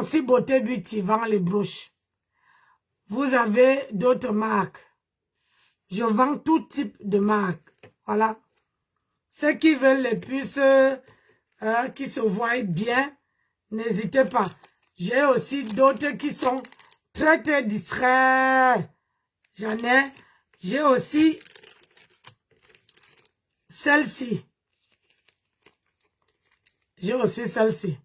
Si Beauté Beauty vend les broches, vous avez d'autres marques. Je vends tout type de marques. Voilà. Ceux qui veulent les puces qui se voient bien, n'hésitez pas. J'ai aussi d'autres qui sont très très discrets. J'en ai. J'ai aussi celle-ci. J'ai aussi celle-ci.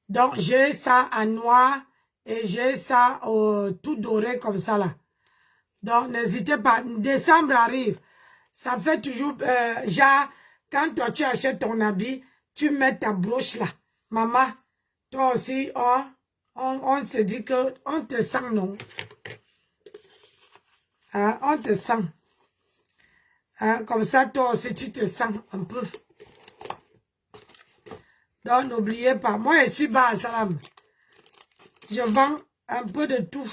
Donc, j'ai ça en noir et j'ai ça tout doré comme ça là. Donc, n'hésitez pas. Décembre arrive. Ça fait toujours, genre, quand toi tu achètes ton habit, tu mets ta broche là. Maman, toi aussi, on se dit que on te sent, non? Hein, on te sent. Hein, comme ça, toi aussi, tu te sens un peu. Donc, n'oubliez pas. Moi, je suis Bah Salam. Je vends un peu de tout.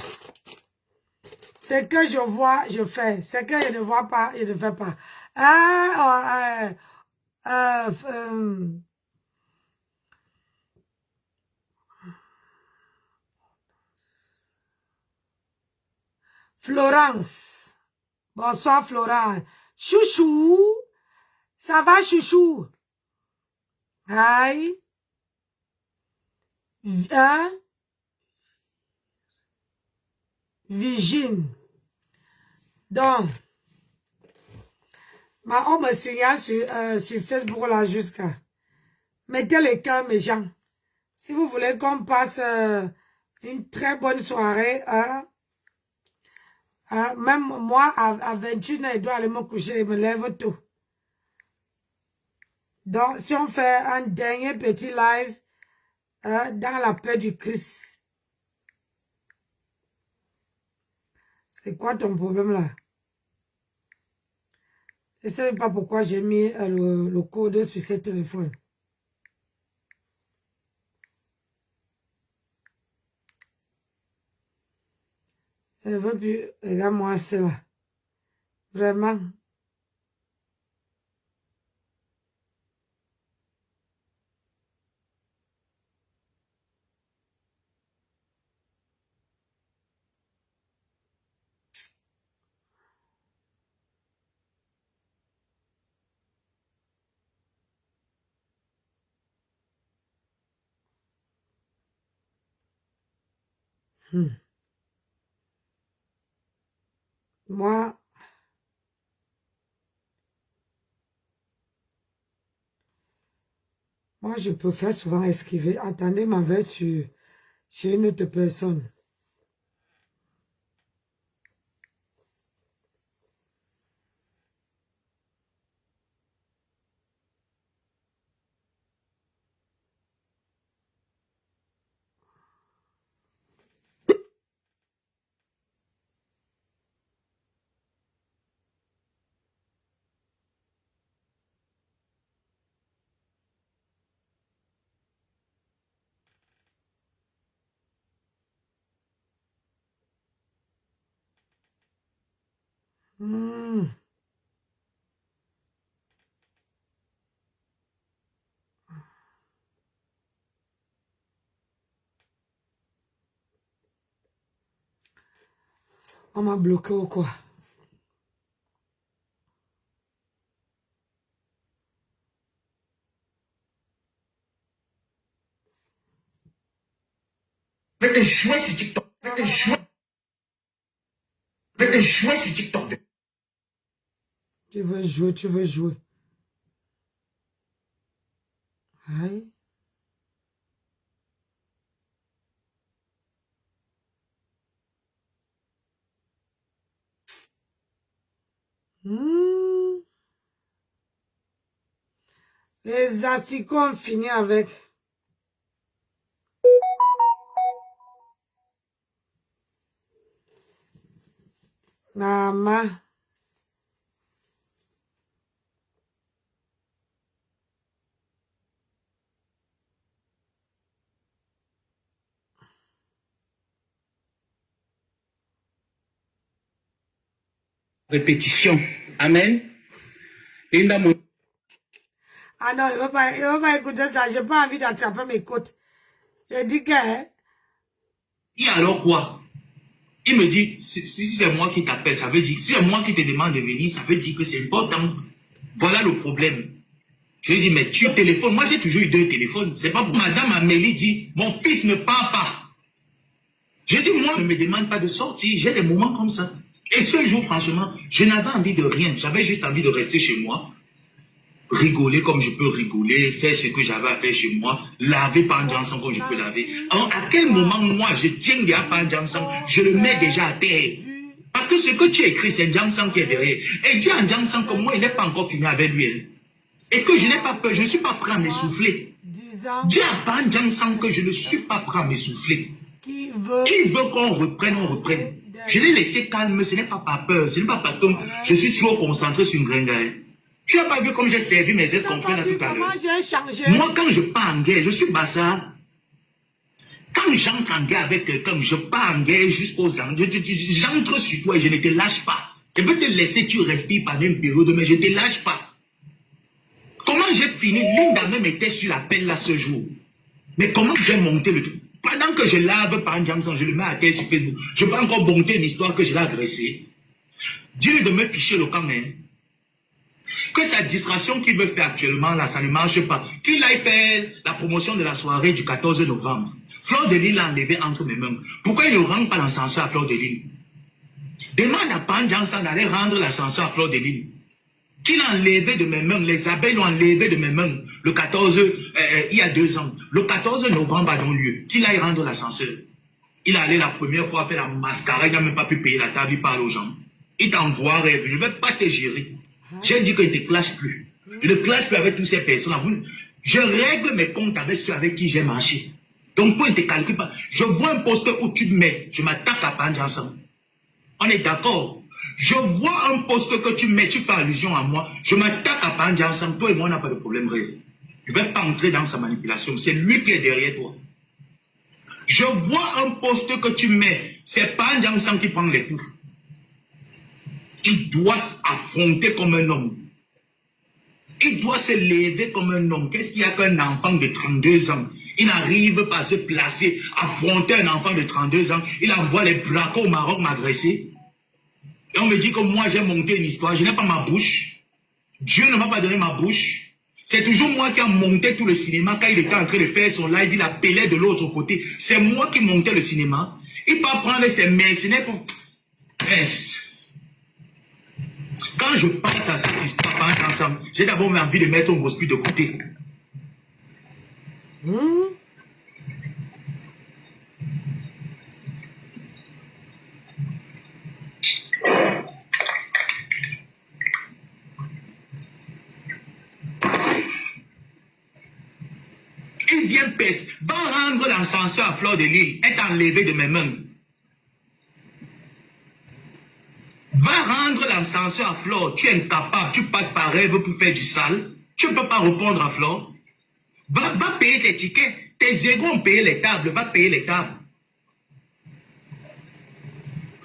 Ce que je vois, je fais. Ce que je ne vois pas, je ne fais pas. Florence. Bonsoir, Florence. Chouchou. Ça va, chouchou? Aïe. Hein? Virgin. Donc, on me signale sur Facebook là jusqu'à. Mettez les cœurs, mes gens. Si vous voulez qu'on passe une très bonne soirée, hein? Même moi, à 21 h je dois aller me coucher, je me lève tôt. Donc, si on fait un dernier petit live dans la paix du Christ. C'est quoi ton problème là? Je ne sais pas pourquoi j'ai mis le code sur ce téléphone. Je ne veux plus. Regarde-moi cela. Vraiment. Moi, je préfère souvent esquiver. Attendez ma veste chez une autre personne. On m'a bloqué ou quoi? Je vais te jouer sur TikTok. Je vais te jouer. Je vais te jouer sur TikTok. Tu veux jouer, tu veux jouer. Aïe. Les asticots ont fini avec. Maman. Répétition. Amen. Une dame. Ah non, il ne veut pas écouter ça. J'ai pas envie d'attraper mes côtes. J'ai dit que, hein, Et alors quoi? Il me dit, si c'est moi qui t'appelle, ça veut dire, si c'est moi qui te demande de venir, ça veut dire que c'est important. Voilà le problème. Je lui dis, mais tu téléphones. Moi, j'ai toujours eu 2 téléphones. C'est pas pour Madame Amélie dit, mon fils ne part pas. Je dis, moi, ne me demande pas de sortir. J'ai des moments comme ça. Et ce jour, franchement, je n'avais envie de rien. J'avais juste envie de rester chez moi, rigoler comme je peux rigoler, faire ce que j'avais à faire chez moi, laver Pandjansan comme je peux laver. Alors, à quel moment, moi, je tiens déjà Pandjansan, je le mets déjà à terre. Parce que ce que tu écris, c'est Jansan qui est derrière. Et dis à Jansan que moi, il n'est pas encore fini avec lui. Hein. Et que je n'ai pas peur, je ne suis pas prêt à m'essouffler. Dis à Pandjansan que je ne suis pas prêt à m'essouffler. Qui veut qu'on reprenne, on reprenne. Je l'ai laissé calme, ce n'est pas par peur, ce n'est pas parce que je suis trop concentré sur une gringaille. Tu n'as pas vu comme j'ai servi mes ex-confrères là tout à l'heure. Moi, quand je pars en guerre, je suis bassa. Quand j'entre en guerre avec quelqu'un, je pars en guerre jusqu'aux ans. J'entre sur toi et je ne te lâche pas. Je peux te laisser, tu respires pendant une période, mais je ne te lâche pas. Comment j'ai fini? Linda même était sur la pelle là ce jour. Mais comment j'ai monté le truc? Pendant que je lave par Jansan, je le mets à terre sur Facebook. Je peux encore monter une histoire que je l'ai agressé. Dis-lui de me ficher le camp même. Que sa distraction qu'il veut faire actuellement, là, ça ne marche pas. Qu'il aille faire la promotion de la soirée du 14 novembre. Fleur de Lille l'a enlevé entre mes mains. Pourquoi il ne rend pas l'ascenseur à Fleur de Lille? Demande à Pan Jansan d'aller rendre l'ascenseur à Fleur de Lille. Qu'il a enlevé de mes mains, les abeilles l'ont enlevé de mes mains le 14, il y a 2 ans. Le 14 novembre a donc lieu. Qu'il aille rendre l'ascenseur. Il est allé la première fois faire la mascarade, il n'a même pas pu payer la table, il parle aux gens. Il t'envoie rêve, je ne vais pas te gérer. J'ai dit qu'il ne te clash plus. Je ne clash plus avec toutes ces personnes. Je règle mes comptes avec ceux avec qui j'ai marché. Donc, pour ne te calcule pas. Je vois un poste où tu te mets, je m'attaque à Pandjansan. On est d'accord? Je vois un poste que tu mets, tu fais allusion à moi, je m'attaque à Pandjansan. Toi et moi, on n'a pas de problème, rêve. Je ne vais pas entrer dans sa manipulation. C'est lui qui est derrière toi. Je vois un poste que tu mets, c'est Pandjansan qui prend les coups. Il doit s'affronter comme un homme. Il doit se lever comme un homme. Qu'est-ce qu'il y a qu'un enfant de 32 ans? Il n'arrive pas à se placer, affronter un enfant de 32 ans. Il envoie les braqueurs au Maroc m'agresser. Et on me dit que moi j'ai monté une histoire. Je n'ai pas ma bouche. Dieu ne m'a pas donné ma bouche. C'est toujours moi qui ai monté tout le cinéma. Quand il était en train de faire son live, il appelait de l'autre côté. C'est moi qui montais le cinéma. Il peut prendre ses mercenaires pour... Quand je pense à cette histoire ensemble, j'ai d'abord envie de mettre un hospice de côté. Il vient peste, va rendre l'ascenseur à Fleur de Lille, est enlevé de mes mains. Va rendre l'ascenseur à Flore. Tu es incapable. Tu passes par rêve pour faire du sale. Tu ne peux pas répondre à Flore. Va payer tes tickets. Tes égos ont payé les tables. Va payer les tables.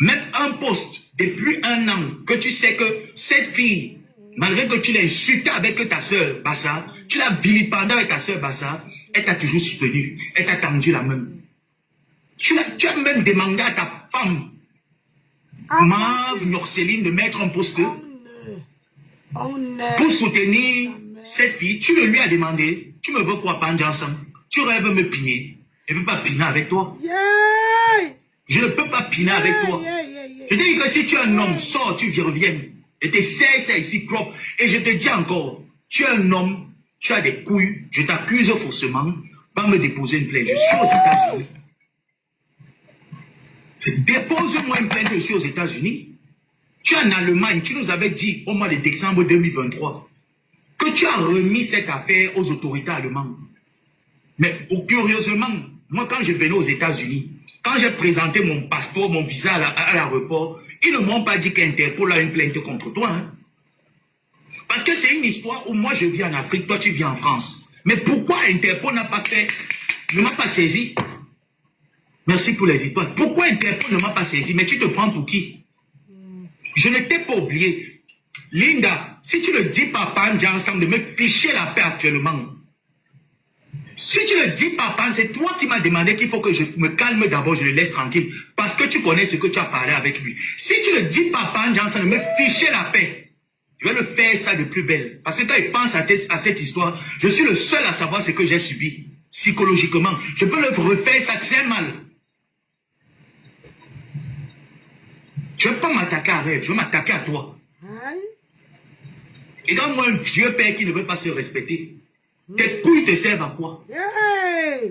Même un poste depuis 1 an que tu sais que cette fille, malgré que tu l'as insultée avec ta soeur Bassa, tu l'as vilipendée avec ta soeur Bassa, elle t'a toujours soutenu. Elle t'a tendu la main. Tu as même demandé à ta femme, Norceline, de mettre un poste pour soutenir cette fille. Tu le lui as demandé. Tu me veux quoi, Pandjansan? Tu rêves me piner. Je ne peux pas piner avec toi. Je ne peux pas piner avec toi. Je te dis que si tu es un homme, sors, tu reviens. Et te sais ça ici propre. Et je te dis encore, tu es un homme, tu as des couilles, je t'accuse faussement, va me déposer une plainte. Je suis aux États-Unis. Dépose-moi une plainte, je suis aux États-Unis. Tu es en Allemagne, tu nous avais dit au mois de décembre 2023 que tu as remis cette affaire aux autorités allemandes. Mais curieusement, moi quand je venais aux États-Unis, quand j'ai présenté mon passeport, mon visa à l'aéroport, ils ne m'ont pas dit qu'Interpol a une plainte contre toi. Hein? Parce que c'est une histoire où moi je vis en Afrique, toi tu vis en France. Mais pourquoi Interpol n'a pas fait, ne m'a pas saisi? Merci pour les étoiles. Pourquoi Interpol ne m'a pas saisi? Mais tu te prends pour qui? Je ne t'ai pas oublié. Linda, si tu ne dis pas Pandjansan de me ficher la paix actuellement, Si tu ne dis pas, c'est toi qui m'as demandé qu'il faut que je me calme d'abord, je le laisse tranquille. Parce que tu connais ce que tu as parlé avec lui. Si tu ne dis pas, ça ne me fichait la paix. Je vais le faire ça de plus belle. Parce que quand il pense à cette histoire, je suis le seul à savoir ce que j'ai subi. Psychologiquement. Je peux le refaire ça très mal. Je ne veux pas m'attaquer à Rêve, je veux m'attaquer à toi. Et dans moi, un vieux père qui ne veut pas se respecter. Tes couilles te servent à quoi?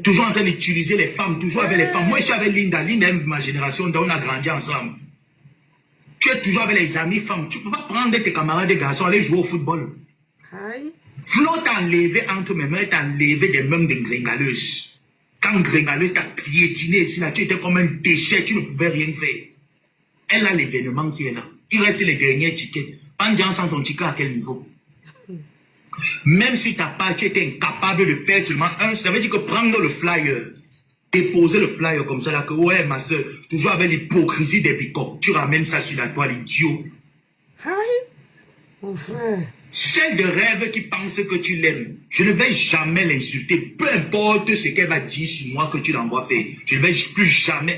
Toujours en train d'utiliser les femmes, toujours avec les femmes. Moi, je suis avec Linda. Linda est ma génération, donc on a grandi ensemble. Tu es toujours avec les amis femmes. Tu ne peux pas prendre tes camarades des garçons, aller jouer au football. Flo t'a enlevé entre mes mains, t'a enlevé des mains de gringaleuse. Quand gringaleuse t'a piétiné ici, là, tu étais comme un déchet, tu ne pouvais rien faire. Elle a l'événement qui est là. Il reste les derniers tickets. Pendant sans ton ticket à quel niveau? Même si ta part, tu étais incapable de faire seulement un, ça veut dire que prendre le flyer, déposer le flyer comme ça là, que ouais ma soeur, toujours avec l'hypocrisie des bicoques, tu ramènes ça sur la toile, idiot. Mon frère. Celle de Rêve qui pense que tu l'aimes, je ne vais jamais l'insulter, peu importe ce qu'elle va dire sur moi que tu l'envoies faire. Je ne vais plus jamais,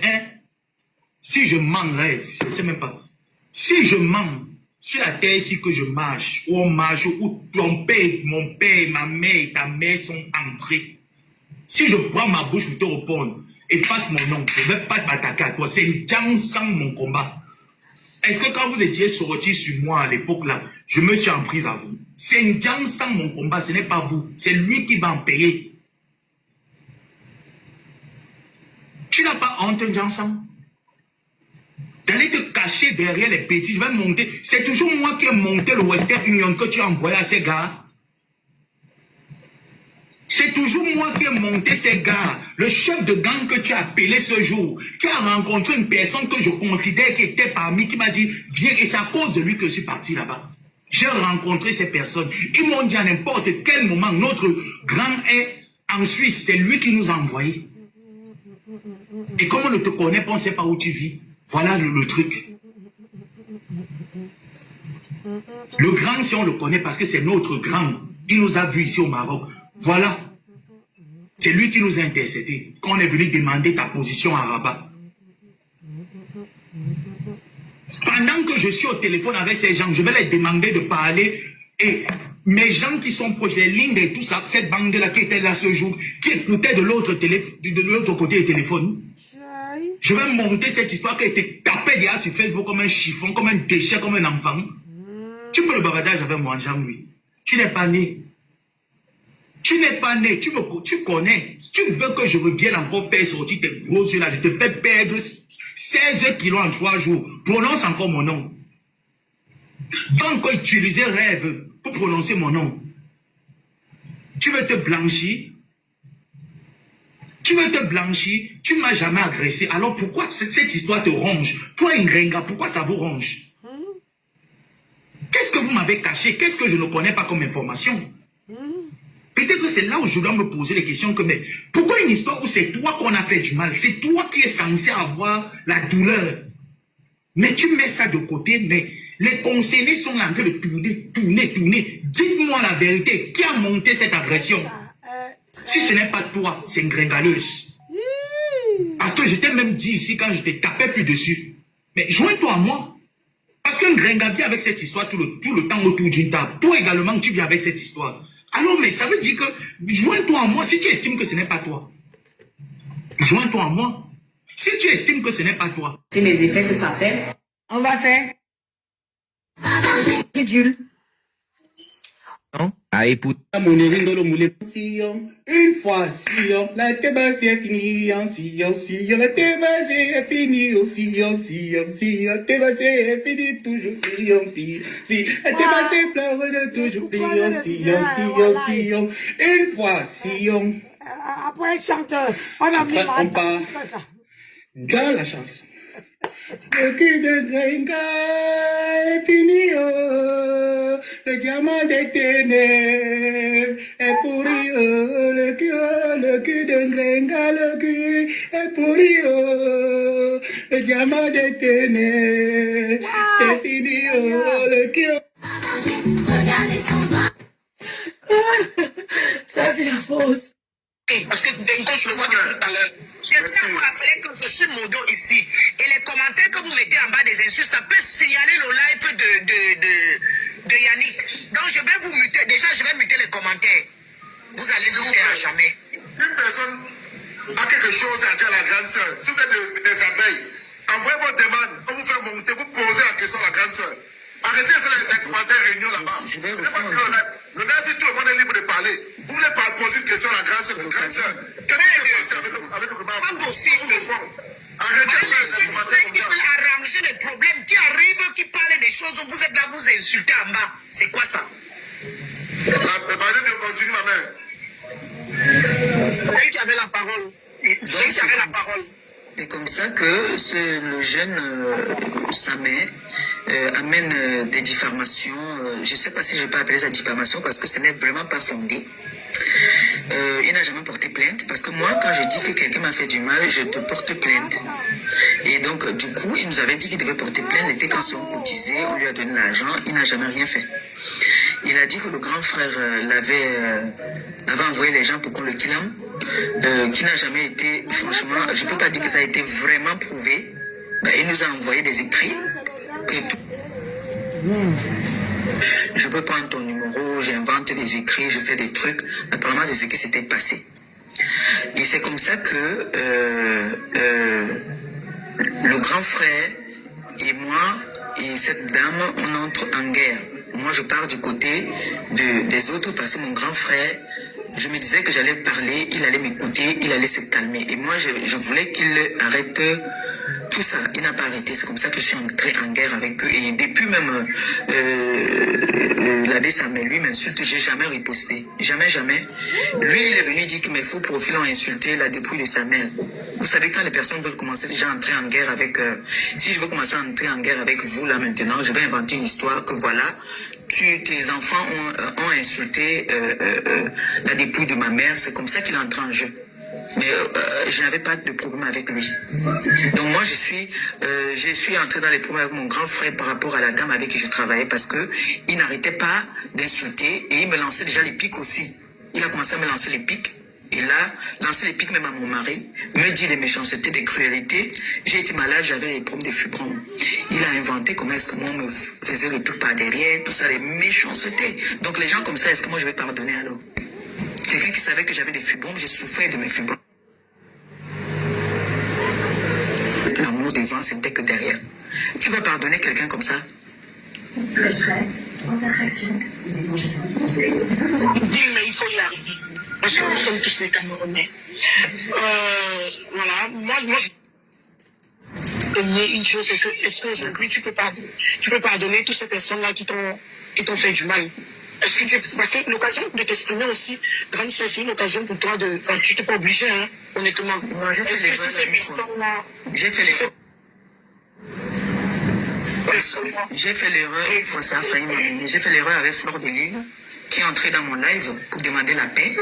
si je mens Rêve, je ne sais même pas. Si je mens, sur la terre ici que je marche, où on marche, où ton père, mon père, ma mère, ta mère sont entrés. Si je prends ma bouche pour te répondre et passe mon nom, je ne vais pas m'attaquer à toi. C'est une jam sans mon combat. Est-ce que quand vous étiez sortis sur moi à l'époque là, je me suis en prise à vous? C'est une jam sans mon combat, ce n'est pas vous. C'est lui qui va en payer. Tu n'as pas honte, Jansan? D'aller te cacher derrière les petits, je vais monter. C'est toujours moi qui ai monté le Western Union que tu as envoyé à ces gars. C'est toujours moi qui ai monté ces gars. Le chef de gang que tu as appelé ce jour, qui a rencontré une personne que je considère qui était parmi, qui m'a dit, viens, et c'est à cause de lui que je suis parti là-bas. J'ai rencontré ces personnes. Ils m'ont dit à n'importe quel moment, notre grand est en Suisse, c'est lui qui nous a envoyés. Et comme on ne te connaît pas, on ne sait pas où tu vis. Voilà le truc. Le grand, si on le connaît, parce que c'est notre grand, il nous a vus ici au Maroc. Voilà. C'est lui qui nous a interceptés. Quand on est venu demander ta position à Rabat. Pendant que je suis au téléphone avec ces gens, je vais les demander de parler. Et mes gens qui sont proches, les lignes et tout ça, cette bande-là qui était là ce jour, qui écoutait de l'autre côté du téléphone. Je vais monter cette histoire qui a été tapée derrière sur Facebook comme un chiffon, comme un déchet, comme un enfant. Tu peux le bavardage avec moi, Jean-Louis. Tu n'es pas né. Tu n'es pas né. Tu connais. Si tu veux que je revienne encore faire sortir tes gros yeux là, je te fais perdre 16 kilos en 3 jours. Prononce encore mon nom. Va encore utiliser Rêve pour prononcer mon nom. Tu veux te blanchir? Tu veux te blanchir, tu ne m'as jamais agressé. Alors pourquoi cette histoire te ronge? Toi, Ingrenga, pourquoi ça vous ronge? Qu'est-ce que vous m'avez caché? Qu'est-ce que je ne connais pas comme information? Peut-être c'est là où je dois me poser les questions que, mais pourquoi une histoire où c'est toi qu'on a fait du mal? C'est toi qui es censé avoir la douleur. Mais tu mets ça de côté, mais les concernés sont là en train de tourner. Dites-moi la vérité. Qui a monté cette agression? Si ce n'est pas toi, c'est une gringaleuse. Parce que je t'ai même dit ici quand je t'ai tapé plus dessus. Mais joins-toi à moi. Parce qu'un gringa vient avec cette histoire tout le temps autour d'une table. Toi également, tu viens avec cette histoire. Alors, mais ça veut dire que joins-toi à moi si tu estimes que ce n'est pas toi. Joins-toi à moi. Si tu estimes que ce n'est pas toi. C'est les effets que ça fait. On va faire. Ridicule. Non? À écouter. Une fois, Sion, la débat c'est fini, Sion, la débat c'est fini, Sion, la débat c'est fini, toujours si, la débat c'est pleure de toujours Sion, une fois, Sion. Après, chanteur, on a mis on part dans la chanson. Le cul de Gringa est fini, oh. Le diamant des ténèbres est pourri, oh. Le cul de Gringa, le cul est pourri, oh. Le diamant des ténèbres c'est fini, oh. Le cul. Ça c'est la fausse. Parce que Denko, je le vois depuis tout à l'heure. Je tiens à vous rappeler que je suis modo ici. Et les commentaires que vous mettez en bas des insultes, ça peut signaler le live de Yannick. Donc je vais vous muter. Déjà, je vais muter les commentaires. Vous allez vous faire à jamais. Une personne a quelque chose à dire à la grande sœur. Si vous êtes des abeilles, envoyez vos demandes. On vous fait monter, vous posez la question à la grande sœur. Arrêtez de faire les commentaires réunion là-bas. Le live, tout le monde est libre de parler. Vous voulez pas poser une question à la grande sœur. Qu'est-ce qui s'est passé avec le combat? Pas possible. Arrêtez de faire les commentaires Qui comme peut ça. arranger les problèmes, qui arrive, qui parle des choses, vous êtes là, vous insultez en bas. C'est quoi ça? Parlez de continuer, ma mère. C'est qui avait la parole. C'est qui avait la parole. C'est comme ça que le jeune Samé amène des diffamations. Je ne sais pas si je peux appeler ça diffamation parce que ce n'est vraiment pas fondé. Il n'a jamais porté plainte parce que moi, quand je dis que quelqu'un m'a fait du mal, je te porte plainte. Et donc, du coup, il nous avait dit qu'il devait porter plainte. L'été, quand on cotisait, on lui a donné l'argent, il n'a jamais rien fait. Il a dit que le grand frère avait envoyé les gens pour qu'on le kidnappe, qui n'a jamais été, franchement, je ne peux pas dire que ça a été vraiment prouvé. Mais il nous a envoyé des écrits que je peux prendre ton numéro, j'invente des écrits, je fais des trucs. Apparemment, c'est ce qui s'était passé. Et c'est comme ça que le grand frère et moi et cette dame, on entre en guerre. Moi, je pars du côté des autres parce que mon grand frère, je me disais que j'allais parler, il allait m'écouter, il allait se calmer. Et moi, je voulais qu'il arrête tout ça. Il n'a pas arrêté. C'est comme ça que je suis entré en guerre avec eux. Et depuis même l'abbé Samuel, lui m'insulte, j'ai jamais riposté. Jamais, jamais. Lui, il est venu dire que mes faux profils ont insulté la dépouille de sa mère. Vous savez, quand les personnes veulent commencer déjà à entrer en guerre avec... si je veux commencer à entrer en guerre avec vous, là, maintenant, je vais inventer une histoire que voilà, tes enfants ont insulté la dépouille de ma mère. C'est comme ça qu'il entre en jeu. Mais je n'avais pas de problème avec lui. Donc moi, je suis entré dans les problèmes avec mon grand frère par rapport à la dame avec qui je travaillais parce que il n'arrêtait pas d'insulter et il me lançait déjà les pics aussi. Il a commencé à me lancer les pics. Et là, lancer les pics même à mon mari, me dit des méchancetés, des cruautés. J'ai été malade, j'avais des problèmes de fibromes. Il a inventé comment est-ce que moi on me faisait le truc par derrière, tout ça, les méchancetés. Donc les gens comme ça, est-ce que moi je vais pardonner alors? Quelqu'un qui savait que j'avais des fibromes, j'ai souffert de mes fibromes. L'amour devant, c'était que derrière. Tu vas pardonner quelqu'un comme ça? Le stress, contraction, Oui, mais il faut y arriver. Parce que nous sommes tous des Camerounais. Voilà, moi je une chose, c'est que est-ce qu'aujourd'hui tu peux pardonner toutes ces personnes-là qui t'ont fait du mal? Est-ce que parce que l'occasion de t'exprimer aussi, grande sœur, c'est une occasion pour toi de... Enfin, tu t'es pas obligé, hein, honnêtement. Est-ce que si ces personnes-là... J'ai fait l'erreur, ça a failli m'amener. J'ai fait l'erreur avec Fleur de Lille, qui est entrée dans mon live pour demander la paix,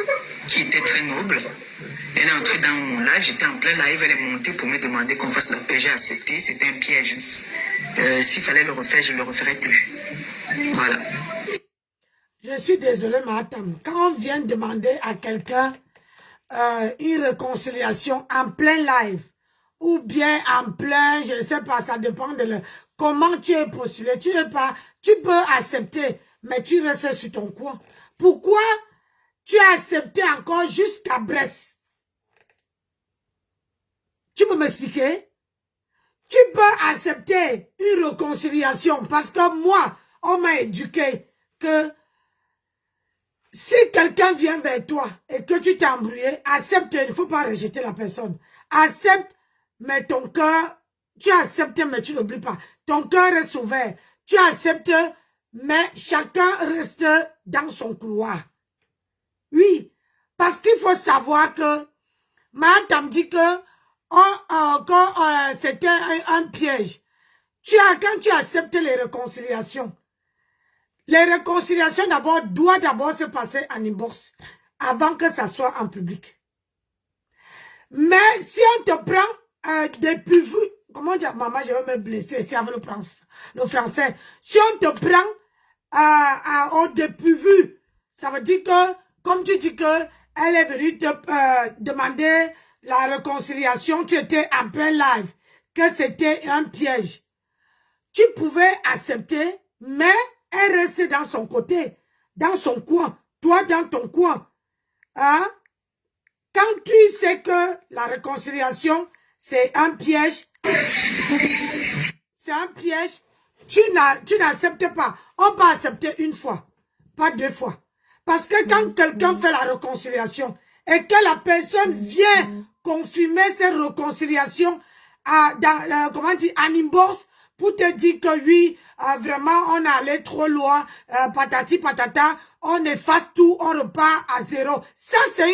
qui était très noble. Elle est entrée dans mon live, j'étais en plein live, elle est montée pour me demander qu'on fasse la paix. J'ai accepté, c'était un piège. S'il fallait le refaire, je ne le referais plus. Voilà. Je suis désolée, madame. Quand on vient demander à quelqu'un une réconciliation en plein live, ou bien en plein, je ne sais pas, ça dépend de comment tu es postulé. Tu peux accepter, mais tu restes sur ton coin. Pourquoi tu as accepté encore jusqu'à Brest? Tu peux m'expliquer? Tu peux accepter une réconciliation parce que moi, on m'a éduqué que si quelqu'un vient vers toi et que tu t'es embrouillé, accepte, il ne faut pas rejeter la personne. Accepte, mais ton cœur, tu acceptes, mais tu n'oublies pas. Ton cœur reste ouvert. Tu acceptes, mais chacun reste dans son couloir. Oui, parce qu'il faut savoir que madame dit que c'était un piège. Quand tu acceptes les réconciliations, les réconciliations doivent d'abord se passer en inbox avant que ça soit en public. Mais si on te prend depuis... Comment dire, maman, je vais me blesser si avec le français. Si on te prend au dépourvu, ça veut dire que, comme tu dis que elle est venue te demander la réconciliation, tu étais en plein live, que c'était un piège. Tu pouvais accepter, mais elle restait dans son côté, dans son coin, toi dans ton coin. Hein? Quand tu sais que la réconciliation, c'est un piège, tu n'acceptes pas. On peut accepter une fois, pas deux fois. Parce que quand quelqu'un fait la réconciliation et que la personne vient confirmer cette réconciliation comment dire, en inbox pour te dire que oui, vraiment, on est allé trop loin, patati patata, on efface tout, on repart à zéro. Ça, c'est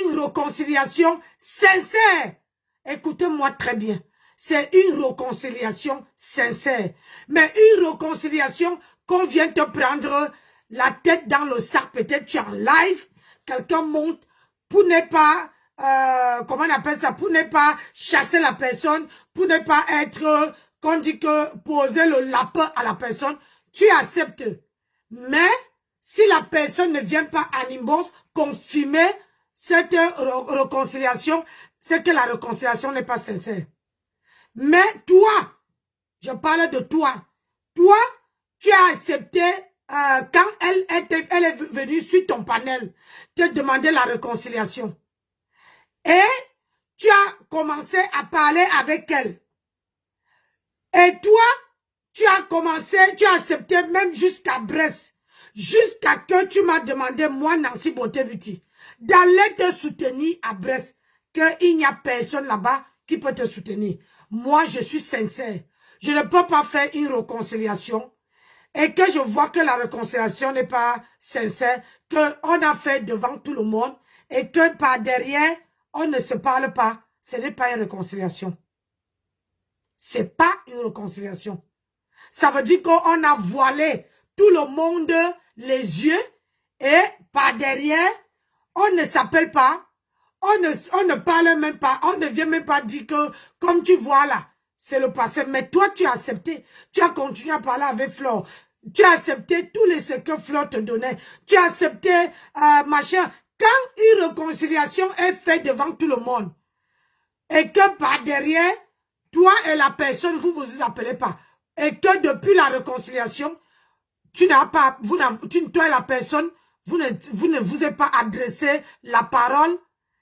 une réconciliation sincère. Écoutez-moi très bien. C'est une réconciliation sincère. Mais une réconciliation qu'on vient te prendre la tête dans le sac, peut-être tu es en live, quelqu'un monte pour ne pas, comment on appelle ça, pour ne pas chasser la personne, pour ne pas être, qu'on dit que poser le lapin à la personne, tu acceptes. Mais si la personne ne vient pas à inbox confirmer cette réconciliation, c'est que la réconciliation n'est pas sincère. Mais toi, je parle de toi. Toi, tu as accepté quand elle est venue sur ton panel, te demander la réconciliation. Et tu as commencé à parler avec elle. Et toi, tu as accepté même jusqu'à Brest. Jusqu'à que tu m'as demandé, moi, Nancy Beauté-Beauty, d'aller te soutenir à Brest. Qu'il n'y a personne là-bas qui peut te soutenir. Moi, je suis sincère. Je ne peux pas faire une réconciliation et que je vois que la réconciliation n'est pas sincère, qu'on a fait devant tout le monde et que par derrière, on ne se parle pas. Ce n'est pas une réconciliation. C'est pas une réconciliation. Ça veut dire qu'on a voilé tout le monde les yeux et par derrière, on ne s'appelle pas. On ne parle même pas, on ne vient même pas dire que, comme tu vois là, c'est le passé. Mais toi, tu as accepté, tu as continué à parler avec Flore. Tu as accepté tous les secrets que Flore te donnait. Tu as accepté, machin. Quand une réconciliation est faite devant tout le monde, et que par derrière, toi et la personne, vous vous appelez pas, et que depuis la réconciliation, tu n'as pas, toi et la personne, vous ne vous êtes pas adressé la parole.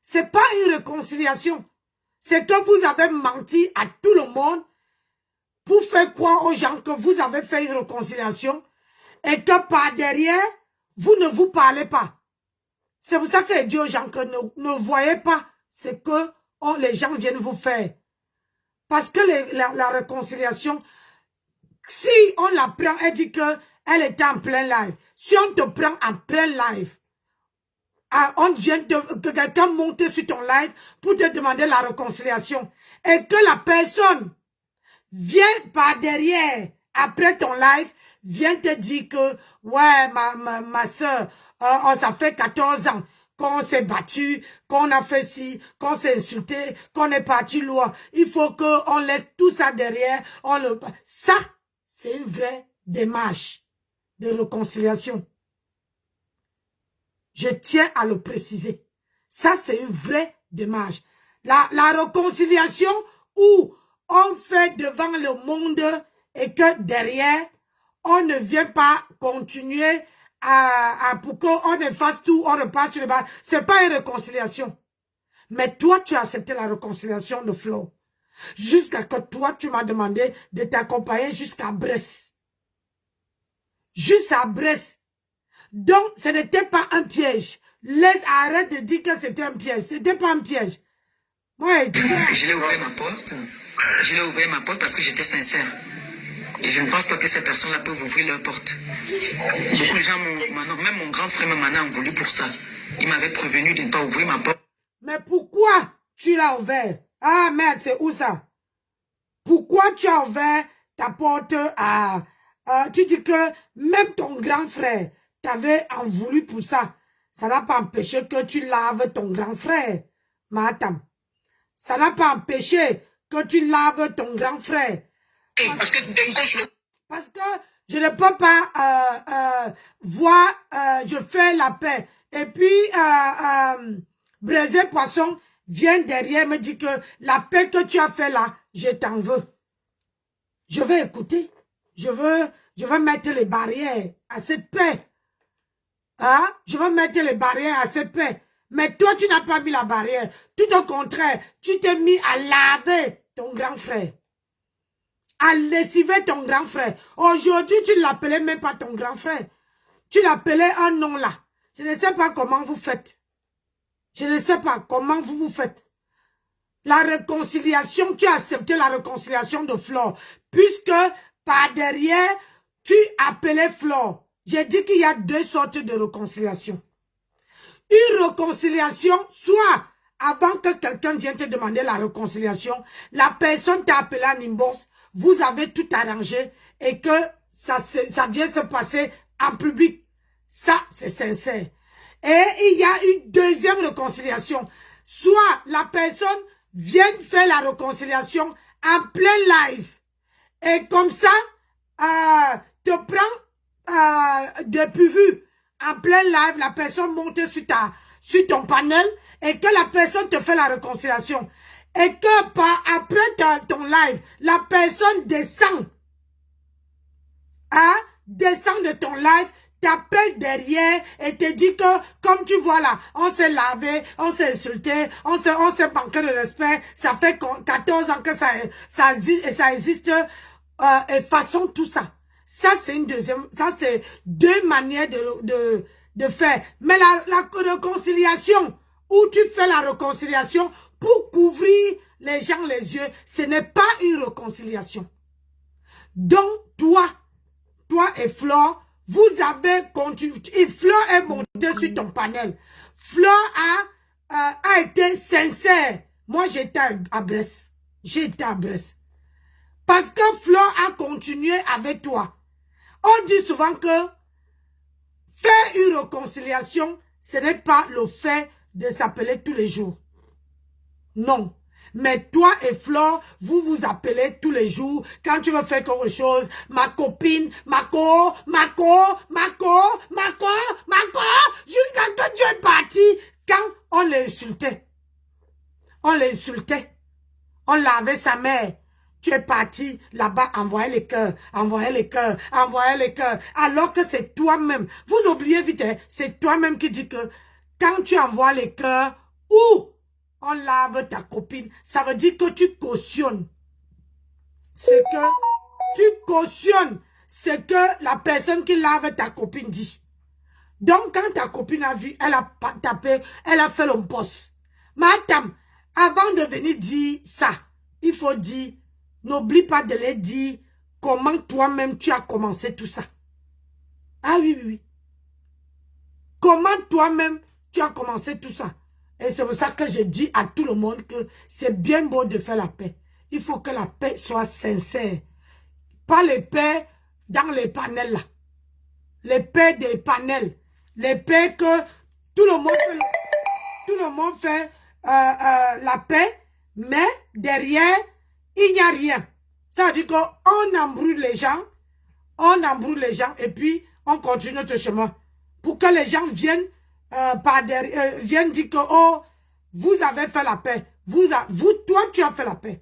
C'est pas une réconciliation. C'est que vous avez menti à tout le monde pour faire croire aux gens que vous avez fait une réconciliation et que par derrière, vous ne vous parlez pas. C'est pour ça que je dis aux gens que ne voyez pas ce que les gens viennent vous faire. Parce que la réconciliation, si on la prend, elle dit qu'elle était en plein live. Si on te prend en plein live, on vient que quelqu'un monte sur ton live pour te demander la réconciliation et que la personne vient par derrière, après ton live, vient te dire que, ouais, ma soeur, ça fait 14 ans qu'on s'est battu, qu'on a fait ci, qu'on s'est insulté, qu'on est parti loin. Il faut qu'on laisse tout ça derrière. Ça, c'est une vraie démarche de réconciliation. Je tiens à le préciser. Ça, c'est une vraie démarche. La réconciliation où on fait devant le monde et que derrière, on ne vient pas continuer pour qu'on efface tout, on repasse sur le bas. C'est pas une réconciliation. Mais toi, tu as accepté la réconciliation de Flo. Jusqu'à que toi, tu m'as demandé de t'accompagner jusqu'à Brest. Jusqu'à Brest. Donc, ce n'était pas un piège. Arrête de dire que c'était un piège. C'était pas un piège. Moi, je l'ai ouvert ma porte. Je l'ai ouvert ma porte parce que j'étais sincère. Et je ne pense pas que ces personnes-là peuvent ouvrir leur porte. Beaucoup de gens même mon grand frère m'en a voulu pour ça. Il m'avait prévenu de ne pas ouvrir ma porte. Mais pourquoi tu l'as ouvert? Ah merde, c'est où ça? Pourquoi tu as ouvert ta porte à... tu dis que même ton grand frère t'avait en voulu pour ça. Ça n'a pas empêché que tu laves ton grand frère, madame. Ça n'a pas empêché que tu laves ton grand frère. Parce que Je ne peux pas voir, je fais la paix. Et puis, Braisé Poisson vient derrière me dit que la paix que tu as fait là, je t'en veux. Je vais écouter. Je vais mettre les barrières à cette paix. Hein? Je vais mettre les barrières à cette paix. Mais toi, tu n'as pas mis la barrière. Tout au contraire, tu t'es mis à laver ton grand frère. À lessiver ton grand frère. Aujourd'hui, tu ne l'appelais même pas ton grand frère. Tu l'appelais un nom là. Je ne sais pas comment vous faites. Je ne sais pas comment vous faites. La réconciliation, tu as accepté la réconciliation de Flore. Puisque par derrière, tu appelais Flore. J'ai dit qu'il y a deux sortes de réconciliation. Une réconciliation, soit avant que quelqu'un vienne te demander la réconciliation, la personne t'a appelé à Nimbos, vous avez tout arrangé et que ça vient se passer en public. Ça, c'est sincère. Et il y a une deuxième réconciliation. Soit la personne vient faire la réconciliation en plein live. Et comme ça, te prend depuis vu. En plein live, la personne monte sur ton panel et que la personne te fait la réconciliation. Et que après ton live, la personne descend. Hein? Descend de ton live, t'appelle derrière et te dit que, comme tu vois là, on s'est lavé, on s'est insulté, on s'est manqué de respect, ça fait 14 ans que ça existe, et façon tout ça. Ça, c'est une deuxième, ça, c'est deux manières de faire. Mais la réconciliation, où tu fais la réconciliation pour couvrir les gens les yeux, ce n'est pas une réconciliation. Donc, toi et Flore, vous avez continué, et Flore est montée sur ton panel. Flore a été sincère. Moi, j'étais à Brest. J'étais à Brest. Parce que Flore a continué avec toi. On dit souvent que faire une réconciliation, ce n'est pas le fait de s'appeler tous les jours. Non. Mais toi et Flore, vous vous appelez tous les jours. Quand tu veux faire quelque chose, ma copine, Mako, jusqu'à que tu es parti. Quand on l'insultait, on lavait sa mère. Tu es parti là-bas, envoyer les cœurs. Alors que c'est toi-même. Vous oubliez vite, hein, c'est toi-même qui dis que quand tu envoies les cœurs, ou on lave ta copine, ça veut dire que tu cautionnes. C'est que tu cautionnes ce que la personne qui lave ta copine dit. Donc, quand ta copine a vu, elle a tapé, elle a fait le poste. Madame, avant de venir dire ça, il faut dire, n'oublie pas de les dire comment toi-même tu as commencé tout ça. Ah oui. Comment toi-même tu as commencé tout ça. Et c'est pour ça que je dis à tout le monde que c'est bien beau de faire la paix. Il faut que la paix soit sincère. Pas les paix dans les panels là. Les paix des panels. Les paix que tout le monde fait la paix, mais derrière, il n'y a rien. Ça veut dire qu'on embrouille les gens, et puis on continue notre chemin. Pour que les gens viennent viennent dire que, oh, vous avez fait la paix. Toi, tu as fait la paix.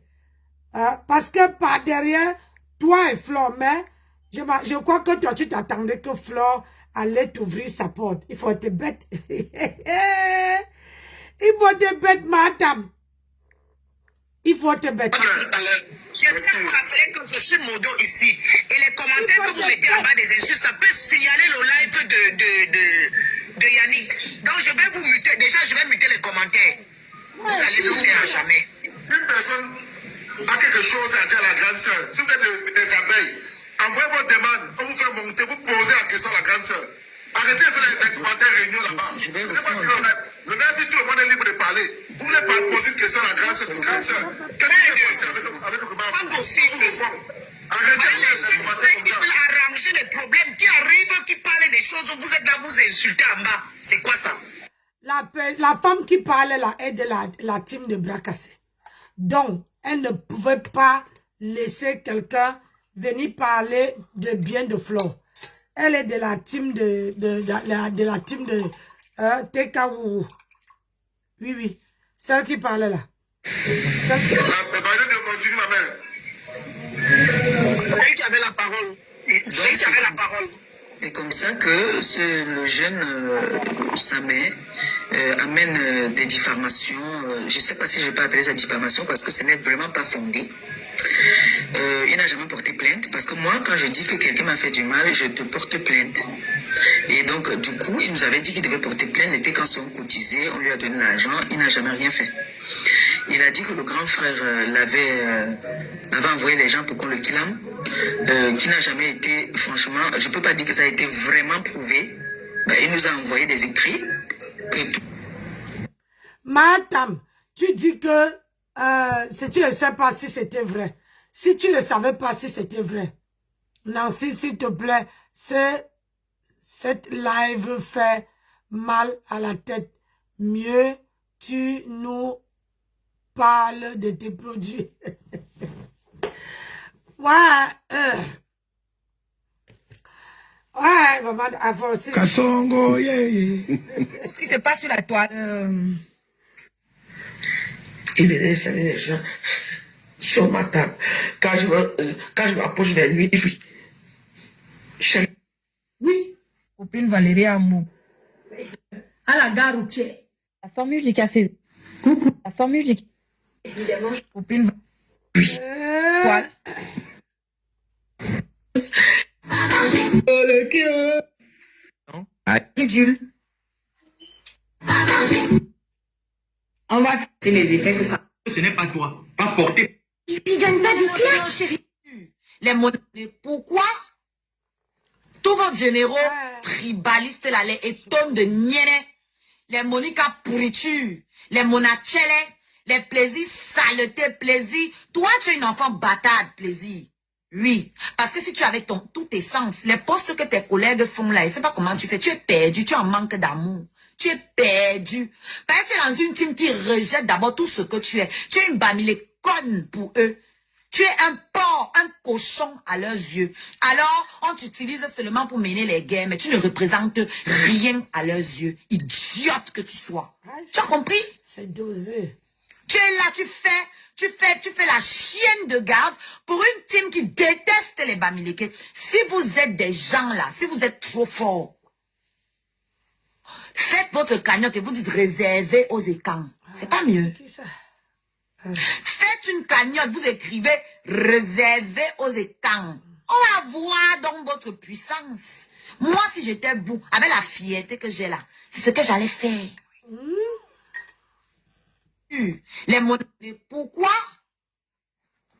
Parce que par derrière, toi et Flore, mais je crois que toi, tu t'attendais que Flore allait t'ouvrir sa porte. Il faut être bête. Il faut être bête, madame. Il faut être bête. Je tiens à vous rappeler que je suis modo ici. Et les commentaires que vous mettez en bas des insultes, ça peut signaler le live de Yannick. Donc je vais vous muter. Déjà, je vais muter les commentaires. Vous allez vous faire à jamais. Une personne a quelque chose à dire à la grande sœur. Si vous êtes des abeilles, envoyez vos demandes. On vous fait monter, vous posez la question à la grande sœur. Arrêtez de faire les commentaires réunions là-bas. Le gars dit tout le monde est libre de parler. Vous voulez pas poser une question à la grande sœur. Pas possible. Arrêtez de faire Les les commentaires qui comme veulent ça. arranger des problèmes, qui arrivent, qui parlent des choses, vous êtes là, vous insultez en bas. C'est quoi ça? La femme qui parlait là est de la team de bras cassés. Donc, elle ne pouvait pas laisser quelqu'un venir parler de bien de Flo. Elle est de la team de la team de TKW. Oui, oui. Celle qui parlait là. Celle qui... Continue, ma mère. Celle qui avait la parole. Celle qui avait la parole. C'est comme ça que le jeune Samet amène des diffamations. Je ne sais pas si je peux appeler ça diffamation parce que ce n'est vraiment pas fondé. Il n'a jamais porté plainte parce que moi, quand je dis que quelqu'un m'a fait du mal, je te porte plainte. Et donc, du coup, il nous avait dit qu'il devait porter plainte. L'été, quand on cotisait, on lui a donné l'argent, il n'a jamais rien fait. Il a dit que le grand frère avait envoyé les gens pour qu'on le kidnappe, qui n'a jamais été, franchement, je ne peux pas dire que ça a été vraiment prouvé. Ben, il nous a envoyé des écrits. Madame, tu dis que si tu ne sais pas si c'était vrai, si tu ne savais pas si c'était vrai, Nancy, s'il te plaît, cette live fait mal à la tête. Mieux, tu nous parles de tes produits. Ouais, maman, avancez. Kasongo, yeah. Ce qui se passe sur la toile. Il venait saluer les gens sur ma table. Quand je m'approche vers lui, je suis... Oui. Copine Valérie Amou. À la gare routière. La formule du café. Coucou. La formule du... Évidemment. Copine Toile. Le cœur. Ridicule. On va faire les effets que ça. Ce n'est pas toi. Va porter. Il lui donne pas des claques, chérie. Les monnaies. Pourquoi tous vos généraux tribalistes là, les étonnes de Niene, les Monica pourriture, les Monachele, les plaisirs saletés, plaisir. Toi, tu es une enfant bâtarde, plaisir. Oui, parce que si tu avais tout tes sens, les postes que tes collègues font là, je ne sais pas comment tu fais, tu es perdu, tu en manques d'amour. Tu es perdu. Parce que tu es dans une team qui rejette d'abord tout ce que tu es. Tu es une bamile conne pour eux. Tu es un porc, un cochon à leurs yeux. Alors, on t'utilise seulement pour mener les guerres, mais tu ne représentes rien à leurs yeux. Idiote que tu sois. Tu as compris? C'est dosé. Tu es là, tu fais la chienne de garde pour une team qui déteste les bamileke. Si vous êtes des gens là, si vous êtes trop forts, faites votre cagnotte et vous dites réservé aux écans. C'est pas mieux. Qui ça? Faites une cagnotte, vous écrivez réservé aux étangs. On va voir donc votre puissance. Moi, si j'étais vous, avec la fierté que j'ai là, c'est ce que j'allais faire. Les monnaies. Pourquoi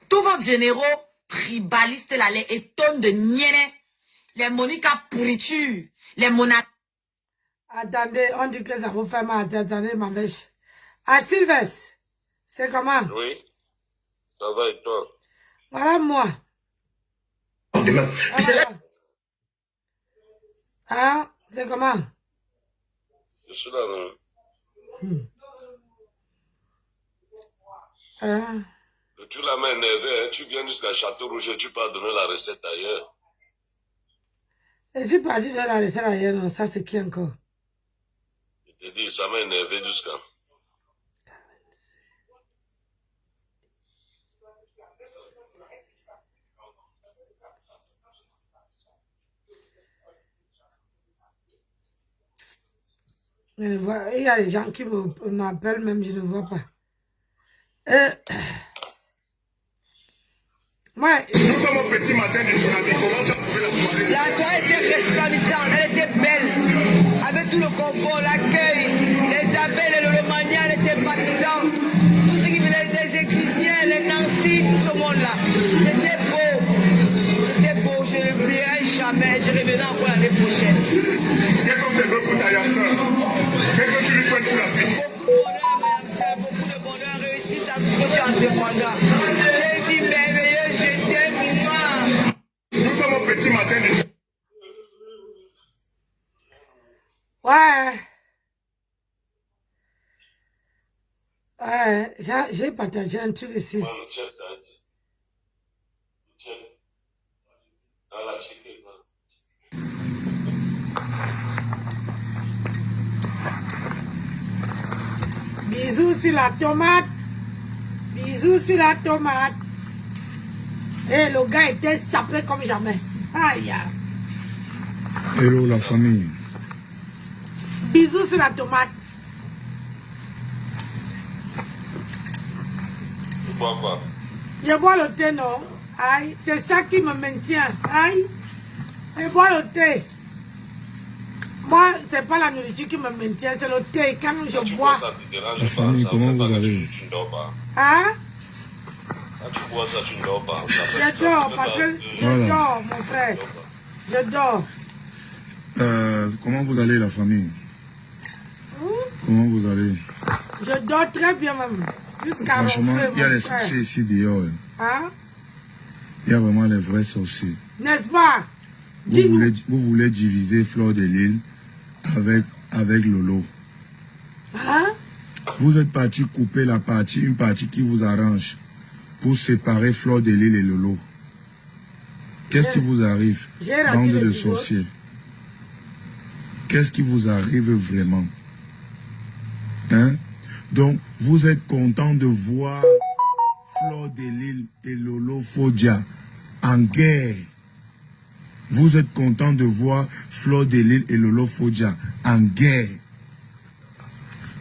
tous vos généraux tribalistes là, les étonnes de Niene, les Monica pourriture, les Mona... Attendez, on dit que ça vous fait mal. Attendez, ma bêche. Ah, Sylvestre, c'est comment? Oui, ça va et toi? Voilà moi. Ah, c'est comment? Je suis là, non? Tu l'as mis énervé, hein? Tu viens jusqu'à Château Rouge et tu peux donner la recette ailleurs. Je suis parti de la recette ailleurs, non, ça c'est qui encore? Je te dis, ça m'a énervé jusqu'à... Je ne vois, il y a des gens qui m'appellent même, je ne vois pas. Moi, Nous sommes au petit matin de Tsunami. Comment tu as trouvé la soirée? La soirée était resplendissante, elle était belle. Avec tout le confort, l'accueil, les abeilles, le romagna, les sympathisants, tout ce qui venait des églisiens, les Nancy, tout ce monde-là. C'était beau. C'était beau, je ne l'oublierai jamais. Je reviendrai encore l'année prochaine. Qu'est-ce qu'on te veut pour ta youngster? Qu'est-ce que tu lui souhaites pour la fille? Beaucoup de bonheur, réussite à tout ce que tu as entrepreneur. J'ai dit merveilleux, je t'aime, moi. Nous sommes au petit matin de... ouais. Ouais, j'ai partagé un truc ici. Bisous sur la tomate. Bisous sur la tomate. Et le gars était sapé comme jamais. Aïe. Hello la famille. Bisous sur la tomate. Pourquoi? Je bois le thé, non? Aïe, c'est ça qui me maintient. Aïe, je bois le thé. Moi, c'est pas la nourriture qui me maintient, c'est le thé. Quand je bois. La famille, comment vous allez? Tu ne dors pas. Hein? Quand tu bois ça, tu ne dors pas. Je dors parce que je dors, mon frère. Je dors. Comment vous allez la famille? Comment vous allez? Je dors très bien même. Jusqu'à franchement, il y a les sorciers ici dehors. Hein? Il y a vraiment les vrais sorciers. N'est-ce pas? Vous voulez diviser Fleur de Lille avec Lolo. Hein? Vous êtes parti couper une partie qui vous arrange pour séparer Fleur de Lille et Lolo. Qu'est-ce qui vous arrive, bande de sorciers? Qu'est-ce qui vous arrive vraiment? Hein? Donc, vous êtes content de voir Fleur de Lille et Lolo Fodia en guerre. Vous êtes content de voir Fleur de Lille et Lolo Fodia en guerre.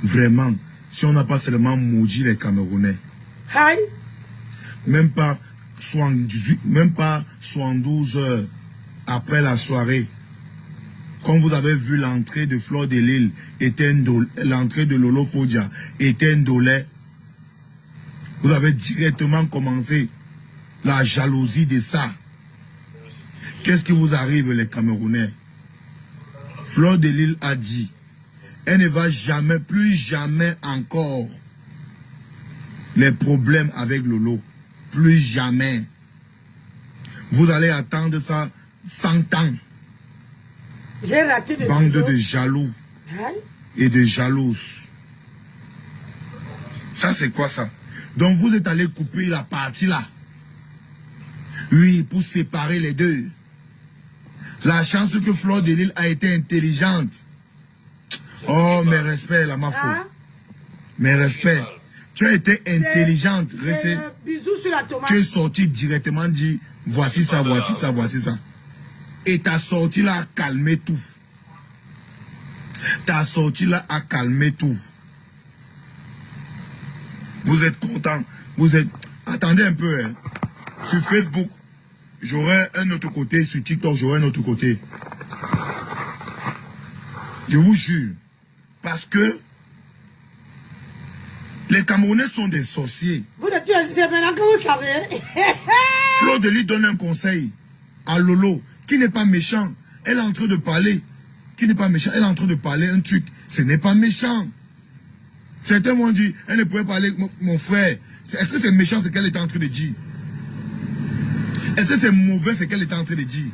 Vraiment, si on n'a pas seulement maudit les Camerounais. Aïe. Même pas 72 heures après la soirée, quand vous avez vu l'entrée de Fleur de Lille, l'entrée de Lolo Fodia était indolé, vous avez directement commencé la jalousie de ça. Qu'est-ce qui vous arrive les Camerounais? Fleur de Lille a dit, elle ne va jamais, plus jamais encore, les problèmes avec Lolo. Plus jamais. Vous allez attendre ça 100 ans. J'ai raté le bande bisou. de jaloux Aïe. et de jalouses. Ça, c'est quoi ça? Donc, vous êtes allé couper la partie là. Oui, pour séparer les deux. La chance que Fleur de Lille a été intelligente. Oh, mes respects, la mafo. Hein? Mes respects. Tu as été intelligente. C'est bisous sur la tomate. Tu es sorti directement, dit, voici ça, voici ça, voici ça. Et ta sortie là a calmé tout. Ta sortie là a calmé tout. Vous êtes content. Vous êtes... Attendez un peu. Hein. Sur Facebook, j'aurai un autre côté. Sur TikTok, j'aurai un autre côté. Je vous jure. Parce que les Camerounais sont des sorciers. Vous êtes c'est maintenant que vous savez. Fleur de Lille donne un conseil à Lolo, qui n'est pas méchant. Elle est en train de parler. Qui n'est pas méchant. Elle est en train de parler un truc. Ce n'est pas méchant. Certains m'ont dit, elle ne pouvait parler, mon frère. Est-ce que c'est méchant ce qu'elle était en train de dire? Est-ce que c'est mauvais ce qu'elle était en train de dire?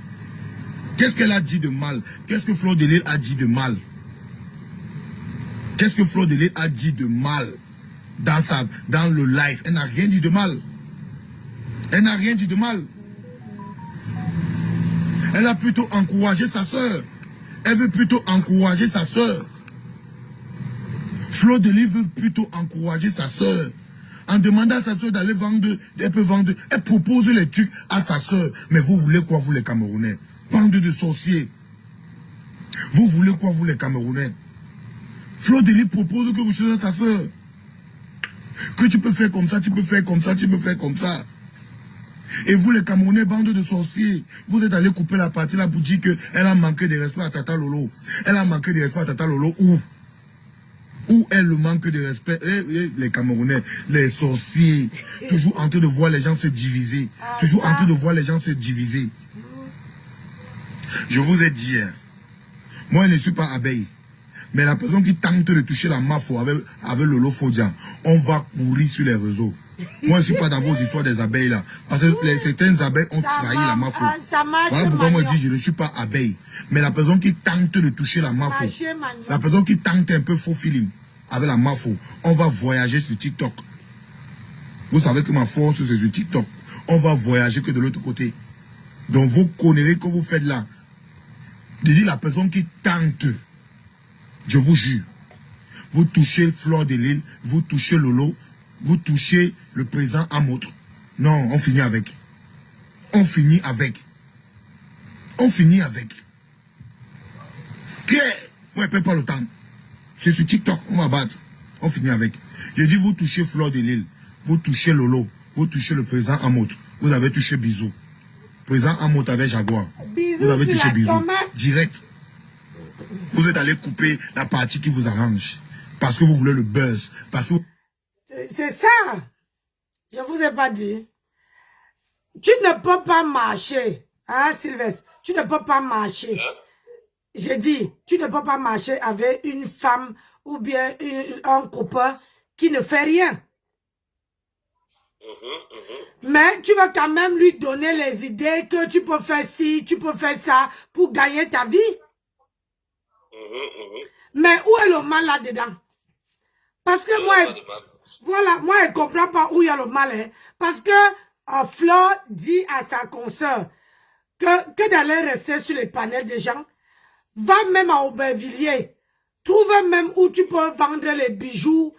Qu'est-ce qu'elle a dit de mal? Qu'est-ce que Fleur de Lille a dit de mal? Qu'est-ce que Fleur de Lille a dit de mal dans le live? Elle n'a rien dit de mal. Elle n'a rien dit de mal. Elle a plutôt encouragé sa soeur. Elle veut plutôt encourager sa soeur. Fleur de Lille veut plutôt encourager sa soeur. En demandant à sa soeur d'aller vendre, elle peut vendre. Elle propose les trucs à sa soeur. Mais vous voulez quoi, vous les Camerounais? Bande de sorciers. Vous voulez quoi, vous les Camerounais? Fleur de Lille propose que vous choisissez à ta soeur. Que tu peux faire comme ça, tu peux faire comme ça, tu peux faire comme ça. Et vous les Camerounais, bande de sorciers, vous êtes allés couper la partie là pour dire qu'elle a manqué de respect à Tata Lolo. Elle a manqué de respect à Tata Lolo où? Où elle le manque de respect? Les Camerounais, les sorciers, toujours en train de voir les gens se diviser. Toujours en train de voir les gens se diviser. Je vous ai dit, hein, moi je ne suis pas abeille. Mais la personne qui tente de toucher la mafo avec Lolo Fodia, on va courir sur les réseaux. Moi, je ne suis pas dans vos histoires des abeilles là. Parce que certaines abeilles ont trahi la mafo. Voilà pourquoi moi je dis je ne suis pas abeille. Mais la personne qui tente de toucher la mafo, la personne qui tente un peu faux feeling avec la mafo, on va voyager sur TikTok. Vous savez que ma force c'est sur TikTok. On va voyager que de l'autre côté. Donc vos conneries que vous faites là, je dis la personne qui tente, je vous jure, Vous touchez Fleur de Lille, vous touchez Lolo, vous touchez le président Amotre. Non, on finit avec. On finit avec. On finit avec. Claire, moi je ne perds pas le temps. C'est sur TikTok, on va battre. On finit avec. J'ai dit vous touchez Fleur de Lille, vous touchez Lolo, vous touchez le président Amotre. Vous avez touché Bisou. Président Amotre avec Jaguar. Bisou, vous avez touché Bisou. tomate. Direct. Vous êtes allé couper la partie qui vous arrange. Parce que vous voulez le buzz. Parce que... C'est ça. Je vous ai pas dit. Tu ne peux pas marcher. Hein, Sylvestre? Tu ne peux pas marcher. J'ai dit, tu ne peux pas marcher avec une femme ou bien un copain qui ne fait rien. Mais tu vas quand même lui donner les idées que tu peux faire ci, tu peux faire ça pour gagner ta vie. Mais où est le mal là-dedans? Parce que moi, voilà, moi je ne comprends pas où il y a le mal. Hein. Parce que Fleur dit à sa consoeur que d'aller rester sur les panels des gens, va même à Aubervilliers, trouve même où tu peux vendre les bijoux,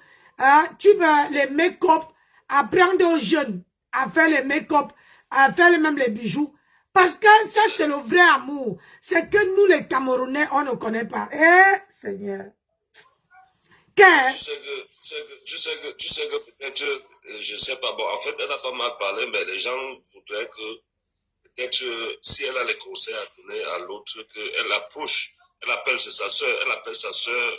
tu peux les make-up, apprendre aux jeunes à faire les make-up, à faire même les bijoux. Parce que ça, c'est le vrai amour. C'est que nous, les Camerounais, on ne connaît pas. Eh, Seigneur. Tu sais que peut-être, je sais pas, bon, en fait, elle n'a pas mal parlé, mais les gens voudraient que, peut-être, si elle a les conseils à donner à l'autre, qu'elle approche, elle appelle sa soeur,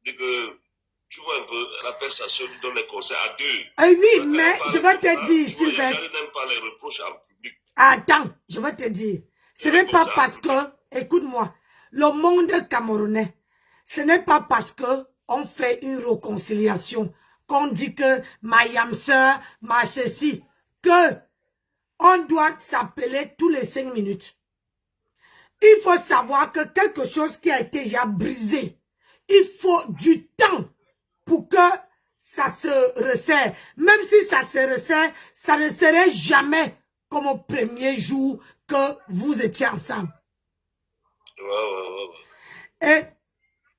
dit que, tu vois un peu, elle appelle sa soeur, lui donne les conseils à deux. Ah oui, mais je vais te dire, Sylvestre. Elle n'aime pas les reproches en public. Attends, je vais te dire. Ce n'est pas parce que, écoute-moi, le monde camerounais, ce n'est pas parce que on fait une réconciliation, qu'on dit que ma yamseur, ma ceci, que on doit s'appeler tous les 5 minutes. Il faut savoir que quelque chose qui a été déjà brisé, il faut du temps pour que ça se resserre. Même si ça se resserre, ça ne serait jamais comme au premier jour que vous étiez ensemble. Et,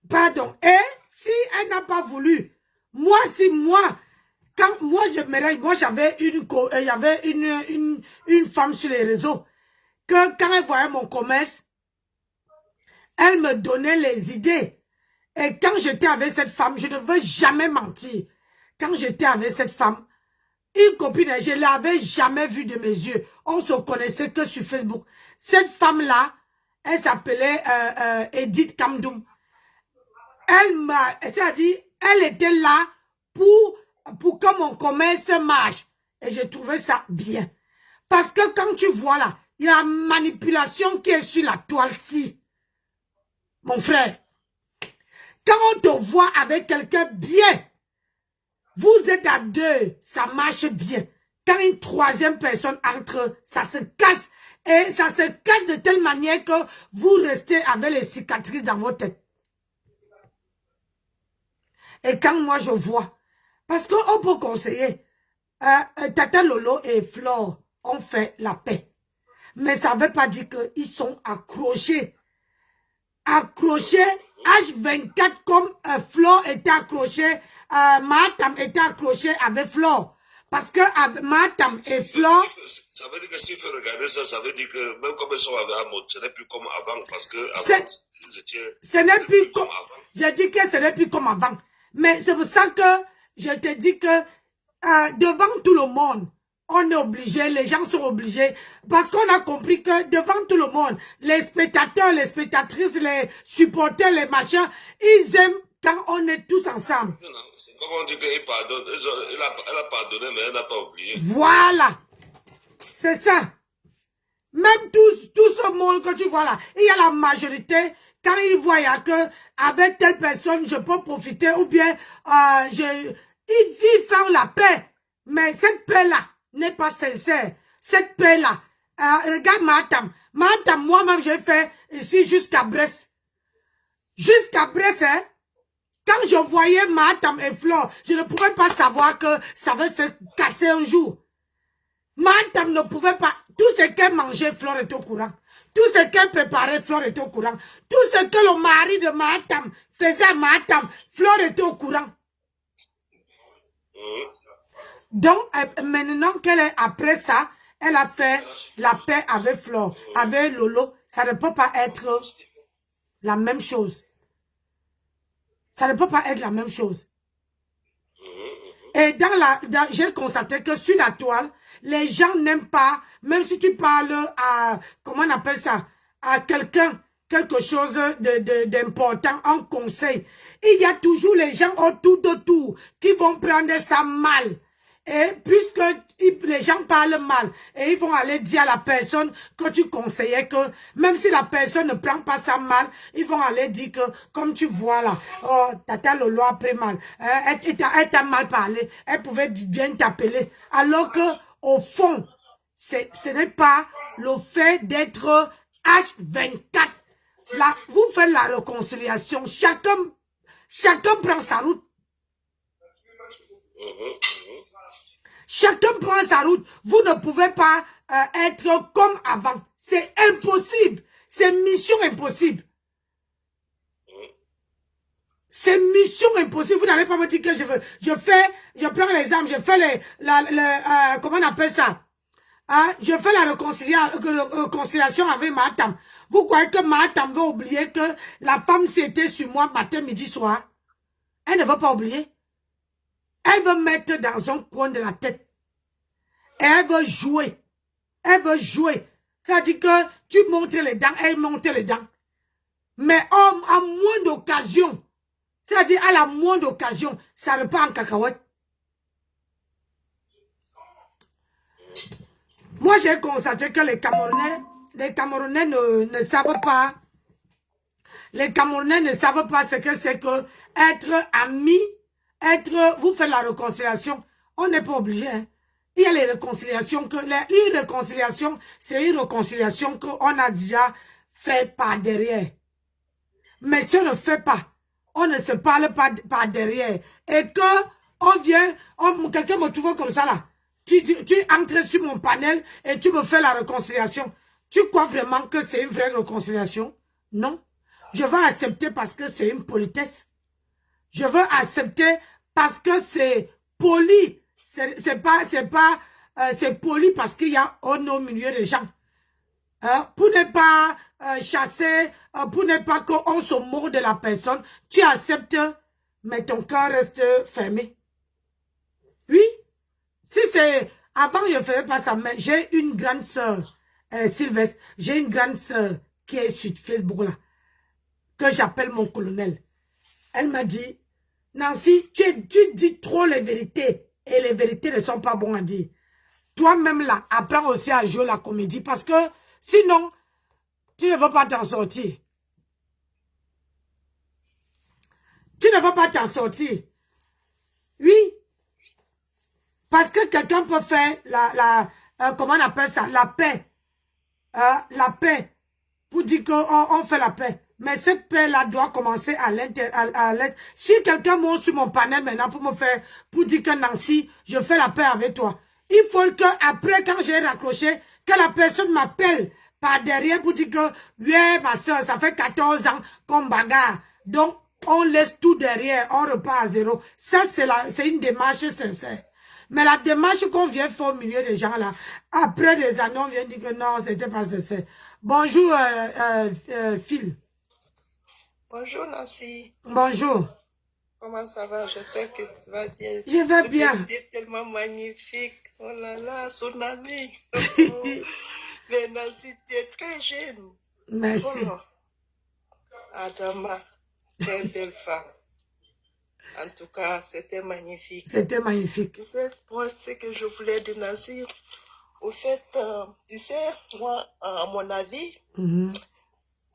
pardon, et si elle n'a pas voulu, quand moi je me règle, moi j'avais une femme sur les réseaux, que quand elle voyait mon commerce, elle me donnait les idées. Et quand j'étais avec cette femme, je ne veux jamais mentir. Quand j'étais avec cette femme, une copine, je ne l'avais jamais vue de mes yeux. On se connaissait que sur Facebook. Cette femme-là, elle s'appelait Edith Kamdoum. C'est-à-dire, elle était là pour que mon commerce marche. Et j'ai trouvé ça bien. Parce que quand tu vois là, il y a la manipulation qui est sur la toile-ci. Mon frère, quand on te voit avec quelqu'un bien, vous êtes à deux, ça marche bien. Quand une troisième personne entre, ça se casse. Et ça se casse de telle manière que vous restez avec les cicatrices dans votre tête. Et quand moi je vois, parce qu'on peut conseiller, Tata Lolo et Flore ont fait la paix. Mais ça ne veut pas dire qu'ils sont accrochés. Accrochés, H24 comme Flore était accroché, Matam était accroché avec Flore. Parce que Matam et Flore... Ça veut dire que s'il faut regarder ça, ça veut dire que même comme ils sont avec Amour, ce n'est plus comme avant. Parce que avant, ils étaient... Ce n'est plus comme avant. J'ai dit que ce n'est plus comme avant. Mais c'est pour ça que je te dis que devant tout le monde, on est obligé, les gens sont obligés, parce qu'on a compris que devant tout le monde, les spectateurs, les spectatrices, les supporters, les machins, ils aiment quand on est tous ensemble. C'est comme on dit qu'il pardonne. Elle a pardonné, mais elle n'a pas oublié. Voilà. C'est ça. Même tout ce monde que tu vois là, il y a la majorité, quand ils voient que avec telle personne, je peux profiter, ou bien ils font la paix. Mais cette paix-là n'est pas sincère. Cette paix-là, regarde Matam. Matam, moi-même, j'ai fait ici jusqu'à Brest. Jusqu'à Brest, hein. Quand je voyais Matam et Flore, je ne pouvais pas savoir que ça va se casser un jour. Matam ne pouvait pas. Tout ce qu'elle mangeait, Flore était au courant. Tout ce qu'elle préparait, Flore était au courant. Tout ce que le mari de Mahatam faisait à Mahatam, Flore était au courant. Donc, maintenant qu'elle est après ça, elle a fait la paix avec Flore, avec Lolo. Ça ne peut pas être la même chose. Ça ne peut pas être la même chose. Et j'ai constaté que sur la toile, les gens n'aiment pas, même si tu parles à, comment on appelle ça, à quelqu'un, quelque chose d'important, un conseil. Il y a toujours les gens autour qui vont prendre ça mal. Et puisque les gens parlent mal, et ils vont aller dire à la personne que tu conseillais que, même si la personne ne prend pas ça mal, ils vont aller dire que, comme tu vois là, oh, Tata Lolo a pris mal, elle t'a mal parlé, elle pouvait bien t'appeler. Alors que, au fond, ce n'est pas le fait d'être H24. Là, vous faites la réconciliation, chacun prend sa route. Chacun prend sa route. Vous ne pouvez pas être comme avant. C'est impossible. C'est mission impossible. C'est mission impossible. Vous n'allez pas me dire que je prends l'exemple, je fais comment on appelle ça? Je fais la réconciliation avec Mahatam. Vous croyez que Mahatam veut oublier que la femme c'était sur moi matin, midi, soir? Elle ne veut pas oublier. Elle veut mettre dans un coin de la tête. Et elle veut jouer. Elle veut jouer. C'est-à-dire que tu montres les dents, elle monte les dents. Mais à moins d'occasion, c'est-à-dire à la moindre occasion, ça repart en cacahuète. Moi, j'ai constaté que les Camerounais ne savent pas. Les Camerounais ne savent pas ce que c'est que être amis. Vous faites la réconciliation, on n'est pas obligé. Hein. Il y a les réconciliations l'irréconciliation, c'est une réconciliation qu'on a déjà fait par derrière. Mais si on ne fait pas, on ne se parle pas par derrière. Et que on vient, quelqu'un me trouve comme ça là. Tu entres sur mon panel et tu me fais la réconciliation. Tu crois vraiment que c'est une vraie réconciliation? Non. Je vais accepter parce que c'est une politesse. Je veux accepter parce que c'est poli. C'est poli parce qu'il y a au milieu des gens. Pour ne pas chasser, pour ne pas qu'on se moque de la personne, tu acceptes, mais ton cœur reste fermé. Oui. Si c'est... Avant, je ne faisais pas ça, mais j'ai une grande sœur, Sylvestre, j'ai une grande sœur qui est sur Facebook là, que j'appelle mon colonel. Elle m'a dit, Nancy, tu dis trop les vérités. Et les vérités ne sont pas bonnes à dire. Toi-même là, apprends aussi à jouer la comédie. Parce que sinon, tu ne vas pas t'en sortir. Tu ne vas pas t'en sortir. Oui. Parce que quelqu'un peut faire comment on appelle ça? La paix. La paix. Pour dire qu'on fait la paix. Mais cette paix-là doit commencer à l'intérieur. Si quelqu'un monte sur mon panel maintenant pour dire que Nancy, je fais la paix avec toi. Il faut que après, quand j'ai raccroché, que la personne m'appelle par derrière pour dire que, oui, ma soeur, ça fait 14 ans qu'on bagarre. Donc, on laisse tout derrière, on repart à zéro. Ça, c'est une démarche sincère. Mais la démarche qu'on vient faire au milieu des gens là, après des années, on vient dire que non, c'était pas sincère. Bonjour, Phil. Bonjour Nancy. Bonjour. Comment ça va? J'espère que tu vas bien. Je vais bien. Tu es tellement magnifique. Oh là là, son ami. Mais Nancy, tu es très jeune. Merci. Oh. Adama, très belle femme. En tout cas, c'était magnifique. C'était magnifique. Tu sais, moi, ce que je voulais de Nancy, au fait, tu sais, moi, à mon avis,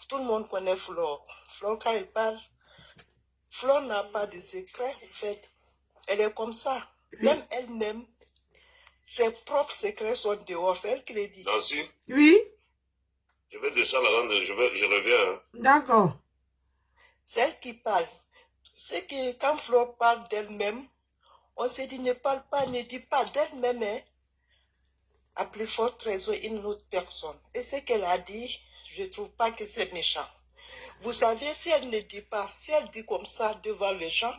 tout le monde connaît Flore. Flore, quand elle parle, Flore n'a pas de secret, en fait. Elle est comme ça. Même elle-même, ses propres secrets sont dehors. C'est elle qui les dit. Nancy? Oui? Je vais descendre là, je reviens. Hein. D'accord. C'est elle qui parle. C'est que quand Flore parle d'elle-même, on se dit ne parle pas, ne dit pas d'elle-même, hein. À plus forte raison une autre personne. Et ce qu'elle a dit, Je trouve pas que c'est méchant. Vous savez, si elle ne dit pas, si elle dit comme ça devant les gens,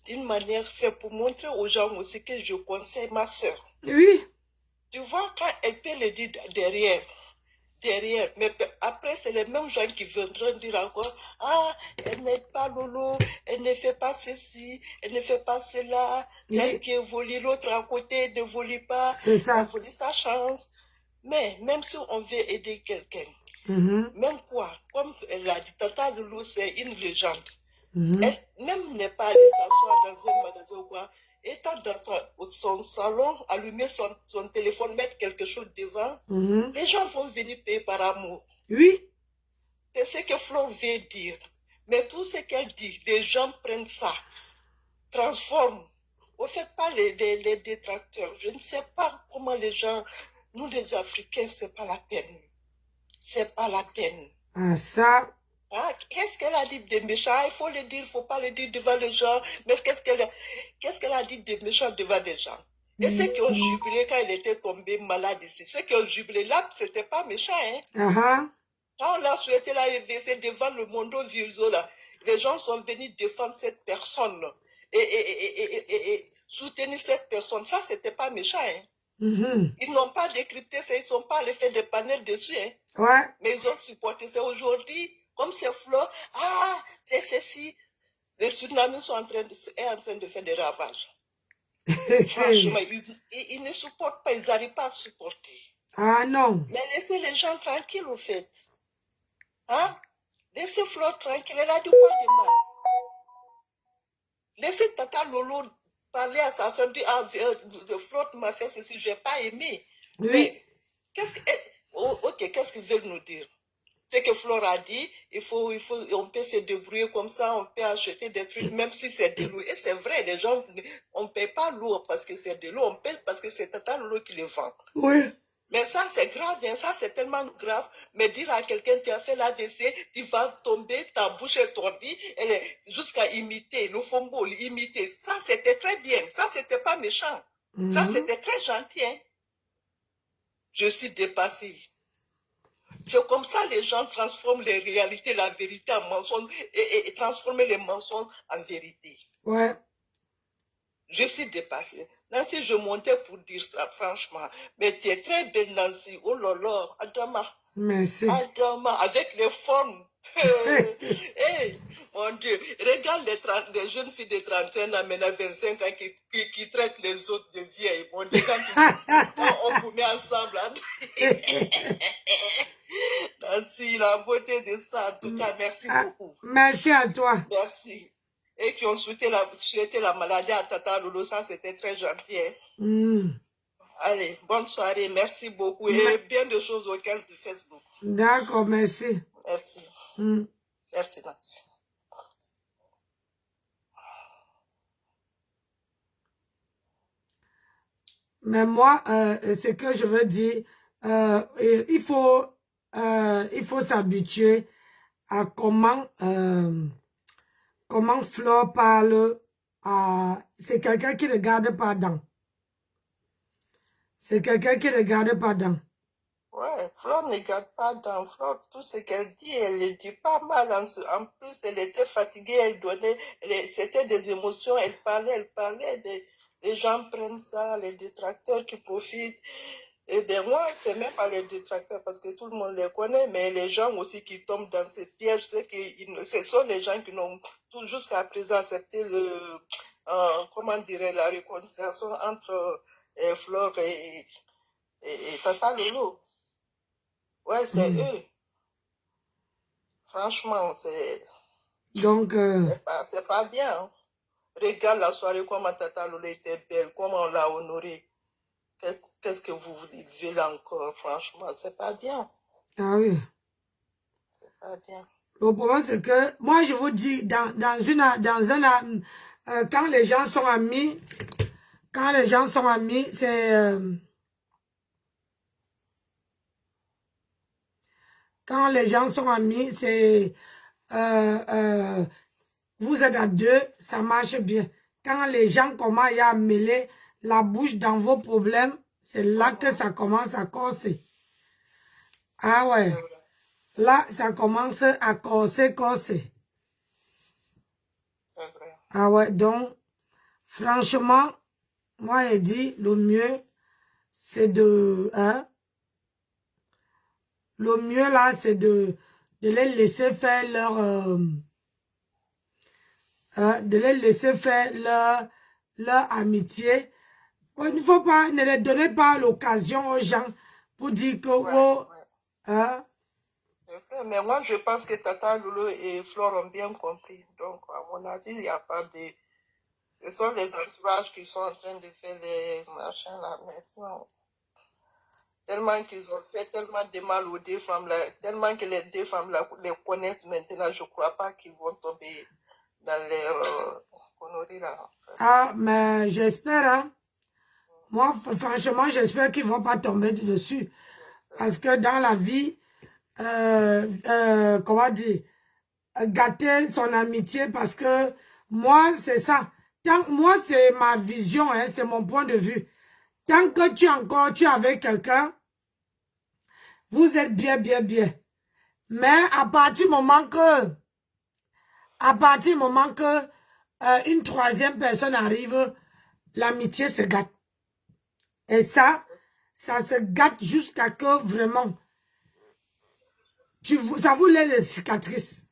d'une manière, c'est pour montrer aux gens aussi que je conseille ma soeur. Oui. Tu vois, quand elle peut le dire derrière, mais après, c'est les mêmes gens qui viendront dire encore, ah, elle n'aide pas Lolo, elle ne fait pas ceci, elle ne fait pas cela, celle qui évolue, l'autre à côté ne volait pas, c'est ça. elle volait sa chance. Mais même si on veut aider quelqu'un, même quoi, comme elle a dit, Tata Lolo, c'est une légende. Elle même n'est pas allée s'asseoir dans un magasin ou quoi, étant dans son salon, allumer son téléphone, mettre quelque chose devant, les gens vont venir payer par amour. Oui. C'est ce que Flo veut dire. Mais tout ce qu'elle dit, les gens prennent ça, transforment. Vous ne faites pas les détracteurs. Je ne sais pas comment les gens, nous les Africains, c'est pas la peine. C'est pas la peine. Ah, ça... Ah, qu'est-ce qu'elle a dit de méchant? Il faut le dire, il ne faut pas le dire devant les gens. Mais qu'est-ce qu'elle a dit de méchant devant les gens? Et ceux qui ont jubilé quand elle était tombée malade ici, ceux qui ont jubilé là, ce n'était pas méchant. Hein? Quand on l'a souhaité la EVC devant le Mondo Viezo, là, les gens sont venus défendre cette personne et soutenir cette personne. Ça, ce n'était pas méchant. Hein? Ils n'ont pas décrypté ça, ils ne sont pas allés faire des panels dessus. Hein? Ouais. Mais ils ont supporté ça aujourd'hui. Comme c'est Flo, ah, c'est ceci. Les tsunamis sont en train de faire des ravages. Franchement, ils ne supportent pas, ils n'arrivent pas à supporter. Ah non. Mais laissez les gens tranquilles, au fait. Hein? Laissez Flo tranquille, elle a dit quoi de mal? Laissez Tata Lolo parler à sa soeur, dire, ah, Flo m'a fait ceci, je n'ai pas aimé. Oui. Mais, qu'est-ce qu'ils veulent nous dire? C'est que Flore a dit, on peut se débrouiller comme ça, on peut acheter des trucs, même si c'est de l'eau. Et c'est vrai, les gens, on ne paie pas l'eau parce que c'est de l'eau, on paie parce que c'est Tata Lolo qui le vend. Oui. Mais ça, c'est grave, hein, ça, c'est tellement grave. Mais dire à quelqu'un, tu as fait l'AVC, tu vas tomber, ta bouche est tordue, jusqu'à imiter, le fombo, imiter. Ça, c'était très bien. Ça, c'était pas méchant. Ça, c'était très gentil, hein. Je suis dépassée. C'est comme ça les gens transforment les réalités, la vérité en mensonge et transformer les mensonges en vérité. Ouais. Je suis dépassée. Nancy, je montais pour dire ça, franchement. Mais tu es très belle, Nancy. Oh là là, Adama. Merci. Adama, avec les formes. Hey, mon Dieu, regarde les jeunes filles de 31 ans, maintenant 25 ans, qui traitent les autres de vieilles. Mon Dieu, quand on vous met ensemble. Nancy, la beauté de ça, en tout cas, merci beaucoup. Merci à toi. Merci. Et qui ont souhaité la maladie à Tata Lolo, ça c'était très gentil. Hein? Allez, bonne soirée, merci beaucoup. Et bien de choses auxquelles de Facebook. D'accord, merci. Merci. Merci, Nancy. Mais moi, ce que je veux dire, il faut s'habituer à comment Flore parle à... C'est quelqu'un qui ne garde pas dents. C'est quelqu'un qui ne garde pas dents. Ouais, Flore ne garde pas dents. Flore, tout ce qu'elle dit, elle le dit pas mal. En plus, elle était fatiguée, elle donnait... C'était des émotions, elle parlait. Les gens prennent ça, les détracteurs qui profitent. Et bien moi, c'est même pas les détracteurs parce que tout le monde les connaît, mais les gens aussi qui tombent dans ces pièges, ce sont les gens qui n'ont tout jusqu'à présent accepté la réconciliation entre Flore et Tata Lolo. Ouais, c'est eux. Franchement, c'est... Donc... C'est pas bien. Hein. Regarde la soirée, comment Tata Lolo était belle, comment on l'a honorée. Qu'est-ce que vous voulez encore, franchement, c'est pas bien. Ah oui. C'est pas bien. Le problème, c'est que, moi, je vous dis, quand les gens sont amis, c'est... quand les gens sont amis, c'est... vous êtes à deux, ça marche bien. Quand les gens commencent à mêler la bouche dans vos problèmes, c'est là que ça commence à corser. Ah ouais. là, ça commence à corser. Ah ouais, donc, franchement, moi, j'ai dit, le mieux, c'est de... Hein, le mieux, là, c'est de les laisser faire leur... de les laisser faire leur amitié. Il ne faut pas, ne les donnez pas l'occasion aux gens pour dire que... Hein? Mais moi, je pense que Tata Loulou et Flore ont bien compris. Donc, à mon avis, il n'y a pas de... Ce sont les entourages qui sont en train de faire des machins là. Mais sinon, tellement qu'ils ont fait tellement de mal aux deux femmes là, tellement que les deux femmes là les connaissent maintenant, je ne crois pas qu'ils vont tomber dans les conneries là. Ah, mais j'espère, hein. Moi, franchement, j'espère qu'ils ne vont pas tomber dessus. Parce que dans la vie, comment dire, gâter son amitié, parce que moi, c'est ça. Moi, c'est ma vision, hein, c'est mon point de vue. Tant que tu es avec quelqu'un, vous êtes bien. Mais à partir du moment que une troisième personne arrive, l'amitié se gâte. Et ça se gâte jusqu'à que vraiment, ça vous laisse des cicatrices.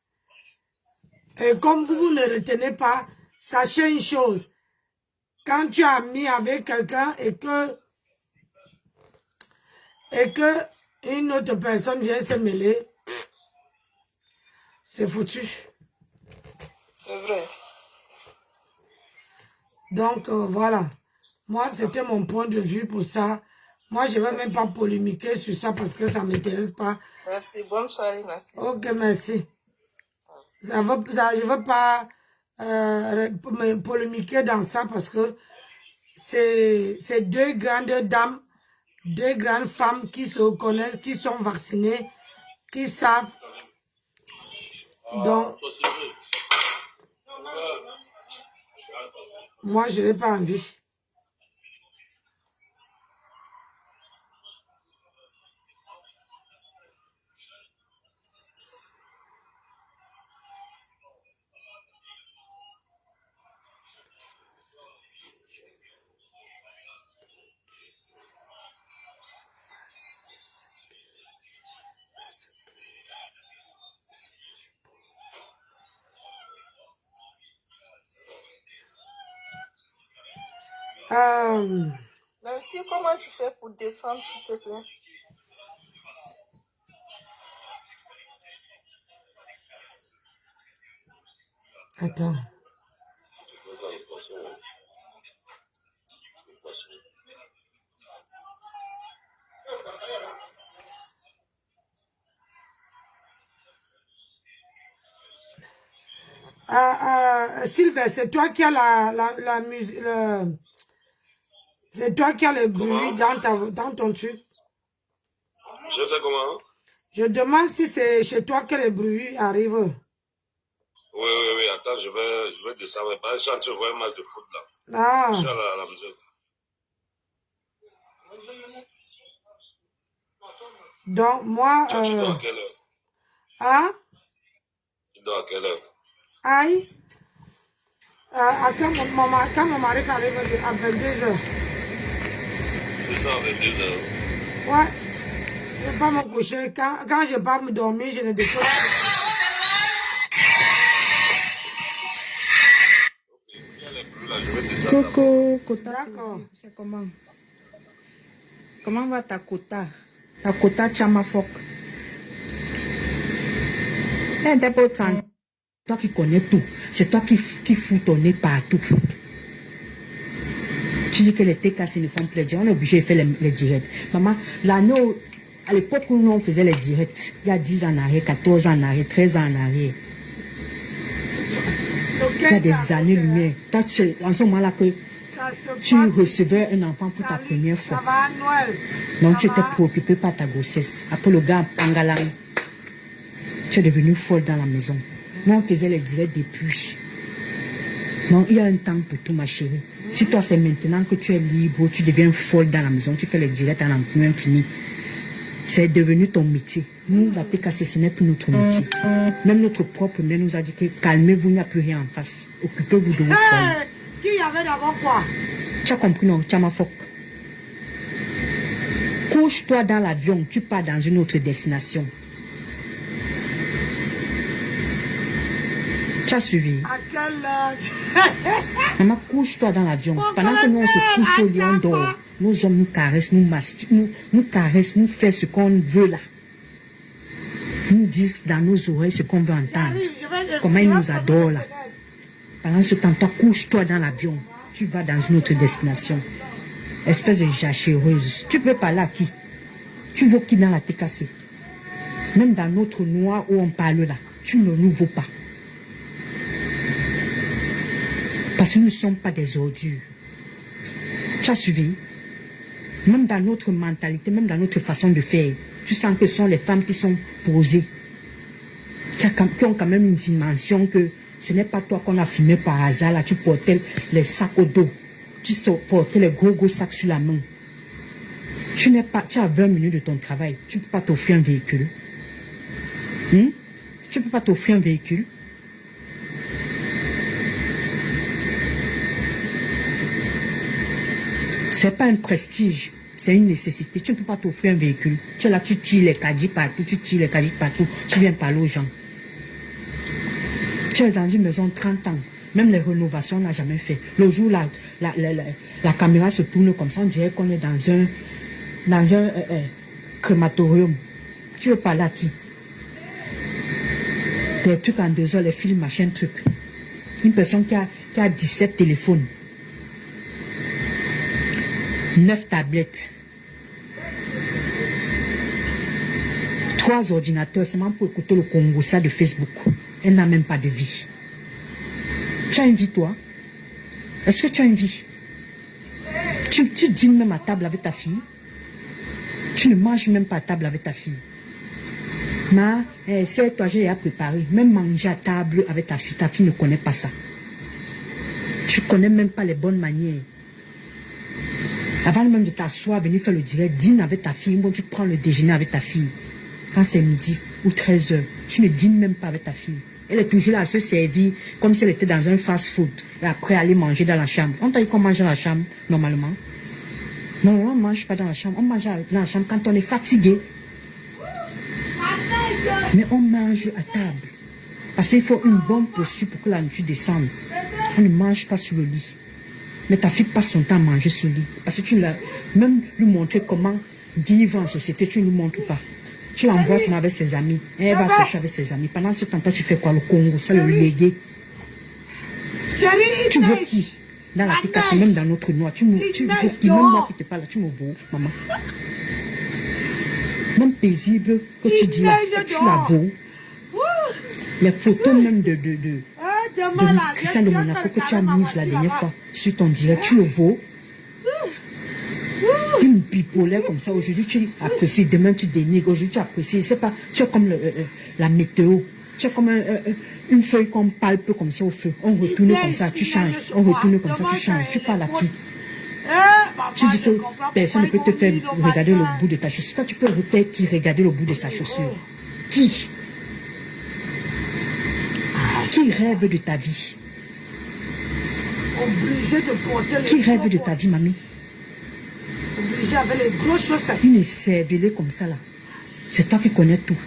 Et comme vous ne retenez pas, sachez une chose. Quand tu as mis avec quelqu'un et que une autre personne vient se mêler, c'est foutu. C'est vrai. Donc, voilà. Moi, c'était mon point de vue pour ça. Moi, je ne vais même pas polémiquer sur ça parce que ça ne m'intéresse pas. Merci. Bonne soirée, merci. Ok, merci. Je ne veux pas me polémiquer dans ça parce que c'est deux grandes dames, deux grandes femmes qui se connaissent, qui sont vaccinées, qui savent. Donc, moi, je n'ai pas envie. Nancy, comment tu fais pour descendre, s'il te plaît? Attends. Sylvain, c'est toi qui as la musique. C'est toi qui as le bruit dans ton truc. Je fais comment? Je demande si c'est chez toi que le bruit arrive. Oui, attends, je vais descendre. Je suis en train de voir un match de foot là. Ah. Je suis à la maison. Donc, moi... Tu dors à quelle heure? Hein? Tu dors à quelle heure? Aïe. Quand mon mari arrive à 22h. Tu descends à 22h? Ouais. Je ne vais pas me coucher. Quand je ne vais pas me dormir, je ne décroche pas. Coco, Kota, c'est comment? Comment va ta Kota? Ta Kota Chamafok. Elle n'est pas autant. Toi qui connais tout, c'est toi qui fous ton nez partout. Tu dis que les TKC ne font plus les directs, on est obligé de faire les directs. Maman, l'année, à l'époque où nous on faisait les directs, il y a 10 ans en arrière, 14 ans en arrière, 13 ans en arrière. Il y a des années-lumière. Toi, en ce moment-là, que tu recevais un enfant pour ta première fois. Ça va, Noël. Donc, tu étais préoccupé par ta grossesse. Après le gars en Pangalang, tu es devenue folle dans la maison. Nous, on faisait les directs depuis. Non, il y a un temps pour tout, ma chérie. Si toi, c'est maintenant que tu es libre, tu deviens folle dans la maison, tu fais les directs à n'en plus fini. C'est devenu ton métier. Nous, la TKC, ce n'est plus notre métier. Même notre propre mère nous a dit que calmez-vous, il n'y a plus rien en face. Occupez-vous de vos foyers. Qui y avait d'abord quoi? Tu as compris, non? Tu as ma foc. Couche-toi dans l'avion, tu pars dans une autre destination. Tu as suivi? À quelle heure? Maman, couche-toi dans l'avion. Pendant que nous, on se couche au lit, on dort. Nos hommes nous caressent, nous masturbent, nous caressent, nous font ce qu'on veut là. Nous disent dans nos oreilles ce qu'on veut entendre. Comment ils nous adorent là. Pendant ce temps, toi, couche-toi dans l'avion. Tu vas dans une autre destination. Espèce de jachéreuse. Tu peux parler à qui? Tu veux qui dans la TKC? Même dans notre noir où on parle là, tu ne nous vaux pas. Parce que nous ne sommes pas des ordures. Tu as suivi? Même dans notre mentalité, même dans notre façon de faire, tu sens que ce sont les femmes qui sont posées, qui ont quand même une dimension que ce n'est pas toi qu'on a fumé par hasard, là, tu portais les sacs au dos, tu portais les gros sacs sur la main. Tu as 20 minutes de ton travail, tu ne peux pas t'offrir un véhicule. Tu ne peux pas t'offrir un véhicule. C'est pas un prestige, c'est une nécessité. Tu ne peux pas t'offrir un véhicule. Tu es là, tu tires les caddies partout, tu viens parler aux gens. Tu es dans une maison 30 ans, même les rénovations, on n'a jamais fait. Le jour où la caméra se tourne comme ça, on dirait qu'on est dans un crématorium. Tu veux parler à qui? Des trucs en 2 heures, les films, machin, truc. Une personne qui a 17 téléphones. 9 tablettes, 3 ordinateurs seulement pour écouter le Congo, ça de Facebook. Elle n'a même pas de vie. Tu as une vie, toi? Est-ce que tu as une vie? Tu dînes même à table avec ta fille? Tu ne manges même pas à table avec ta fille? C'est toi, j'ai à préparer. Même manger à table avec ta fille ne connaît pas ça. Tu ne connais même pas les bonnes manières. Avant même de t'asseoir, venir faire le direct, dîne avec ta fille. Bon, tu prends le déjeuner avec ta fille. Quand c'est midi ou 13h, tu ne dînes même pas avec ta fille. Elle est toujours là à se servir comme si elle était dans un fast-food. Et après, aller manger dans la chambre. On t'a dit qu'on mange dans la chambre, normalement? Non, on ne mange pas dans la chambre. On mange dans la chambre quand on est fatigué. Mais on mange à table. Parce qu'il faut une bonne posture pour que la nourriture descende. On ne mange pas sur le lit. Mais ta fille passe son temps à manger sur le lit. Parce que tu l'as même lui montrer comment vivre en société, tu ne lui montres pas. Tu l'envoies seulement avec ses amis. Et elle va sortir avec ses amis. Pendant ce temps, toi, tu fais quoi? Le Congo, ça le légué. Tu veux qui? Dans la TKC, même dans notre noix. Tu veux qui? Même moi qui te parle, tu me vaux, maman. Même paisible que tu dis là, tu la vaux. Les photos même de Christian de Monaco que tu as mises la dernière fois sur ton direct, tu le vaux. Une bipolaire comme ça, aujourd'hui tu apprécies, demain tu dénigres, aujourd'hui tu apprécies. C'est pas, tu es comme la météo, tu es comme une feuille qu'on palpe comme ça au feu. On retourne comme ça, tu changes. On retourne comme ça, tu changes. Tu parles à qui? Tu dis que personne ne peut te faire regarder le bout de ta chaussure. Toi, tu peux faire qui regarder le bout de sa chaussure? Qui? Qui rêve de ta vie? Obligé de porter les Qui rêve de ta vie, mamie? Obligé avec les grosses chaussettes. Une cervelée comme ça là. C'est toi qui connais tout.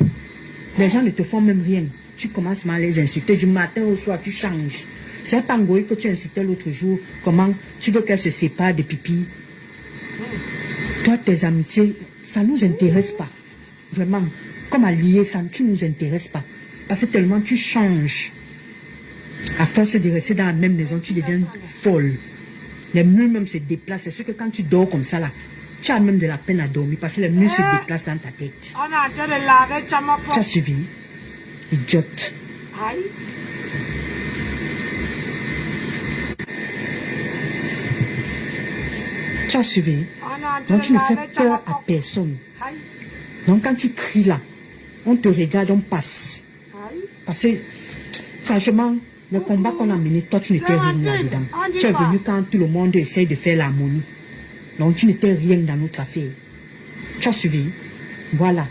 Les gens ne te font même rien. Tu commences à les insulter du matin au soir, tu changes. C'est un pangouille que tu insultais l'autre jour. Comment tu veux qu'elle se sépare de pipi? Toi, tes amitiés, ça ne nous intéresse pas. Vraiment, comme allié, ça ne nous intéresse pas. Parce que tellement tu changes. À force de rester dans la même maison, tu deviens folle. Les murs même se déplacent. C'est sûr que quand tu dors comme ça là, tu as même de la peine à dormir parce que les murs se déplacent dans ta tête. On a en train de laver, tu as suivi? Idiote. Aïe. Tu as suivi? Donc tu ne fais peur à personne. Aïe. Donc quand tu cries là, on te regarde, on passe. Aïe. Parce que franchement, le combat qu'on a mené, toi tu n'étais rien là-dedans. Tu es venu quand tout le monde essaye de faire l'harmonie. Donc tu n'étais rien dans notre affaire. Tu as suivi? Voilà.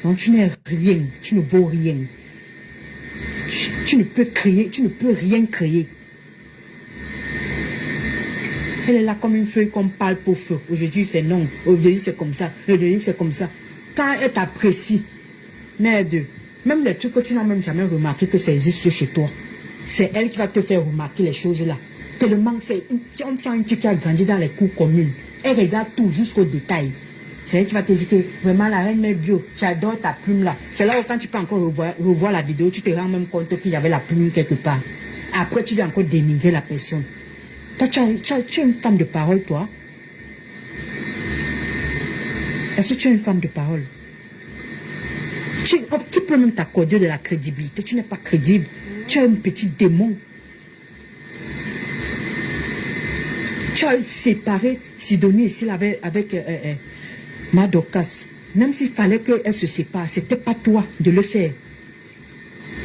Donc tu n'es rien, tu ne vaux rien. Tu ne peux créer, tu ne peux rien créer. Elle est là comme une feuille qu'on parle pour feu. Aujourd'hui c'est non, aujourd'hui c'est comme ça, aujourd'hui c'est comme ça. Quand elle t'apprécie, merde, même les trucs que tu n'as même jamais remarqué que ça existe chez toi, c'est elle qui va te faire remarquer les choses là. Tellement on sent une fille qui a grandi dans les cours communes. Elle regarde tout jusqu'au détail. C'est elle qui va te dire que vraiment la reine est bio, j'adore ta plume là. C'est là où quand tu peux encore revoir la vidéo, tu te rends même compte qu'il y avait la plume quelque part. Après tu vas encore dénigrer la personne. Toi, tu es une femme de parole, toi. Est-ce que tu es une femme de parole? Qui peut même t'accorder de la crédibilité? Tu n'es pas crédible. Tu es un petit démon. Tu as séparé Sidonie ici avec Madokas. Même s'il fallait qu'elle se sépare, ce n'était pas toi de le faire.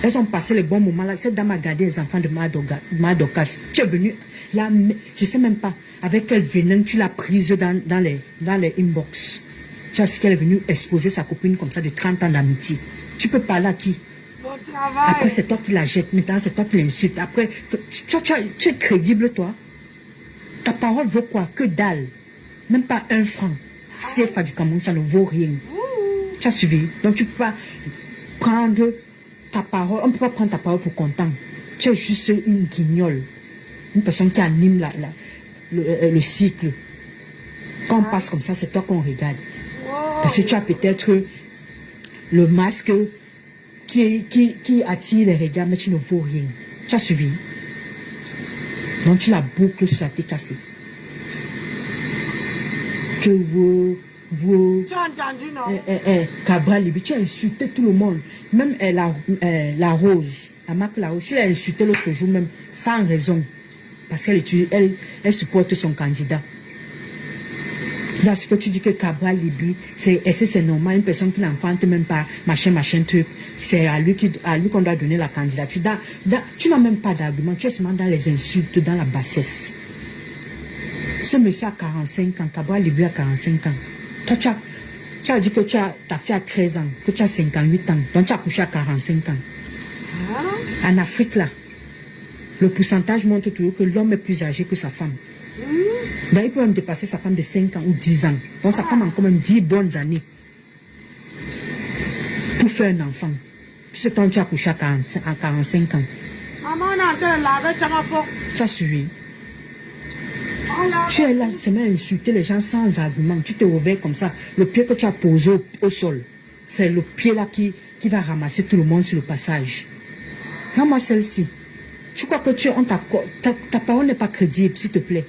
Elles ont passé les bons moments là. Cette dame a gardé les enfants de Madokas. Tu es venu là, je ne sais même pas avec quel venin tu l'as prise dans les inbox. Tu as su qu'elle est venue exposer sa copine comme ça de 30 ans d'amitié. Tu peux parler à qui? Après c'est toi qui la jettes, maintenant c'est toi qui l'insulte. Après, tu es crédible toi? Ta parole vaut quoi? Que dalle. Même pas 1 franc. CFA du Cameroun, ça ne vaut rien. Tu as suivi? Donc tu ne peux pas prendre ta parole, on ne peut pas prendre ta parole pour content. Tu es juste une guignole. Une personne qui anime le cycle. Quand on passe comme ça, c'est toi qu'on regarde. Parce que tu as peut-être le masque qui attire les regards, mais tu ne vaux rien. Tu as suivi? Donc tu la boucles sur la tête cassée. Que tu as entendu, non? Cabral Libi, tu as insulté tout le monde. Même la Rose, la marque La Rose, tu l'as insulté l'autre jour même, sans raison. Parce qu'elle supporte son candidat. Là, ce que tu dis que Cabral Libi, c'est normal, une personne qui n'enfante même pas, machin, truc. C'est à lui qu'on doit donner la candidature. Tu n'as même pas d'argument, tu es seulement dans les insultes, dans la bassesse. Ce monsieur a 45 ans, Cabral Libi a 45 ans. Toi, tu as dit que ta fille a 13 ans, que tu as 58 ans, donc tu as couché à 45 ans. En Afrique, là, le pourcentage montre toujours que l'homme est plus âgé que sa femme. Donc, il peut même dépasser sa femme de 5 ans ou 10 ans. Donc, sa femme a quand même 10 bonnes années pour faire un enfant. Puis, c'est quand tu as couché à 45 ans. Maman, on a entendu laver, tu as suivi. Tu es là, tu sais même insulter les gens sans argument. Tu te réveilles comme ça. Le pied que tu as posé au sol, c'est le pied là qui va ramasser tout le monde sur le passage. Ramasse celle-ci. Tu crois que ta parole n'est pas crédible, s'il te plaît.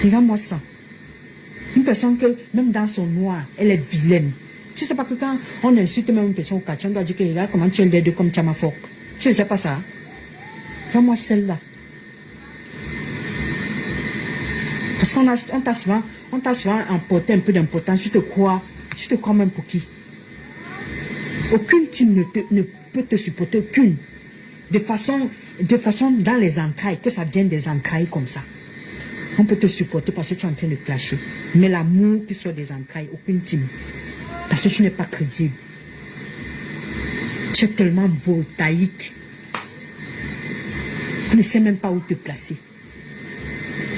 Regarde-moi ça. Une personne que, même dans son noir, elle est vilaine. Tu ne sais pas que quand on insulte même une personne au quartier, on doit dire que regarde comment tu es l'aide comme Tchamafok. Tu ne sais pas ça. Regarde-moi celle-là. Parce qu'on t'a souvent emporté un peu d'importance. Tu te crois même pour qui? Aucune team ne peut te supporter, aucune. De façon dans les entrailles, que ça vienne des entrailles comme ça. On peut te supporter parce que tu es en train de clasher. Mais l'amour qui sort des entrailles, aucune team. Parce que tu n'es pas crédible. Tu es tellement voltaïque. On ne sait même pas où te placer.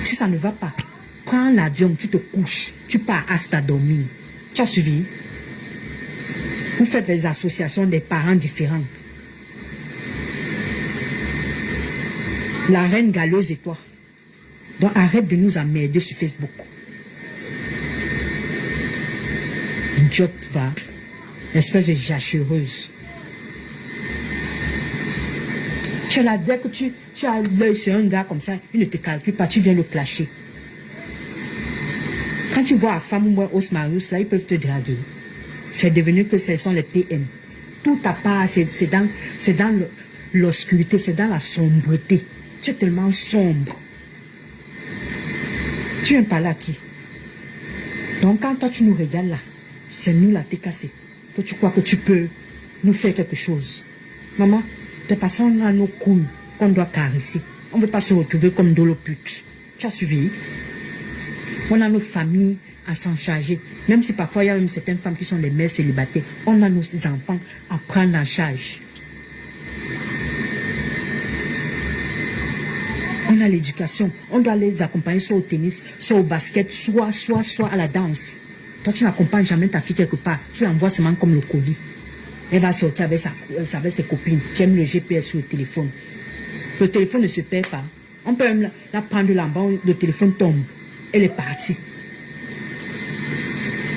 Si ça ne va pas, prends l'avion, tu te couches, tu pars à dormir. Tu as suivi? Vous faites des associations des parents différents. La reine galeuse et toi. Donc arrête de nous emmerder sur Facebook. Idiote va, espèce de jachereuse. Tu es là, dès que tu as l'œil sur un gars comme ça, il ne te calcule pas, tu viens le clasher. Quand tu vois la femme ou Osmarius, là, ils peuvent te draguer. C'est devenu que ce sont les PM. Tout à part, c'est dans l'obscurité, c'est dans la sombreté. Tu es tellement sombre. Tu viens parler à qui? Donc quand toi tu nous regardes là, c'est nous là, t'es cassé. Que tu crois que tu peux nous faire quelque chose. Maman, t'es passé, on a nos couilles qu'on doit caresser. On ne veut pas se retrouver comme de l'opute. Tu as suivi? On a nos familles à s'en charger. Même si parfois il y a même certaines femmes qui sont des mères célibataires, on a nos enfants à prendre en charge. On a l'éducation, on doit les accompagner soit au tennis, soit au basket, soit à la danse. Toi, tu n'accompagnes jamais ta fille quelque part, tu l'envoies seulement comme le colis. Elle va sortir avec ses copines. J'aime le GPS sur le téléphone. Le téléphone ne se perd pas. On peut même la prendre là-bas, le téléphone tombe. Elle est partie.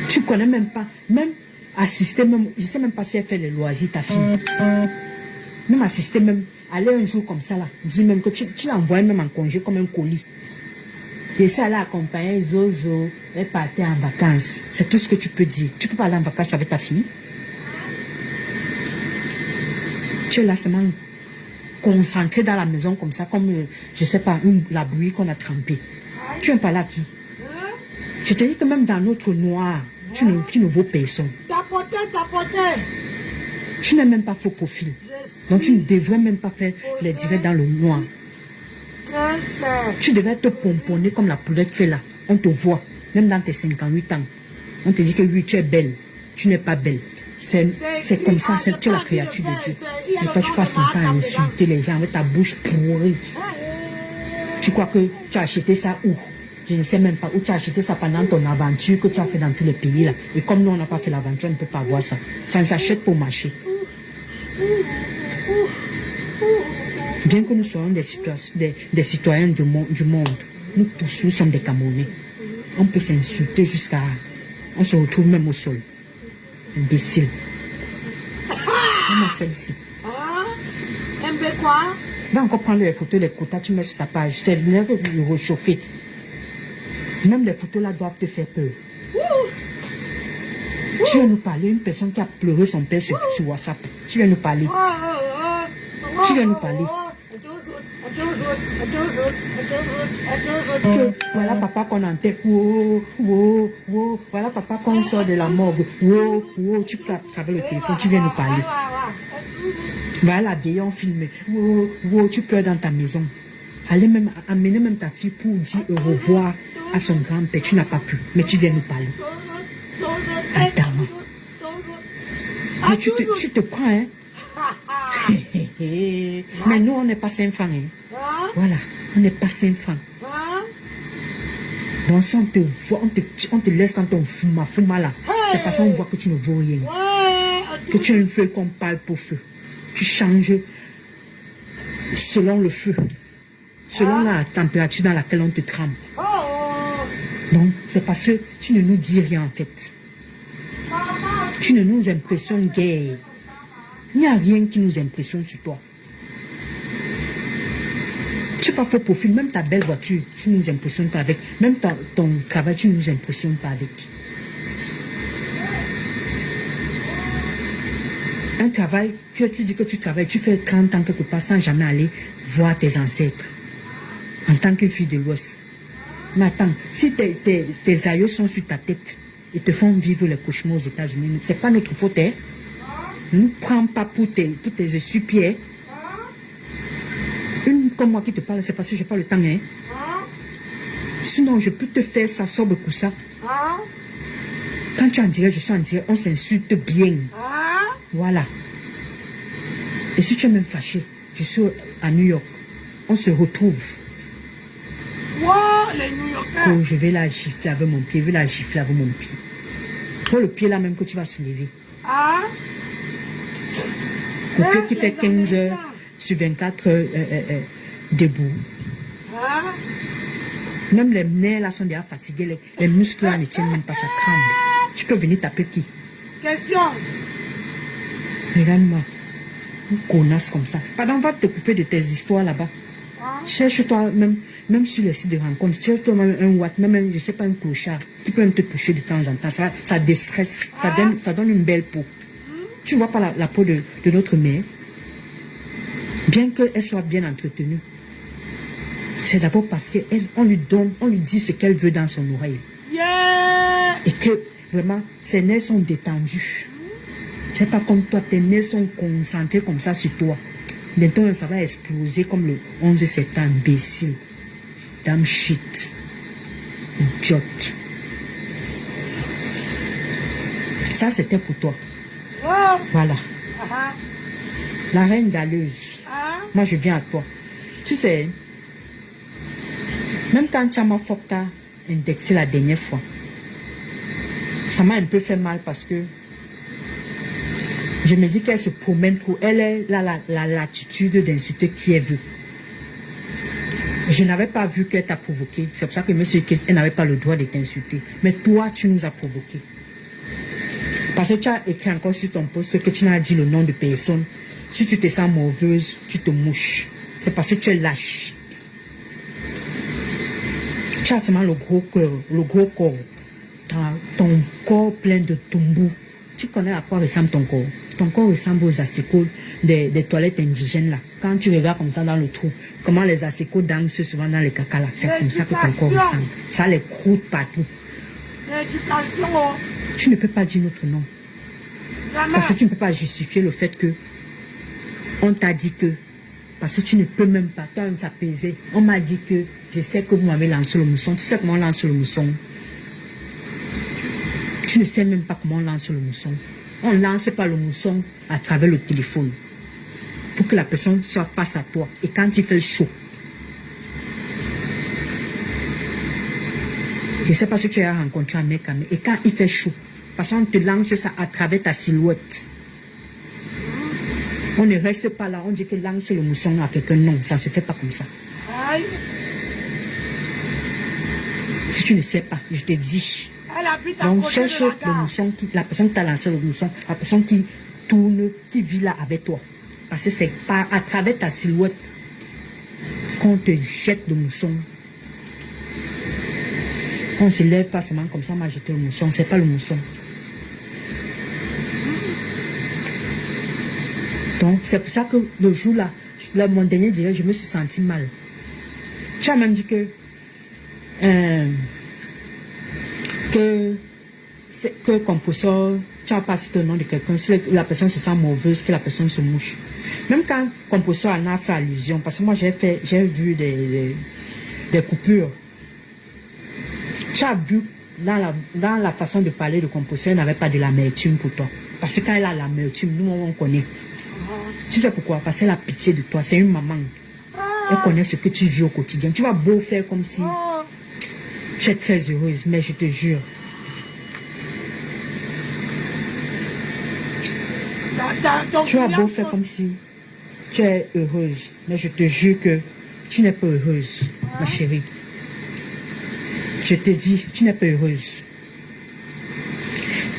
Tu connais même pas, même assister, même, je sais même pas si elle fait les loisirs, ta fille. Même assister, même, aller un jour comme ça là, dis même que tu l'envoies même en congé comme un colis. Et ça, elle a accompagné Zozo, elle partait en vacances. C'est tout ce que tu peux dire. Tu peux pas aller en vacances avec ta fille. Tu es là seulement concentré dans la maison comme ça, comme, je sais pas, la bouillie qu'on a trempée. Tu viens pas là qui? Je te dis que même dans notre noir, tu ne vaux personne. Tapoter. Tu n'es même pas faux profil. Donc tu ne devrais même pas faire les directs dans le noir. Tu devrais te pomponner comme la poulette fait là. On te voit, même dans tes 58 ans. On te dit que oui, tu es belle. Tu n'es pas belle. C'est comme ça, tu es la créature de Dieu. Et toi, tu passes ton temps à insulter les gens avec ta bouche pourrie. Tu crois que tu as acheté ça où? Je ne sais même pas où tu as acheté ça pendant ton aventure que tu as fait dans tous les pays là. Et comme nous, on n'a pas fait l'aventure, on ne peut pas voir ça. Ça ne s'achète pour marcher. Bien que nous soyons des citoyens du monde, nous tous, nous sommes des Camerounais. On peut s'insulter jusqu'à... On se retrouve même au sol. Imbécile. On a celle-ci. Quoi? Va encore prendre les photos des quotas, tu mets sur ta page. C'est de réchauffer. Même les photos là doivent te faire peur. Tu viens nous parler, une personne qui a pleuré son père sur WhatsApp. Tu viens nous parler. Tu viens nous parler. Que voilà papa qu'on entend. Voilà papa qu'on sort de la morgue. Tu peux avec le téléphone, tu viens nous parler. Voilà la vieille en filmé. Tu pleures dans ta maison. Allez même amener même ta fille pour dire au revoir à son grand-père. Tu n'as pas pu, mais tu viens nous parler. Attends. Mais tu te prends, hein? Mais nous, on n'est pas 5 francs. Hein? Voilà, on n'est pas 5 francs. Bon, si on te voit, on te laisse dans ton fuma là. C'est parce qu'on voit que tu ne vaux rien. Que tu es un feu qu'on parle pour feu. Tu changes selon le feu. Selon la température dans laquelle on te trempe. Donc, c'est parce que tu ne nous dis rien en fait. Tu ne nous impressionnes guère. Il n'y a rien qui nous impressionne sur toi. Tu n'es pas fait profil, même ta belle voiture, tu ne nous impressionnes pas avec. Même ton travail, tu ne nous impressionnes pas avec. Un travail, tu dis que tu travailles, tu fais 30 ans quelque part sans jamais aller voir tes ancêtres. En tant que fille de l'Ouest. Mais attends, si tes aïeux sont sur ta tête et te font vivre les cauchemars aux États-Unis, c'est pas notre faute, hein? Ne nous prends pas pour tes essuie-pieds. Une comme moi qui te parle, c'est parce que je n'ai pas le temps, hein? Sinon, je peux te faire ça sobre pour ça. Quand tu en dirais, je suis en dirais, on s'insulte bien. Voilà. Et si tu es même fâché, je suis à New York. On se retrouve. Les New Yorkais. Oh, je vais la gifler avec mon pied, je vais la gifler avec mon pied. Pour le pied là même que tu vas soulever. Le pied qui fait 15 heures sur 24 heures debout. Même les nerfs là sont déjà fatigués, les muscles là ne tiennent même pas, ça tremble. Tu peux venir taper qui? Question. Regarde-moi. Une connasse comme ça. Pardon, va te couper de tes histoires là-bas. Cherche-toi même sur les sites de rencontres, cherche-toi même un watt, même je sais pas un clochard qui peut même te toucher de temps en temps. Ça déstresse, ça donne une belle peau. Tu vois pas la peau de notre mère, bien qu'elle soit bien entretenue. C'est d'abord parce qu'on lui dit ce qu'elle veut dans son oreille. Et que vraiment ses nerfs sont détendus. C'est pas comme toi, tes nerfs sont concentrés comme ça sur toi. Maintenant, ça va exploser comme le 11 septembre, imbécile. Damn shit. Idiote. Ça, c'était pour toi. Oh. Voilà. Ah. La reine galeuse. Ah. Moi, je viens à toi. Tu sais, même quand Chama Fokta a indexé la dernière fois, ça m'a un peu fait mal parce que je me dis qu'elle se promène trop. Elle est la latitude d'insulter qui elle veut. Je n'avais pas vu qu'elle t'a provoqué. C'est pour ça que je me suis dit qu'elle n'avait pas le droit de t'insulter. Mais toi, tu nous as provoqué. Parce que tu as écrit encore sur ton poste que tu n'as dit le nom de personne. Si tu te sens mauvaise, tu te mouches. C'est parce que tu es lâche. Tu as seulement le gros cœur, le gros corps. Ton corps plein de tombous. Tu connais à quoi ressemble ton corps? Ton corps ressemble aux asticots des toilettes indigènes là. Quand tu regardes comme ça dans le trou, comment les asticots dansent souvent dans les caca là. C'est comme ça que ton corps ressemble. Ça a les croûtes partout. Tu ne peux pas dire notre nom. Parce que tu ne peux pas justifier le fait que on t'a dit que. Parce que tu ne peux même pas. Toi, ça pesait. On m'a dit que je sais que vous m'avez lancé le mousson. Tu sais comment on lance le mousson? Tu ne sais même pas comment on lance le mousson. On ne lance pas le mousson à travers le téléphone. Pour que la personne soit face à toi. Et quand il fait chaud. Je ne sais pas si tu as rencontré un mec, et quand il fait chaud, parce qu'on te lance ça à travers ta silhouette. On ne reste pas là, on dit que lance le mousson à quelqu'un. Non, ça ne se fait pas comme ça. Aïe. Si tu ne sais pas, je te dis. Elle habite à Donc côté cherche de la le gare. mousson, la personne qui t'a lancé le mousson, la personne qui tourne, qui vit là avec toi. Parce que c'est à travers ta silhouette qu'on te jette le mousson. On ne se lève pas seulement comme ça, on m'a jeté le mousson, c'est pas le mousson. Donc c'est pour ça que le jour là, mon dernier direct, je me suis senti mal. Tu as même dit que compositeur, tu n'as pas cité le nom de quelqu'un, si la personne se sent mauvaise, que la personne se mouche. Même quand compositeur en a fait allusion, parce que moi j'ai vu des coupures. Tu as vu dans la façon de parler de compositeur, elle n'avait pas de l'amertume pour toi. Parce que quand elle a l'amertume, nous on connaît. Tu sais pourquoi? Parce qu'elle a pitié de toi, c'est une maman. Elle connaît ce que tu vis au quotidien. Tu vas beau faire comme si tu es très heureuse, mais je te jure. Tu vas beau faire comme si tu es heureuse, mais je te jure que tu n'es pas heureuse, ma chérie. Je te dis, tu n'es pas heureuse.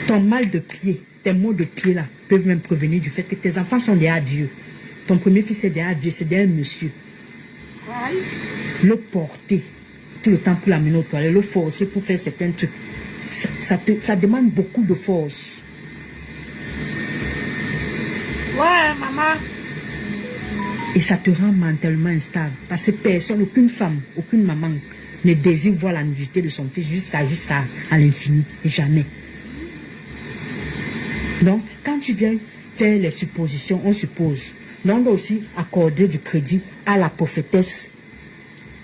Ton mal de pied, tes maux de pied là, peuvent même provenir du fait que tes enfants sont des adieux. Ton premier fils est des adieux, c'est des monsieur. Le porter tout le temps pour l'amener aux toilettes, le forcer pour faire certains trucs, ça demande beaucoup de force. Ouais, maman. Et ça te rend mentalement instable. Parce que personne, aucune femme, aucune maman ne désire voir la nudité de son fils jusqu'à l'infini. Jamais. Donc, quand tu viens faire les suppositions, on suppose. Mais on doit aussi accorder du crédit à la prophétesse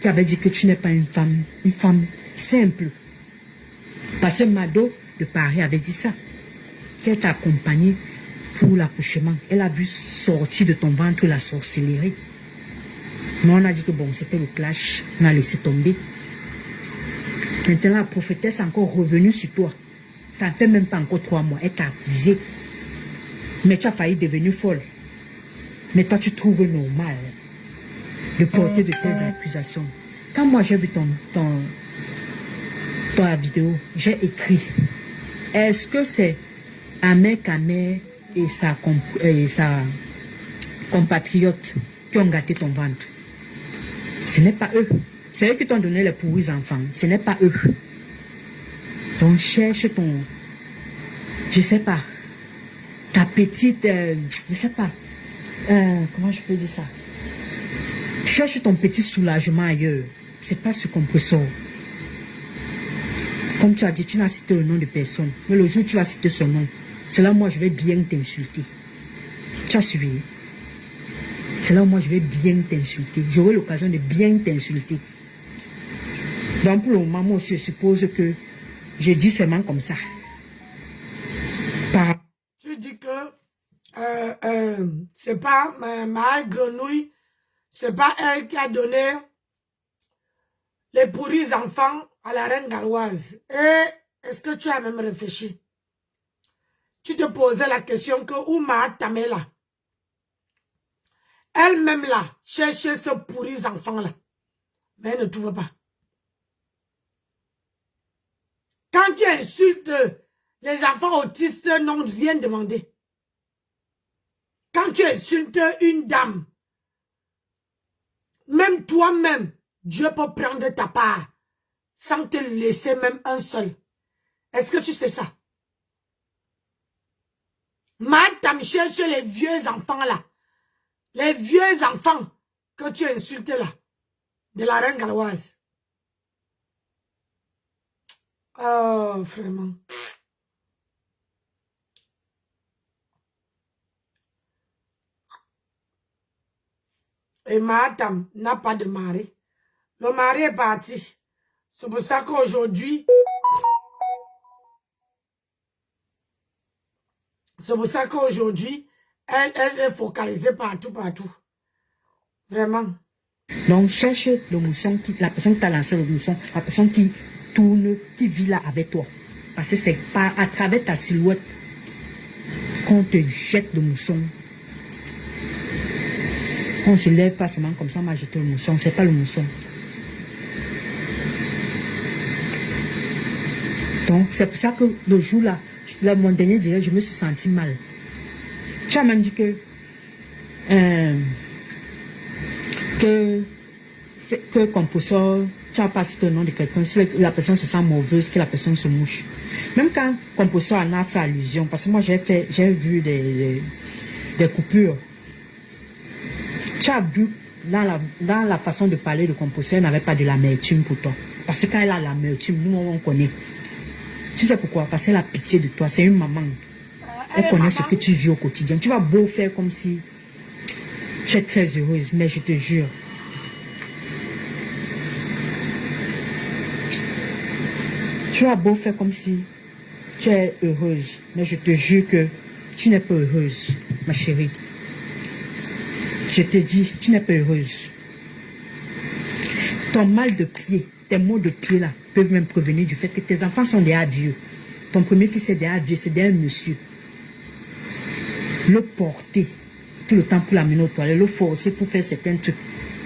qui avait dit que tu n'es pas une femme simple. Parce que Mado de Paris avait dit ça. Qu'elle t'a accompagnée pour l'accouchement. Elle a vu sortir de ton ventre la sorcellerie. Mais on a dit que bon, c'était le clash. On a laissé tomber. Maintenant, la prophétesse est encore revenue sur toi. Ça ne fait même pas encore 3 mois. Elle t'a accusé. Mais tu as failli devenir folle. Mais toi, tu trouves normal de porter de telles accusations. Quand moi, j'ai vu ta vidéo, j'ai écrit, est-ce que c'est Ahmed Kamer et sa compatriote qui ont gâté ton ventre? Ce n'est pas eux. C'est eux qui t'ont donné les pourris enfants. Ce n'est pas eux. Donc cherche ton... Je sais pas. Ta petite... je sais pas. Comment je peux dire ça? Cherche ton petit soulagement ailleurs. C'est pas ce compresseur. Comme tu as dit, tu n'as cité le nom de personne. Mais le jour où tu vas citer son nom, c'est là où moi je vais bien t'insulter. Tu as suivi? C'est là où moi je vais bien t'insulter. J'aurai l'occasion de bien t'insulter. Donc pour le moment, moi aussi, je suppose que je dis seulement comme ça. c'est pas ma grenouille, c'est pas elle qui a donné les pourris enfants à la reine galloise. Et est-ce que tu as même réfléchi? Tu te posais la question que Ouma Tamela, elle-même là, cherchait ce pourris enfant là, mais elle ne trouve pas. Quand tu insultes les enfants autistes, n'ont rien demandé. Quand tu insultes une dame, même toi-même, Dieu peut prendre ta part sans te laisser même un seul. Est-ce que tu sais ça? Madame cherche les vieux enfants là. Les vieux enfants que tu insultes là. De la reine galloise. Oh, vraiment. Et madame n'a pas de mari. Le mari est parti. C'est pour ça qu'aujourd'hui... elle est focalisée partout. Vraiment. Donc, cherche le mousson, la personne qui t'a lancé le mousson, la personne qui tourne, qui vit là avec toi. Parce que c'est pas à travers ta silhouette qu'on te jette le mousson. On se lève pas seulement comme ça, on m'a jeté le mousson. C'est pas le mousson. Donc, c'est pour ça que le jour là, mon dernier direct, je me suis senti mal. Tu as même dit que Composeur, tu as pas cité le nom de quelqu'un, si la personne se sent mauvaise, que la personne se mouche. Même quand Composeur en a fait allusion, parce que moi j'ai vu des coupures. Tu as vu dans la façon de parler de Composeur, elle n'avait pas de l'amertume pour toi. Parce que quand elle a l'amertume, nous on connaît. Tu sais pourquoi? Parce qu'elle a pitié de toi, c'est une maman. Elle connaît ce que tu vis au quotidien. Tu vas beau faire comme si tu es très heureuse, mais je te jure. Tu vas beau faire comme si tu es heureuse, mais je te jure que tu n'es pas heureuse, ma chérie. Je te dis, tu n'es pas heureuse. Ton mal de pied, tes maux de pied là, peuvent même provenir du fait que tes enfants sont derrière Dieu. Ton premier fils est derrière Dieu, c'est derrière monsieur. Le porter tout le temps pour l'amener aux toilettes, le forcer pour faire certains trucs,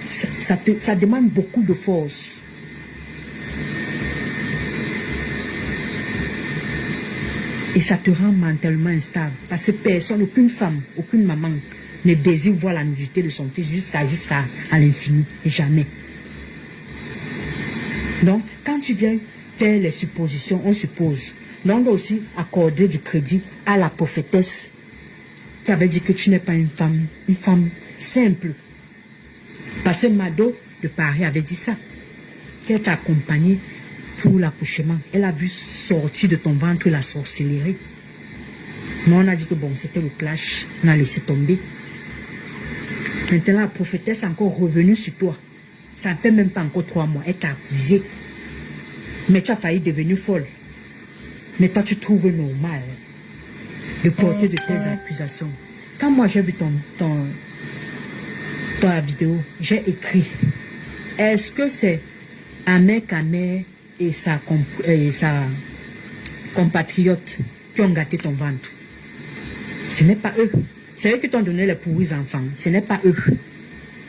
ça demande beaucoup de force. Et ça te rend mentalement instable. Parce que personne, aucune femme, aucune maman ne désire voir la nudité de son fils jusqu'à l'infini. Et jamais. Donc, quand tu viens faire les suppositions, on suppose. Mais on doit aussi accorder du crédit à la prophétesse qui avait dit que tu n'es pas une femme simple. Parce que Mado de Paris avait dit ça. Qu'elle t'a accompagnée pour l'accouchement. Elle a vu sortir de ton ventre la sorcellerie. Mais on a dit que bon, c'était le clash. On a laissé tomber. Maintenant, la prophétesse est encore revenue sur toi. Ça ne fait même pas encore 3 mois. Elle t'a accusé. Mais tu as failli devenir folle. Mais toi, tu trouves normal de porter de telles accusations. Quand moi, j'ai vu ta vidéo, j'ai écrit, est-ce que c'est Ahmed Kamer et sa compatriote qui ont gâté ton ventre? Ce n'est pas eux. C'est eux qui t'ont donné les pourris enfants. Ce n'est pas eux.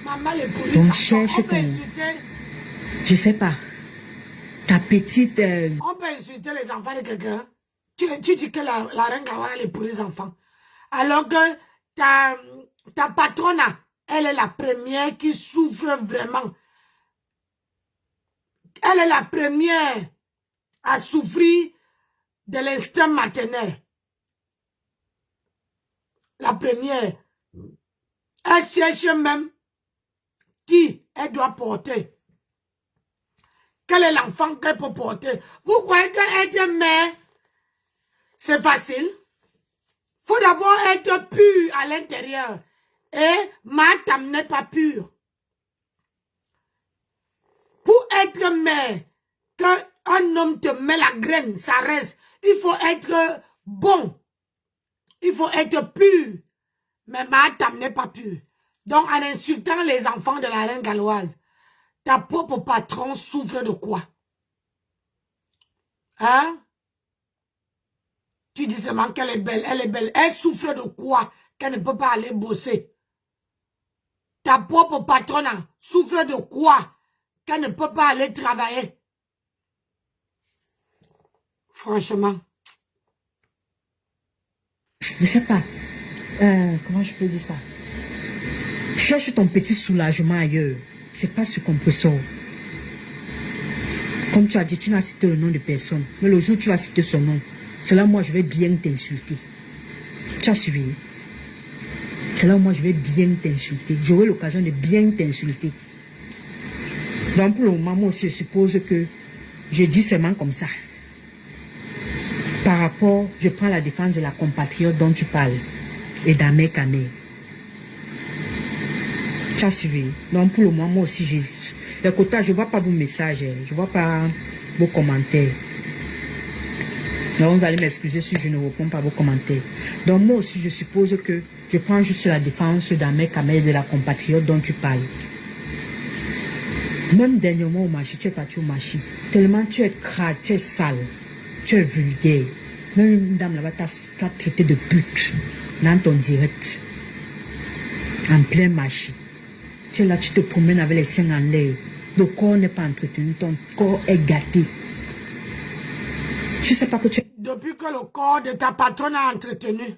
Maman, les pourris Donc, enfants, cherche on peut ton... insulter. Je sais pas. Ta petite... On peut insulter les enfants de quelqu'un. Tu dis que la reine Gawa est pour les enfants. Alors que ta patronne, elle est la première qui souffre vraiment. Elle est la première à souffrir de l'instinct maternel. La première. Elle cherche même qui elle doit porter. Quel est l'enfant qu'elle peut porter? Vous croyez qu'être mère, c'est facile? Faut d'abord être pur à l'intérieur. Et Matam n'est pas pure. Pour être mère, qu'un homme te met la graine, ça reste. Il faut être bon. Il faut être pur. Mais Matam n'est pas pur. Donc, en insultant les enfants de la reine galloise, ta propre patron souffre de quoi? Hein? Tu dis seulement qu'elle est belle, elle est belle. Elle souffre de quoi qu'elle ne peut pas aller bosser? Ta propre patronne souffre de quoi qu'elle ne peut pas aller travailler? Franchement. Je sais pas. Comment je peux dire ça? Cherche ton petit soulagement ailleurs. C'est pas ce qu'on peut sortir. Comme tu as dit, tu n'as cité le nom de personne. Mais le jour où tu vas citer son nom, c'est là où moi je vais bien t'insulter. Tu as suivi? C'est là où moi je vais bien t'insulter. J'aurai l'occasion de bien t'insulter. Donc pour le moment, moi aussi, je suppose que je dis seulement comme ça. Par rapport, je prends la défense de la compatriote dont tu parles. Et d'Ahmed Kamé. Tu as suivi? Donc pour le moment, moi aussi, de côté, je ne vois pas vos messages, je ne vois pas vos commentaires. Donc vous allez m'excuser si je ne réponds pas à vos commentaires. Donc moi aussi, je suppose que je prends juste la défense d'Ahmed Kamé et de la compatriote dont tu parles. Même dernièrement au marché, tu es parti au marché. Tellement tu es crade, tu es sale, tu es vulgaire. Même une dame là-bas t'a traité de pute dans ton direct. En plein marché. Tu es là, tu te promènes avec les seins en l'air. Le corps n'est pas entretenu, ton corps est gâté. Tu sais pas que tu... Depuis que le corps de ta patronne a entretenu,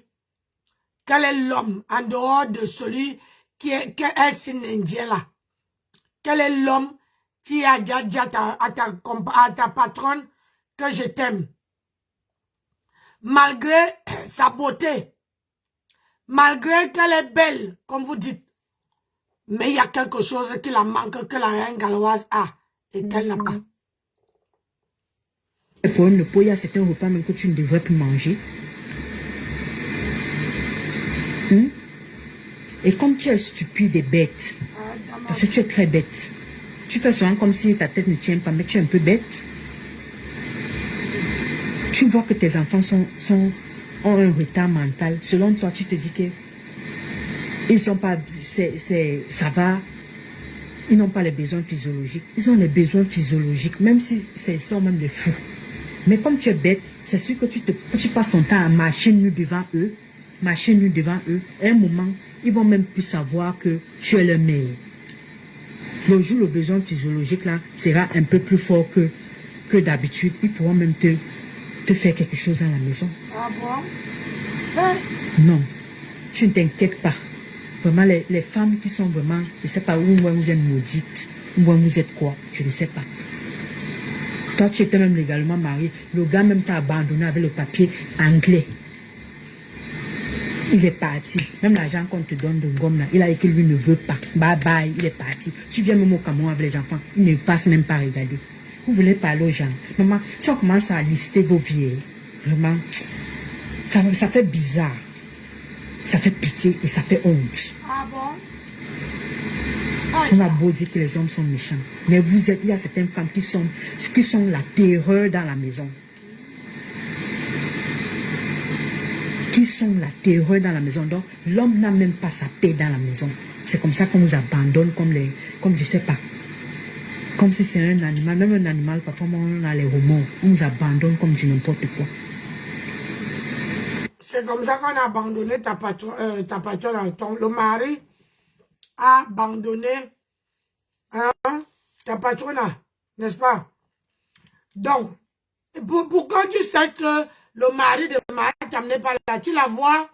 quel est l'homme en dehors de celui qui est indien là? Quel est l'homme qui a déjà dit à ta patronne que je t'aime? Malgré sa beauté, malgré qu'elle est belle, comme vous dites, mais il y a quelque chose qui la manque, que la reine galloise a, et qu'elle n'a pas. Pour une peau, il y a certains repas même que tu ne devrais plus manger. Et comme tu es stupide et bête, parce que tu es très bête, tu fais souvent comme si ta tête ne tient pas, mais tu es un peu bête. Tu vois que tes enfants ont un retard mental. Selon toi, tu te dis que ils sont pas, ça va. Ils n'ont pas les besoins physiologiques. Ils ont les besoins physiologiques, même si ce sont même des fous. Mais comme tu es bête, c'est sûr que tu passes ton temps à marcher nu devant eux. Marcher nu devant eux. À un moment, ils vont même plus savoir que tu es le meilleur. Le jour, le besoin physiologique là sera un peu plus fort que d'habitude. Ils pourront même te faire quelque chose dans la maison. Ah bon? Hein? Non, tu ne t'inquiètes pas. Vraiment, les femmes qui sont vraiment, je ne sais pas où vous êtes maudites, où vous êtes quoi, je ne sais pas. Toi, tu étais même légalement marié. Le gars même t'a abandonné avec le papier anglais. Il est parti. Même l'argent qu'on te donne de gomme là, il a dit que lui ne veut pas. Bye bye, il est parti. Tu viens même au Cameroun avec les enfants, il ne passe même pas regarder. Vous voulez parler aux gens. Maman, si on commence à lister vos vies, vraiment, ça fait bizarre. Ça fait pitié et ça fait honte. Ah bon? On a beau dire que les hommes sont méchants. Mais il y a certaines femmes qui sont la terreur dans la maison. Qui sont la terreur dans la maison. Donc, l'homme n'a même pas sa paix dans la maison. C'est comme ça qu'on nous abandonne comme je sais pas. Comme si c'est un animal. Même un animal, parfois on a les remords. On nous abandonne comme du n'importe quoi. C'est comme ça qu'on a abandonné ta patronne. Le mari a abandonné ta patronne, n'est-ce pas? Donc, pourquoi tu sais que le mari de Matam n'est pas là? Tu la vois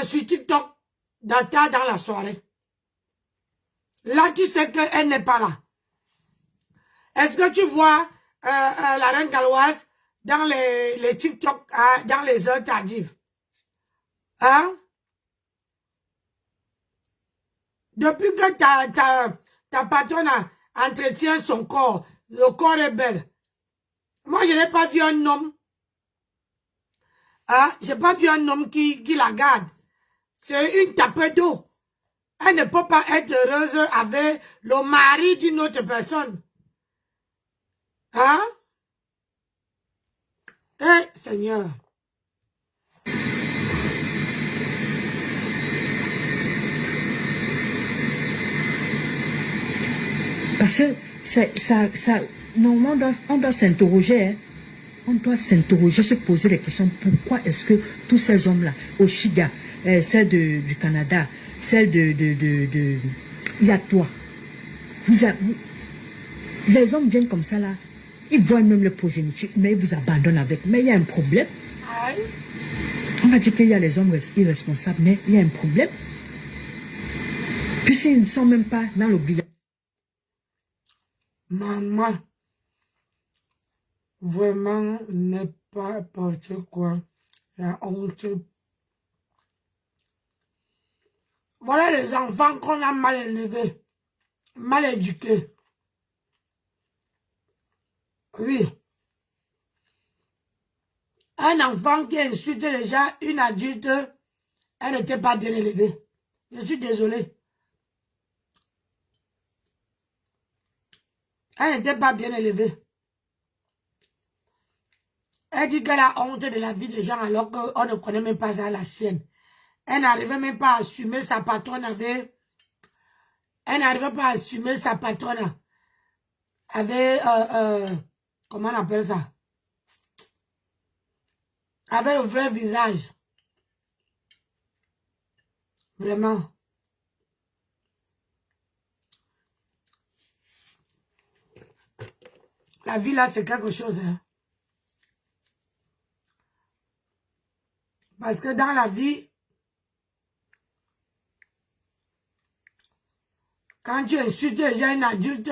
sur TikTok dans la soirée. Là, tu sais qu'elle n'est pas là. Est-ce que tu vois la reine galloise dans les TikTok, dans les heures tardives? Hein? Depuis que ta patronne entretient son corps, le corps est belle. Moi, je n'ai pas vu un homme. Je n'ai pas vu un homme qui la garde. C'est une tapette d'eau. Elle ne peut pas être heureuse avec le mari d'une autre personne. Hein? Eh, Seigneur. Parce que normalement, on doit s'interroger. Hein. On doit s'interroger, se poser les questions. Pourquoi est-ce que tous ces hommes-là, Oshiga, celle du Canada, celle de Yatoua, les hommes viennent comme ça là, ils voient même le progéniture, mais ils vous abandonnent avec. Mais il y a un problème. On va dire qu'il y a les hommes irresponsables, mais il y a un problème. Puisqu'ils ne sont même pas dans l'obligation. Maman, vraiment, n'est pas n'importe quoi. La honte. Voilà les enfants qu'on a mal élevés, mal éduqués. Oui. Un enfant qui insulte déjà une adulte, elle n'était pas bien élevée. Je suis désolée. Elle n'était pas bien élevée. Elle dit qu'elle a honte de la vie des gens alors qu'on ne connaît même pas ça, la sienne. Elle n'arrivait même pas à assumer sa patronne avait... Elle n'arrivait pas à assumer sa patronne avait... comment on appelle ça? Avait le vrai visage. Vraiment. La vie là, c'est quelque chose. Hein. Parce que dans la vie, quand tu insultes déjà une adulte,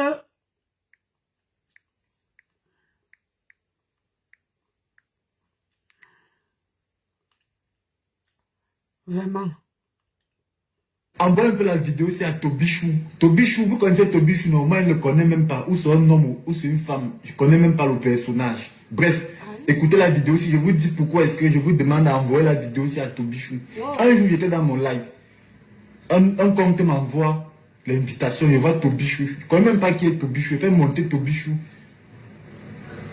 vraiment. Envoie un peu la vidéo, c'est à Tobichou. Tobichou, vous connaissez Tobichou, non, moi je ne le connais même pas. Ou c'est un homme ou c'est une femme. Je ne connais même pas le personnage. Bref, écoutez la vidéo. Si je vous dis pourquoi est-ce que je vous demande d'envoyer la vidéo, c'est à Tobichou. Un jour, j'étais dans mon live. Un compte m'envoie l'invitation. Je vois Tobichou. Je ne connais même pas qui est Tobichou. Je fais monter Tobichou.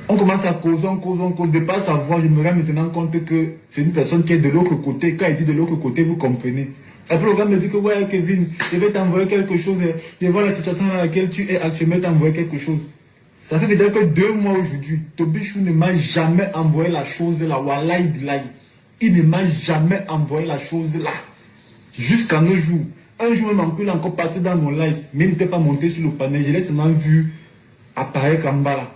On commence à causer, on cause. De pas savoir, je me rends maintenant compte que c'est une personne qui est de l'autre côté. Quand il dit de l'autre côté, vous comprenez. Après, le gars me dit que, ouais, Kevin, je vais t'envoyer quelque chose. Je vois la situation dans laquelle tu es actuellement, t'envoyer quelque chose. Ça fait déjà que 2 mois aujourd'hui. Tobichou ne m'a jamais envoyé la chose là. Wallahi billahi. Il ne m'a jamais envoyé la chose là. Jusqu'à nos jours. Un jour, même il a encore passé dans mon live. Mais il n'était pas monté sur le panel. Je l'ai seulement vu apparaître en bas là.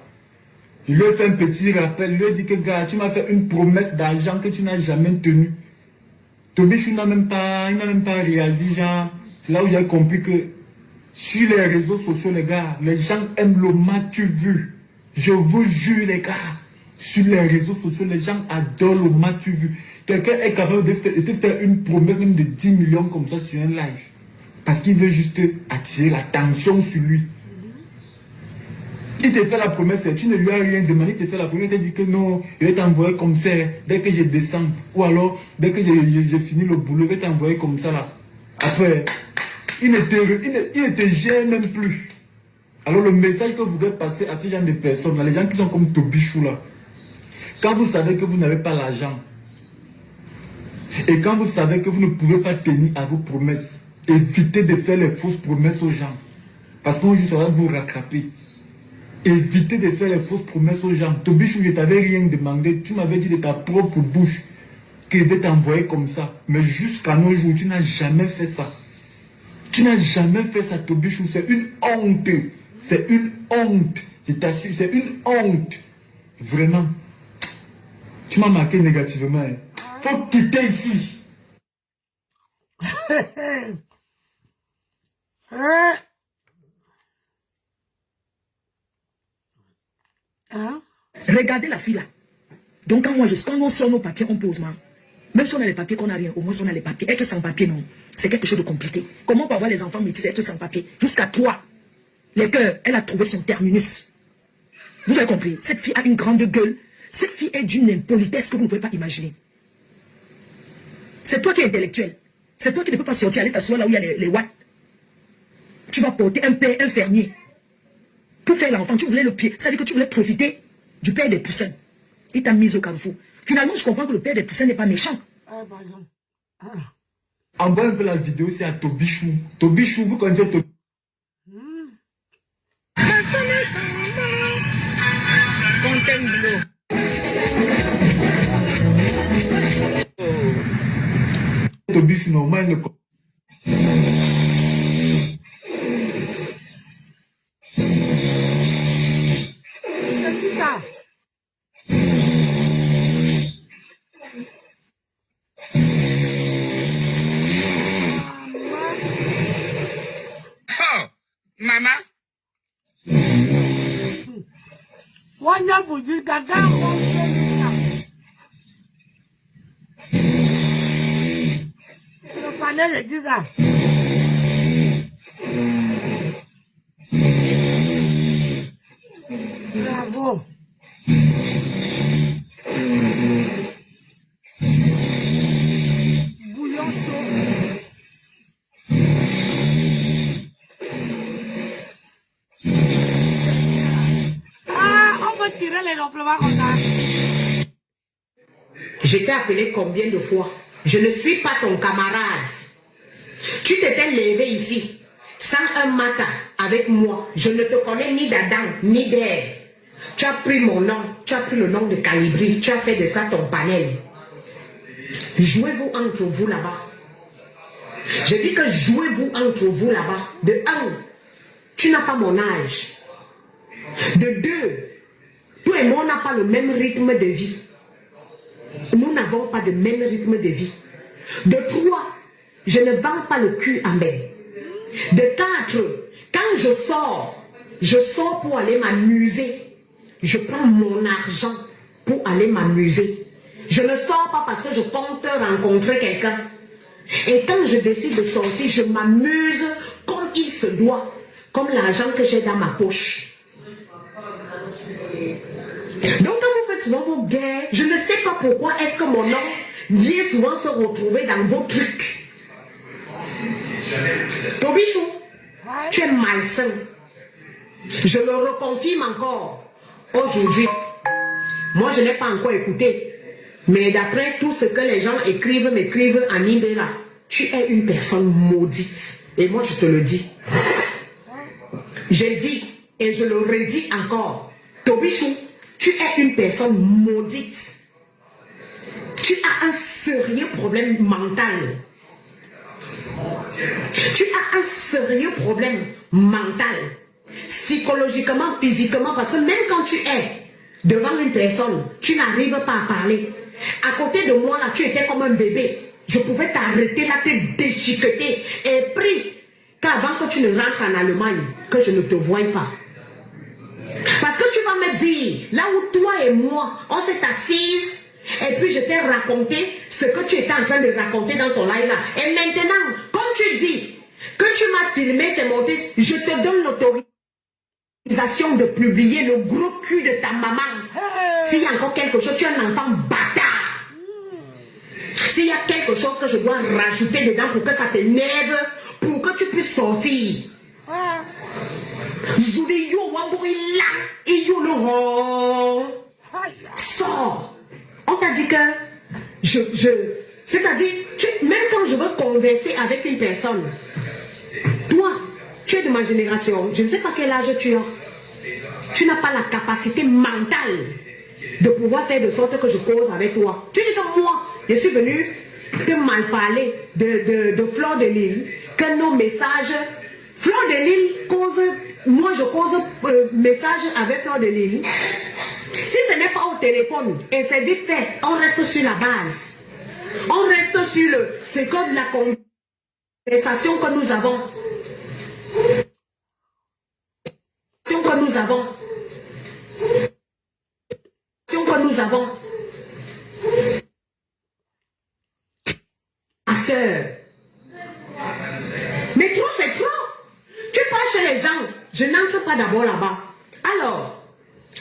Je lui ai fait un petit rappel. Je lui ai dit que, gars, tu m'as fait une promesse d'argent que tu n'as jamais tenue. Tobichou n'a même pas réalisé, genre, c'est là où j'ai compris que sur les réseaux sociaux, les gars, les gens aiment le matu vu. Je vous jure, les gars, sur les réseaux sociaux, les gens adorent le matu vu. Quelqu'un est capable de faire une promesse même de 10 millions comme ça sur un live. Parce qu'il veut juste attirer l'attention sur lui. Il te fait la promesse, tu ne lui as rien demandé, il te fait la promesse, il te dit que non, il va t'envoyer comme ça, dès que je descends, ou alors, dès que j'ai fini le boulot, il va t'envoyer comme ça là. Après, il ne te gêne même plus. Alors le message que vous devez passer à ces gens de personnes, là, les gens qui sont comme Tobichou là, quand vous savez que vous n'avez pas l'argent, et quand vous savez que vous ne pouvez pas tenir à vos promesses, évitez de faire les fausses promesses aux gens, parce qu'un jour ça va vous rattraper. Évitez de faire les fausses promesses aux gens. Tobichou, je t'avais rien demandé. Tu m'avais dit de ta propre bouche que je vais t'envoyer comme ça. Mais jusqu'à nos jours, tu n'as jamais fait ça. Tu n'as jamais fait ça, Tobichou. C'est une honte. C'est une honte. Je t'assure, c'est une honte. Vraiment. Tu m'as marqué négativement. Hein. Faut quitter ici. Hein? Regardez la fille là. Donc quand on sort nos papiers, on pose main. Même si on a les papiers, qu'on n'a rien, au moins si on a les papiers. Être sans papier, non. C'est quelque chose de compliqué. Comment on peut avoir les enfants métis, être sans papier? Jusqu'à toi. Les cœurs, elle a trouvé son terminus. Vous avez compris? Cette fille a une grande gueule. Cette fille est d'une impolitesse que vous ne pouvez pas imaginer. C'est toi qui es intellectuel. C'est toi qui ne peux pas sortir, aller t'asseoir là où il y a les watts. Tu vas porter un père infirmier. Pour faire l'enfant, tu voulais le pied. Ça veut dire que tu voulais profiter du père des poussins. Il t'a mis au carrefour. Finalement, je comprends que le père des poussins n'est pas méchant. Envoie un peu la vidéo, c'est à Tobichou. Tobichou, vous connaissez Tobichou? Fontainebleau. Tobichou, normal, ne... Oh, maman. Wanya Fuji Gaga. Le panel est dit ça. Bravo. Bouillon chaud. Ah, on peut tirer les ronflements comme ça. Je t'ai appelé combien de fois? Je ne suis pas ton camarade. Tu t'étais levé ici, sans un matin, avec moi. Je ne te connais ni d'Adam, ni d'Ève. Tu as pris mon nom, tu as pris le nom de Calibri, tu as fait de ça ton panel. Jouez-vous entre vous là-bas. Je dis que jouez-vous entre vous là-bas. De un, tu n'as pas mon âge. De deux, toi et moi, on n'a pas le même rythme de vie. Nous n'avons pas de même rythme de vie. De trois, je ne vends pas le cul à main. De quatre, quand je sors pour aller m'amuser. Je prends mon argent pour aller m'amuser. Je ne sors pas parce que je compte rencontrer quelqu'un. Et quand je décide de sortir, je m'amuse comme il se doit, comme l'argent que j'ai dans ma poche. Donc quand vous faites souvent vos guerres, je ne sais pas pourquoi est-ce que mon nom vient souvent se retrouver dans vos trucs. Tobichou, tu es malsain. Je le reconfirme encore aujourd'hui. Moi, je n'ai pas encore écouté. Mais d'après tout ce que les gens m'écrivent en email là, tu es une personne maudite. Et moi, je te le dis. Je dis et je le redis encore. Tobichou, tu es une personne maudite. Tu as un sérieux problème mental. Tu as un sérieux problème mental. Psychologiquement, physiquement, parce que même quand tu es devant une personne, tu n'arrives pas à parler. À côté de moi, là, tu étais comme un bébé. Je pouvais t'arrêter là, te déchiqueter et pris qu'avant que tu ne rentres en Allemagne, que je ne te voie pas. Parce que tu vas me dire, là où toi et moi, on s'est assises, et puis je t'ai raconté ce que tu étais en train de raconter dans ton live là. Et maintenant, comme tu dis que tu m'as filmé, c'est monté, je te donne l'autorisation de publier le gros cul de ta maman. S'il y a encore quelque chose, tu es un enfant bâtard. S'il y a quelque chose que je dois rajouter dedans pour que ça t'énerve, pour que tu puisses sortir. Sors. On t'a dit que c'est-à-dire, même quand je veux converser avec une personne, toi, tu es de ma génération, je ne sais pas quel âge tu as. Tu n'as pas la capacité mentale de pouvoir faire de sorte que je cause avec toi. Tu dis que moi, je suis venu te mal parler de Fleur de Lille, que nos messages, Fleur de Lille cause, moi je cause message avec Fleur de Lille. Si ce n'est pas au téléphone, et c'est vite fait, on reste sur la base. On reste sur c'est comme la conversation que nous avons. Ma soeur. Mais trop, c'est trop. Tu pars chez les gens. Je n'entre pas d'abord là-bas. Alors,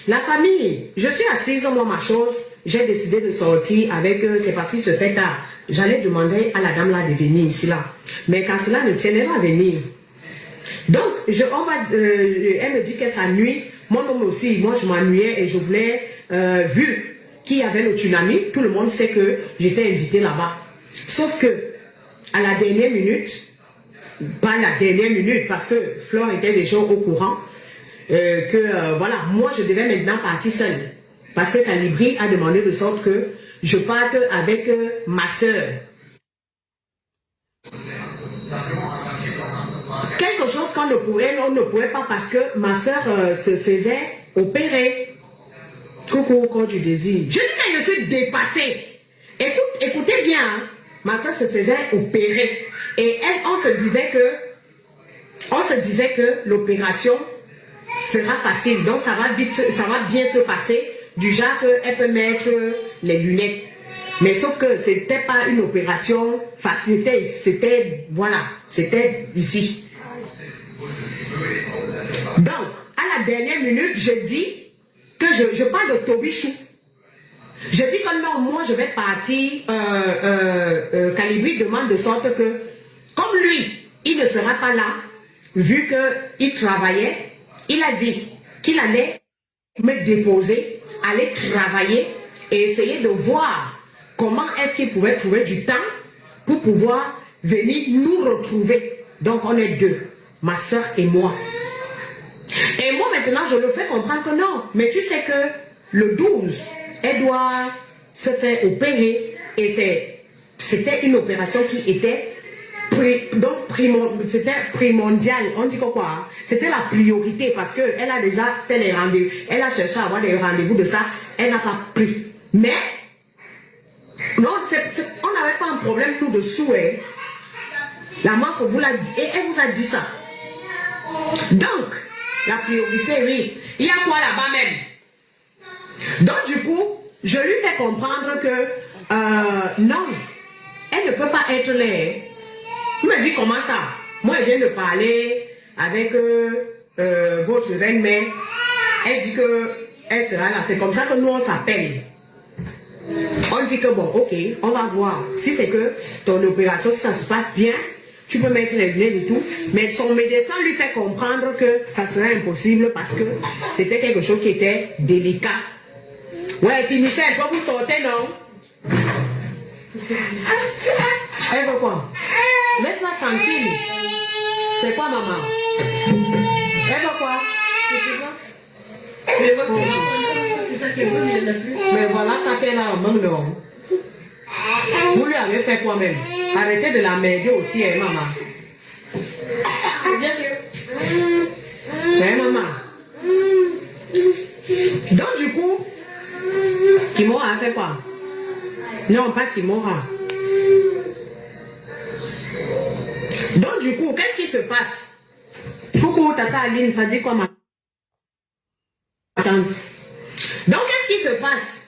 la famille, je suis assise, moi, ma chose. J'ai décidé de sortir avec eux. C'est parce qu'il se fait tard. J'allais demander à la dame là de venir ici là. Mais quand cela ne tienne pas à venir. Donc, elle me dit que ça nuit. Moi aussi, moi je m'ennuyais et je voulais, vu qu'il y avait le tsunami, tout le monde sait que j'étais invitée là-bas. Sauf que, à la dernière minute, pas la dernière minute, parce que Flore était déjà au courant, voilà, moi je devais maintenant partir seule. Parce que Calibri a demandé de sorte que je parte avec ma soeur. Quelque chose qu'on ne pouvait, on ne pouvait pas parce que ma soeur se faisait opérer. Coucou, quand tu désires. Je dis que je suis dépassée. Écoutez bien, hein. Ma soeur se faisait opérer. Et elle, on se disait que l'opération sera facile. Donc ça va vite, ça va bien se passer. Du genre qu'elle peut mettre les lunettes. Mais sauf que c'était pas une opération facile. C'était, voilà, c'était ici. Donc, à la dernière minute, je dis que je parle de Tobichou. Je dis que non, moi je vais partir. Calibri demande de sorte que, comme lui, il ne sera pas là, vu qu'il travaillait, il a dit qu'il allait me déposer, aller travailler et essayer de voir comment est-ce qu'il pouvait trouver du temps pour pouvoir venir nous retrouver. Donc on est deux, ma soeur et moi. Et moi maintenant je le fais comprendre que non, mais tu sais que le 12, elle doit se faire opérer et c'était une opération qui était c'était primordial. On dit quoi? C'était la priorité parce qu'elle a déjà fait les rendez-vous. Elle a cherché à avoir des rendez-vous de ça. Elle n'a pas pris. Mais, non, on n'avait pas un problème tout de souhait. La marque vous l'a dit. Et elle vous a dit ça. Donc, la priorité, oui. Il y a quoi là-bas même? Donc, du coup, je lui fais comprendre que, non, elle ne peut pas être là. Il me dit comment ça? Moi, elle vient de parler avec votre reine, mais elle dit qu'elle sera là. C'est comme ça que nous, on s'appelle. On dit que bon, ok, on va voir. Si c'est que ton opération, si ça se passe bien, tu peux mettre les lunettes et tout. Mais son médecin lui fait comprendre que ça serait impossible parce que c'était quelque chose qui était délicat. Ouais, finissez, elle peut vous sortir, non? Elle veut quoi? Laisse-la tranquille. C'est quoi, maman? Elle veut quoi? C'est ça qu'elle veut, mais elle n'a plus. Mais voilà ça qu'elle a en même nom. Vous lui avez fait quoi même? Arrêtez de la merder aussi, hein, maman. C'est maman. Donc du coup, Kimora a fait quoi? Non, pas Kimora. Donc du coup, qu'est-ce qui se passe? Coucou, tata Aline, ça dit quoi ma... Attends. Donc qu'est-ce qui se passe?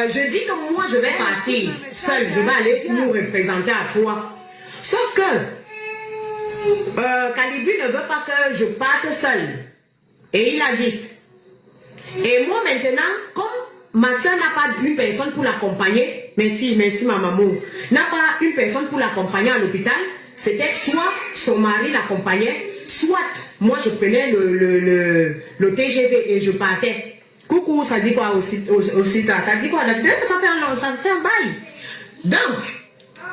Je dis que moi je vais partir seule, je vais aller nous représenter à toi. Sauf que Calibri ne veut pas que je parte seule. Et il a dit. Et moi maintenant, comme ma soeur n'a pas une personne pour l'accompagner, merci ma maman, n'a pas une personne pour l'accompagner à l'hôpital, c'était soit son mari l'accompagnait, soit moi je prenais le TGV et je partais. Coucou, ça dit quoi aussi ça dit quoi? Ça fait un bail. Donc,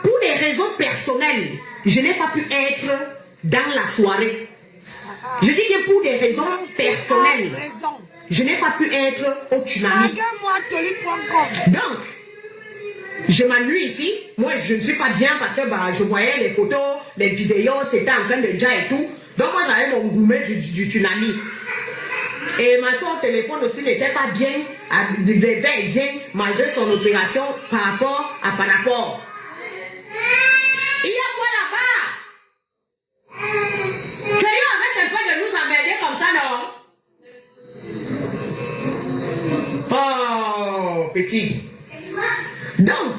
pour des raisons personnelles, je n'ai pas pu être dans la soirée. Je dis que pour des raisons personnelles, je n'ai pas pu être au tsunami. Donc, je m'ennuie ici. Moi, je ne suis pas bien parce que bah, je voyais les photos, les vidéos, c'était en train de déjà et tout. Donc, moi, j'avais mon gourmet du tsunami. Et ma soeur au téléphone aussi n'était pas bien, bien malgré son opération par rapport à Panaport. Il y a quoi là-bas? Sérieux, arrête un peu de nous emmerder comme ça, non? Oh, petit. Donc,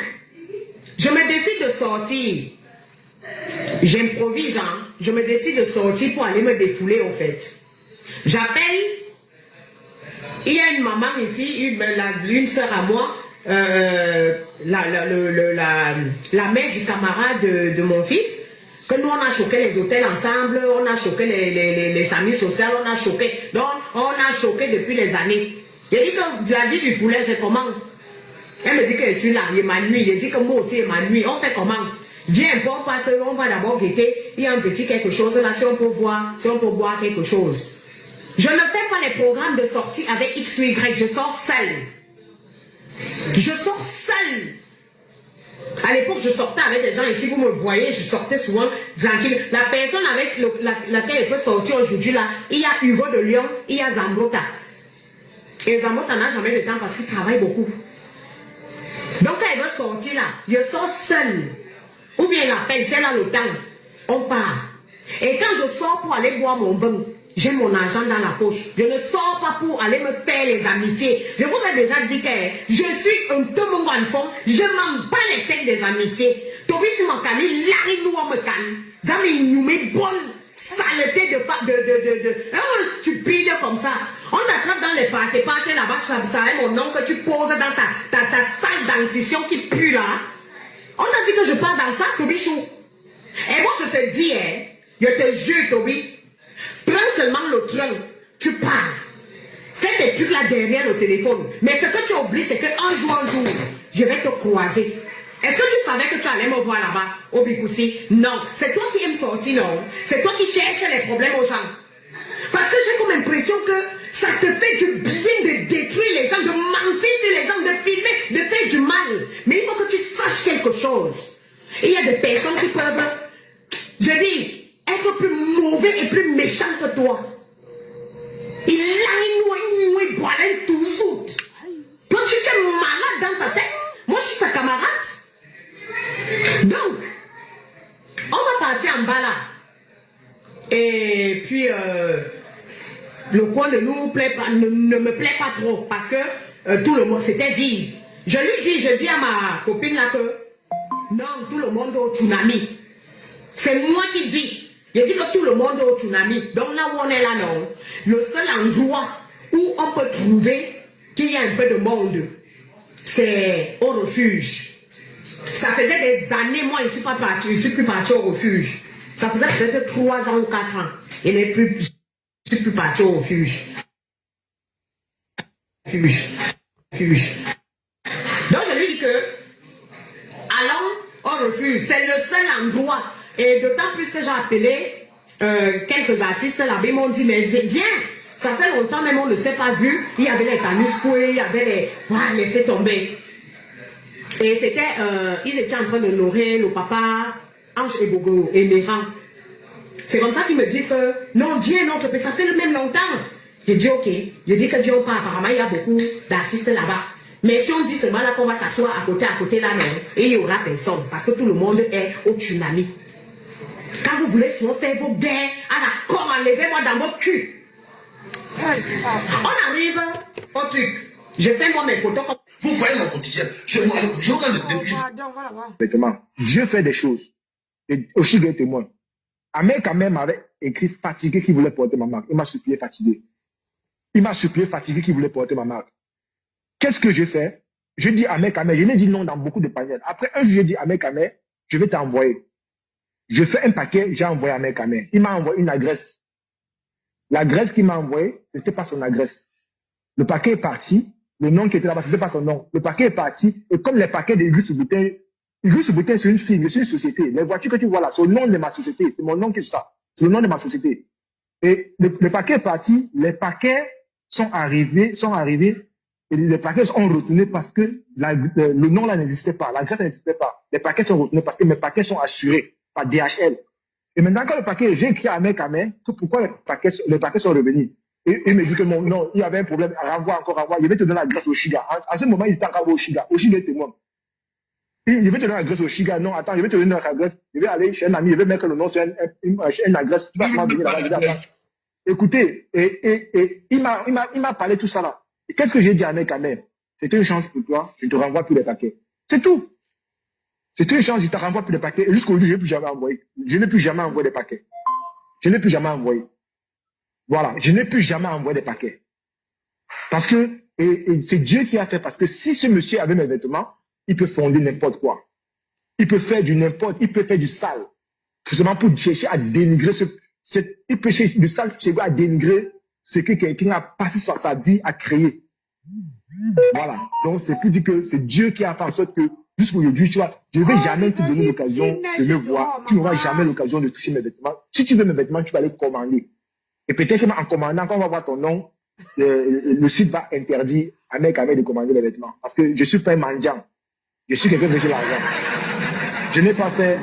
je me décide de sortir. J'improvise, hein. Je me décide de sortir pour aller me défouler, au fait. J'appelle. Il y a une maman ici, une soeur à moi, la mère du camarade de mon fils, que nous on a choqué les hôtels ensemble, on a choqué les amis sociaux, on a choqué. Donc on a choqué depuis des années. Il dit que la vie du poulet c'est comment? Elle me dit que je suis là, il m'ennuie. Il dit que moi aussi il m'ennuie. On fait comment? Viens, bon, parce qu'on va d'abord guetter. Il y a un petit quelque chose là, si on peut voir, si on peut boire quelque chose. Je ne fais pas les programmes de sortie avec X ou Y, je sors seule. Je sors seule. À l'époque, je sortais avec des gens ici, vous me voyez, je sortais souvent tranquille. La personne avec laquelle elle peut sortir aujourd'hui là, il y a Hugo de Lyon, il y a Zambrota. Et Zambrota n'a jamais le temps parce qu'il travaille beaucoup. Donc quand elle veut sortir là, je sors seule. Ou bien l'appel, c'est là le temps. On part. Et quand je sors pour aller boire mon vin, j'ai mon argent dans la poche. Je ne sors pas pour aller me faire les amitiés. Je vous ai déjà dit que je suis un peu mon enfant. Je m'en bats les têtes des amitiés. Tobi si mon cani, Larry nous on me canne. Zami nous met bonne saleté de stupide comme ça. On t'attrape dans les parties là-bas, ça est mon nom que tu poses dans ta salle dentition qui pue là. On a dit que je pars dans ça, Tobi Chou. Et moi je te dis, je te jure Tobi, prends seulement le train, tu pars. Fais tes trucs là derrière le téléphone. Mais ce que tu oublies, c'est qu'un jour, je vais te croiser. Est-ce que tu savais que tu allais me voir là-bas, au Bikoussi? Non. C'est toi qui aimes sortir, non? C'est toi qui cherches les problèmes aux gens. Parce que j'ai comme impression que ça te fait du bien de détruire les gens, de mentir sur les gens, de filmer, de faire du mal. Mais il faut que tu saches quelque chose. Il y a des personnes qui peuvent, je dis, être plus mauvais et plus méchants que toi. Il a une boiler toujours. Toi, tu es malade dans ta tête. Moi, je suis ta camarade. Donc, on va partir en bas là. Et puis, le coin ne nous plaît pas, ne me plaît pas trop. Parce que tout le monde, c'était vide. Je dis à ma copine là que non, tout le monde est au tsunami. C'est moi qui dis. Je dis que tout le monde est au tsunami. Donc là où on est là, non. Le seul endroit où on peut trouver qu'il y a un peu de monde, c'est au refuge. Ça faisait des années, moi je ne suis pas parti, je ne suis plus parti au refuge. Ça faisait peut-être 3 ans ou 4 ans. Je ne suis plus parti au refuge. Donc je lui dis que allons au refuge. C'est le seul endroit. Et d'autant plus que j'ai appelé quelques artistes là-bas, ils m'ont dit, mais viens, ça fait longtemps même on ne s'est pas vu. Il y avait les canus foués, il y avait les... Voilà, laissez tomber. Et c'était, ils étaient en train de nourrir le papa, Ange et Bogo, et Méran. C'est comme ça qu'ils me disent que, non, viens, non, ça fait le même longtemps. J'ai dit, ok. J'ai dit que viens pas, apparemment, il y a beaucoup d'artistes là-bas. Mais si on dit seulement là qu'on va s'asseoir à côté là, non, et il n'y aura personne, parce que tout le monde est au tsunami. Quand vous voulez souvent faire vos gains, à la com, enlevez-moi dans votre cul. On arrive au truc. Je fais moi mes photos comme... Vous voyez mon quotidien. Je Dieu fait des choses. Et Oshiga est témoin. Ahmed quand même avait écrit fatigué qui voulait porter ma marque. Il m'a supplié fatigué. Il m'a supplié fatigué qui voulait porter ma marque. Qu'est-ce que j'ai fait? Je dis Ahmed Kamel, je l'ai dit non dans beaucoup de panels. Après un jour, j'ai dit Ahmed Kamel, je vais t'envoyer. Je fais un paquet, j'ai envoyé Ahmed Kamel. Il m'a envoyé une adresse. L'adresse qu'il m'a envoyée, ce n'était pas son adresse. Le paquet est parti. Le nom qui était là-bas, ce n'était pas son nom. Le paquet est parti. Et comme les paquets d'Igus Boutin, c'est une firme, c'est une société. Les voitures que tu vois là, c'est le nom de ma société. C'est mon nom qui est ça. C'est le nom de ma société. Et le paquet est parti. Les paquets sont arrivés. Et les paquets sont retournés parce que le nom là n'existait pas. L'adresse n'existait pas. Les paquets sont retournés parce que mes paquets sont assurés par DHL. Et maintenant, quand le paquet, j'ai écrit à mes camés que pourquoi les paquets sont revenus. Et il me dit que non, il y avait un problème, renvoie. Je vais te donner l'adresse au Shiga. À ce moment, il était encore au Shiga. Au Shiga est témoin. Je vais te donner l'adresse au Shiga. Non, attends, je vais te donner l'adresse. Je vais aller chez un ami, je vais mettre le nom sur une adresse. Tu vas seulement venir là-bas. Écoutez, il m'a parlé tout ça là. Et qu'est-ce que j'ai dit à mes camés? C'était une chance pour toi, je ne te renvoie plus les paquets. C'est tout. C'était une chance, je ne te renvoie plus les paquets. Et jusqu'aujourd'hui, je n'ai plus jamais envoyé. Je n'ai plus jamais envoyé des paquets. Je n'ai plus jamais envoyé. Voilà, je n'ai plus jamais envoyé des paquets. Parce que, et c'est Dieu qui a fait, parce que si ce monsieur avait mes vêtements, il peut fonder n'importe quoi. Il peut faire du n'importe, il peut faire du sale. Seulement pour chercher à dénigrer il peut chercher du sale, chercher à dénigrer ce que quelqu'un a passé sur sa vie à créer. Voilà. Donc, c'est plus dit que c'est Dieu qui a fait en sorte que Jusqu'aujourd'hui, tu vois, je ne vais jamais te donner l'occasion de me voir. Tu n'auras jamais l'occasion de toucher mes vêtements. Si tu veux mes vêtements, tu vas les commander. Et peut-être qu'en commandant, quand on va voir ton nom, le site va interdire à mec de commander les vêtements. Parce que je suis pas un mendiant. Je suis quelqu'un qui veut l'argent. Je n'ai pas fait.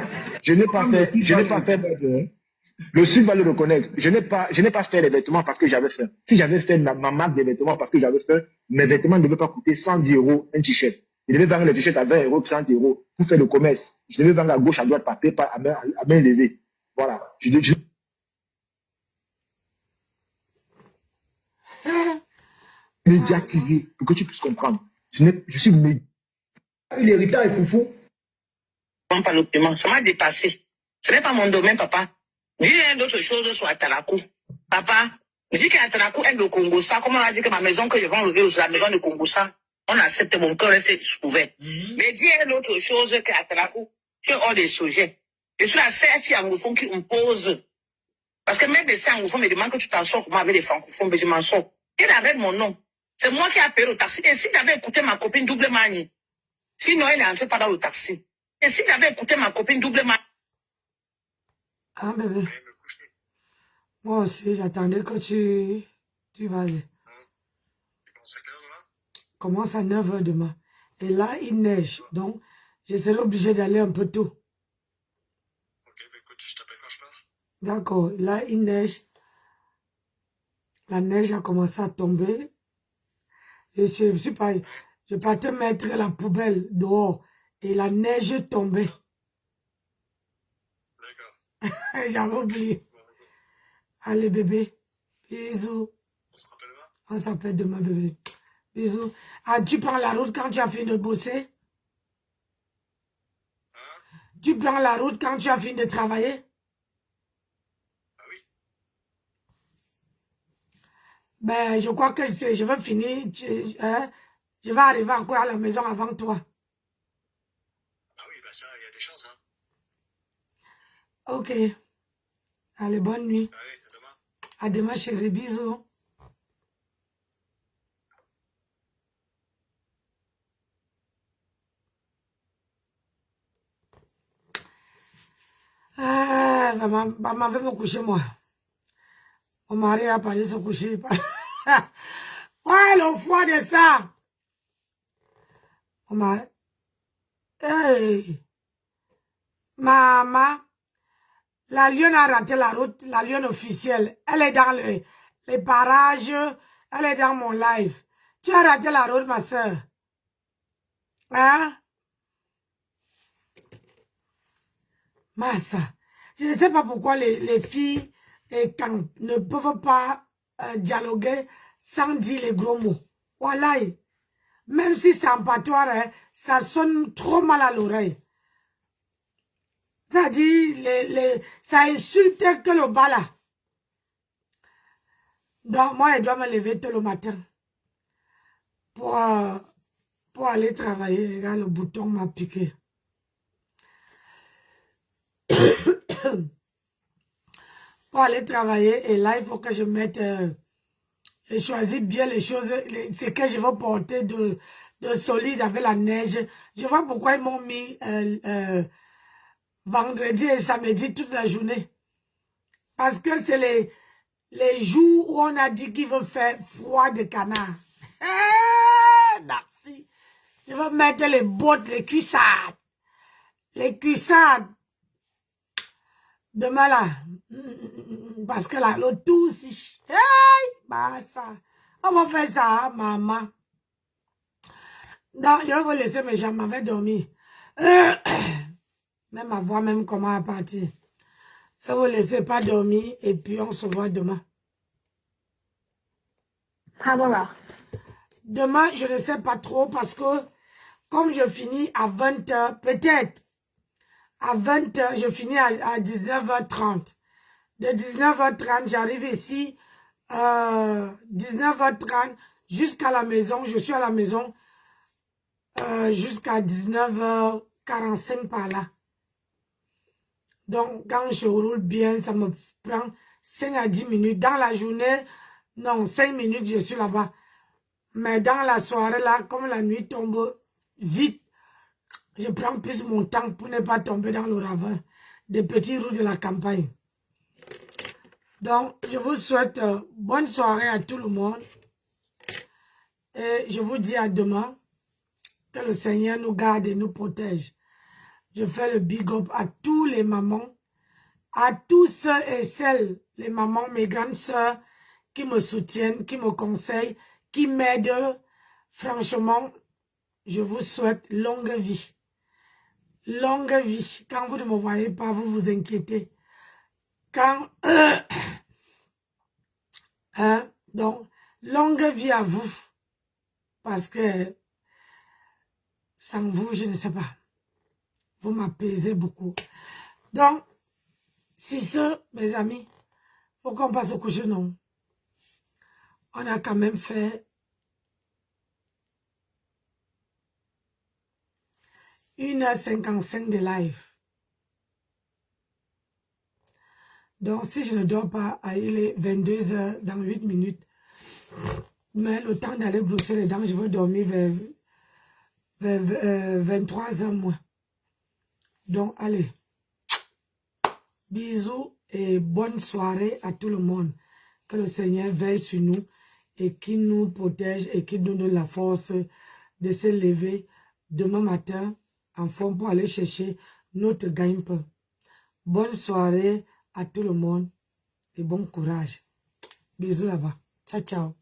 Le site va le reconnaître. Je n'ai pas fait les vêtements parce que j'avais faim. Si j'avais fait ma marque des vêtements parce que j'avais faim, mes vêtements ne devaient pas coûter 110 € un t-shirt. Je devais vendre les t-shirts à 20 €, 30 € pour faire le commerce. Je devais vendre à gauche, à droite, par PayPal, à main levée. Voilà. Médiatisé pour que tu puisses comprendre. Je suis l'héritage est foufou. Pas le paiement, ça m'a dépassé. Ce n'est pas mon domaine, papa. Dis d'autres choses sur Atalakou. Papa, dis qu'Atalakou est le Congo, ça. Comment on a dit que ma maison que je vais enlever, c'est la maison de Congo, ça. On accepte, mon cœur reste ouvert. Mais dis d'autres choses qu'Atalakou, c'est hors des sujets. Je suis la seule fille anglophone qui me pose. Parce que même des anglophones me demandent que tu t'en sors comment avec les francophones, mais je m'en sors. Et avec mon nom. C'est moi qui ai payé le taxi. Et si j'avais écouté ma copine double manie, sinon elle n'entrait pas dans le taxi. Et si j'avais écouté ma copine double manie. Ah bébé. Moi aussi, j'attendais que tu vas-y. Commence à 9 h demain. Et là, il neige. Donc, je serai obligé d'aller un peu tôt. Ok, bah écoute, je t'appelle quand je pars. D'accord. Là, il neige. La neige a commencé à tomber. Je partais mettre la poubelle dehors. Et la neige tombait. D'accord. J'avais oublié. Allez, bébé. Bisous. On se rappelle demain? On s'appelle demain, bébé. Bisous. Ah, tu prends la route quand tu as fini de bosser? Hein? Tu prends la route quand tu as fini de travailler? Ah oui. Ben, je crois que je vais finir. Je vais arriver encore à la maison avant toi. Ah oui, bah ça, il y a des chances, hein. Ok. Allez, bonne nuit. Allez, à demain. À demain, chérie. Bisous. Ah, maman veut me coucher, moi. Mon mari a parlé de se coucher. Ouais, le foie de ça. Mon mari. Hey. Maman. La lionne a raté la route, la lionne officielle. Elle est dans les parages. Elle est dans mon live. Tu as raté la route, ma soeur. Hein? Massa. Je ne sais pas pourquoi les filles ne peuvent pas dialoguer sans dire les gros mots. Voilà. Même si c'est en patois, hein, ça sonne trop mal à l'oreille. Ça dit, ça insulte que le bas là. Donc, moi, je dois me lever tôt le matin. Pour aller travailler. Regarde, le bouton m'a piqué. Pour aller travailler. Et là, il faut que je mette... je choisis bien les choses, ce que je veux porter de solide avec la neige. Je vois pourquoi ils m'ont mis vendredi et samedi toute la journée. Parce que c'est les jours où on a dit qu'il veut faire froid de canard. Merci. Je veux mettre les bottes, les cuissardes. Les cuissardes. Demain là. Parce que là, le tout si... Bah ça. On va faire ça, maman. Donc, je vais vous laisser, mes jambes m'avaient dormi. Même ma voix, même comment elle est partie. Je vais vous laisser pas dormir et puis on se voit demain. Demain, je ne sais pas trop parce que comme je finis à 20 h, peut-être à 20 h, je finis à 19 h 30. De 19 h 30, j'arrive ici 19 h 30 jusqu'à la maison. Je suis à la maison jusqu'à 19 h 45 par là. Donc, quand je roule bien, ça me prend 5 à 10 minutes. Dans la journée, non, 5 minutes, je suis là-bas. Mais dans la soirée, là, comme la nuit tombe vite, Je prends plus mon temps pour ne pas tomber dans le ravin des petits roues de la campagne. Donc, je vous souhaite bonne soirée à tout le monde. Et je vous dis à demain. Que le Seigneur nous garde et nous protège. Je fais le big up à tous les mamans, à tous ceux et celles, les mamans, mes grandes sœurs, qui me soutiennent, qui me conseillent, qui m'aident. Franchement, je vous souhaite longue vie. Longue vie. Quand vous ne me voyez pas, vous vous inquiétez. Quand... donc, longue vie à vous. Parce que sans vous, je ne sais pas. Vous m'apaisez beaucoup. Donc, sur ce, mes amis, faut qu'on passe au coucher, non? On a quand même fait 1h55 de live. Donc, si je ne dors pas, il est 22h dans 8 minutes. Mais le temps d'aller brosser les dents, je veux dormir vers 23h moins. Donc, allez. Bisous et bonne soirée à tout le monde. Que le Seigneur veille sur nous et qu'il nous protège et qu'il nous donne la force de se lever demain matin en forme pour aller chercher notre gagne-pain. Bonne soirée à tout le monde et bon courage. Bisous là-bas. Ciao, ciao.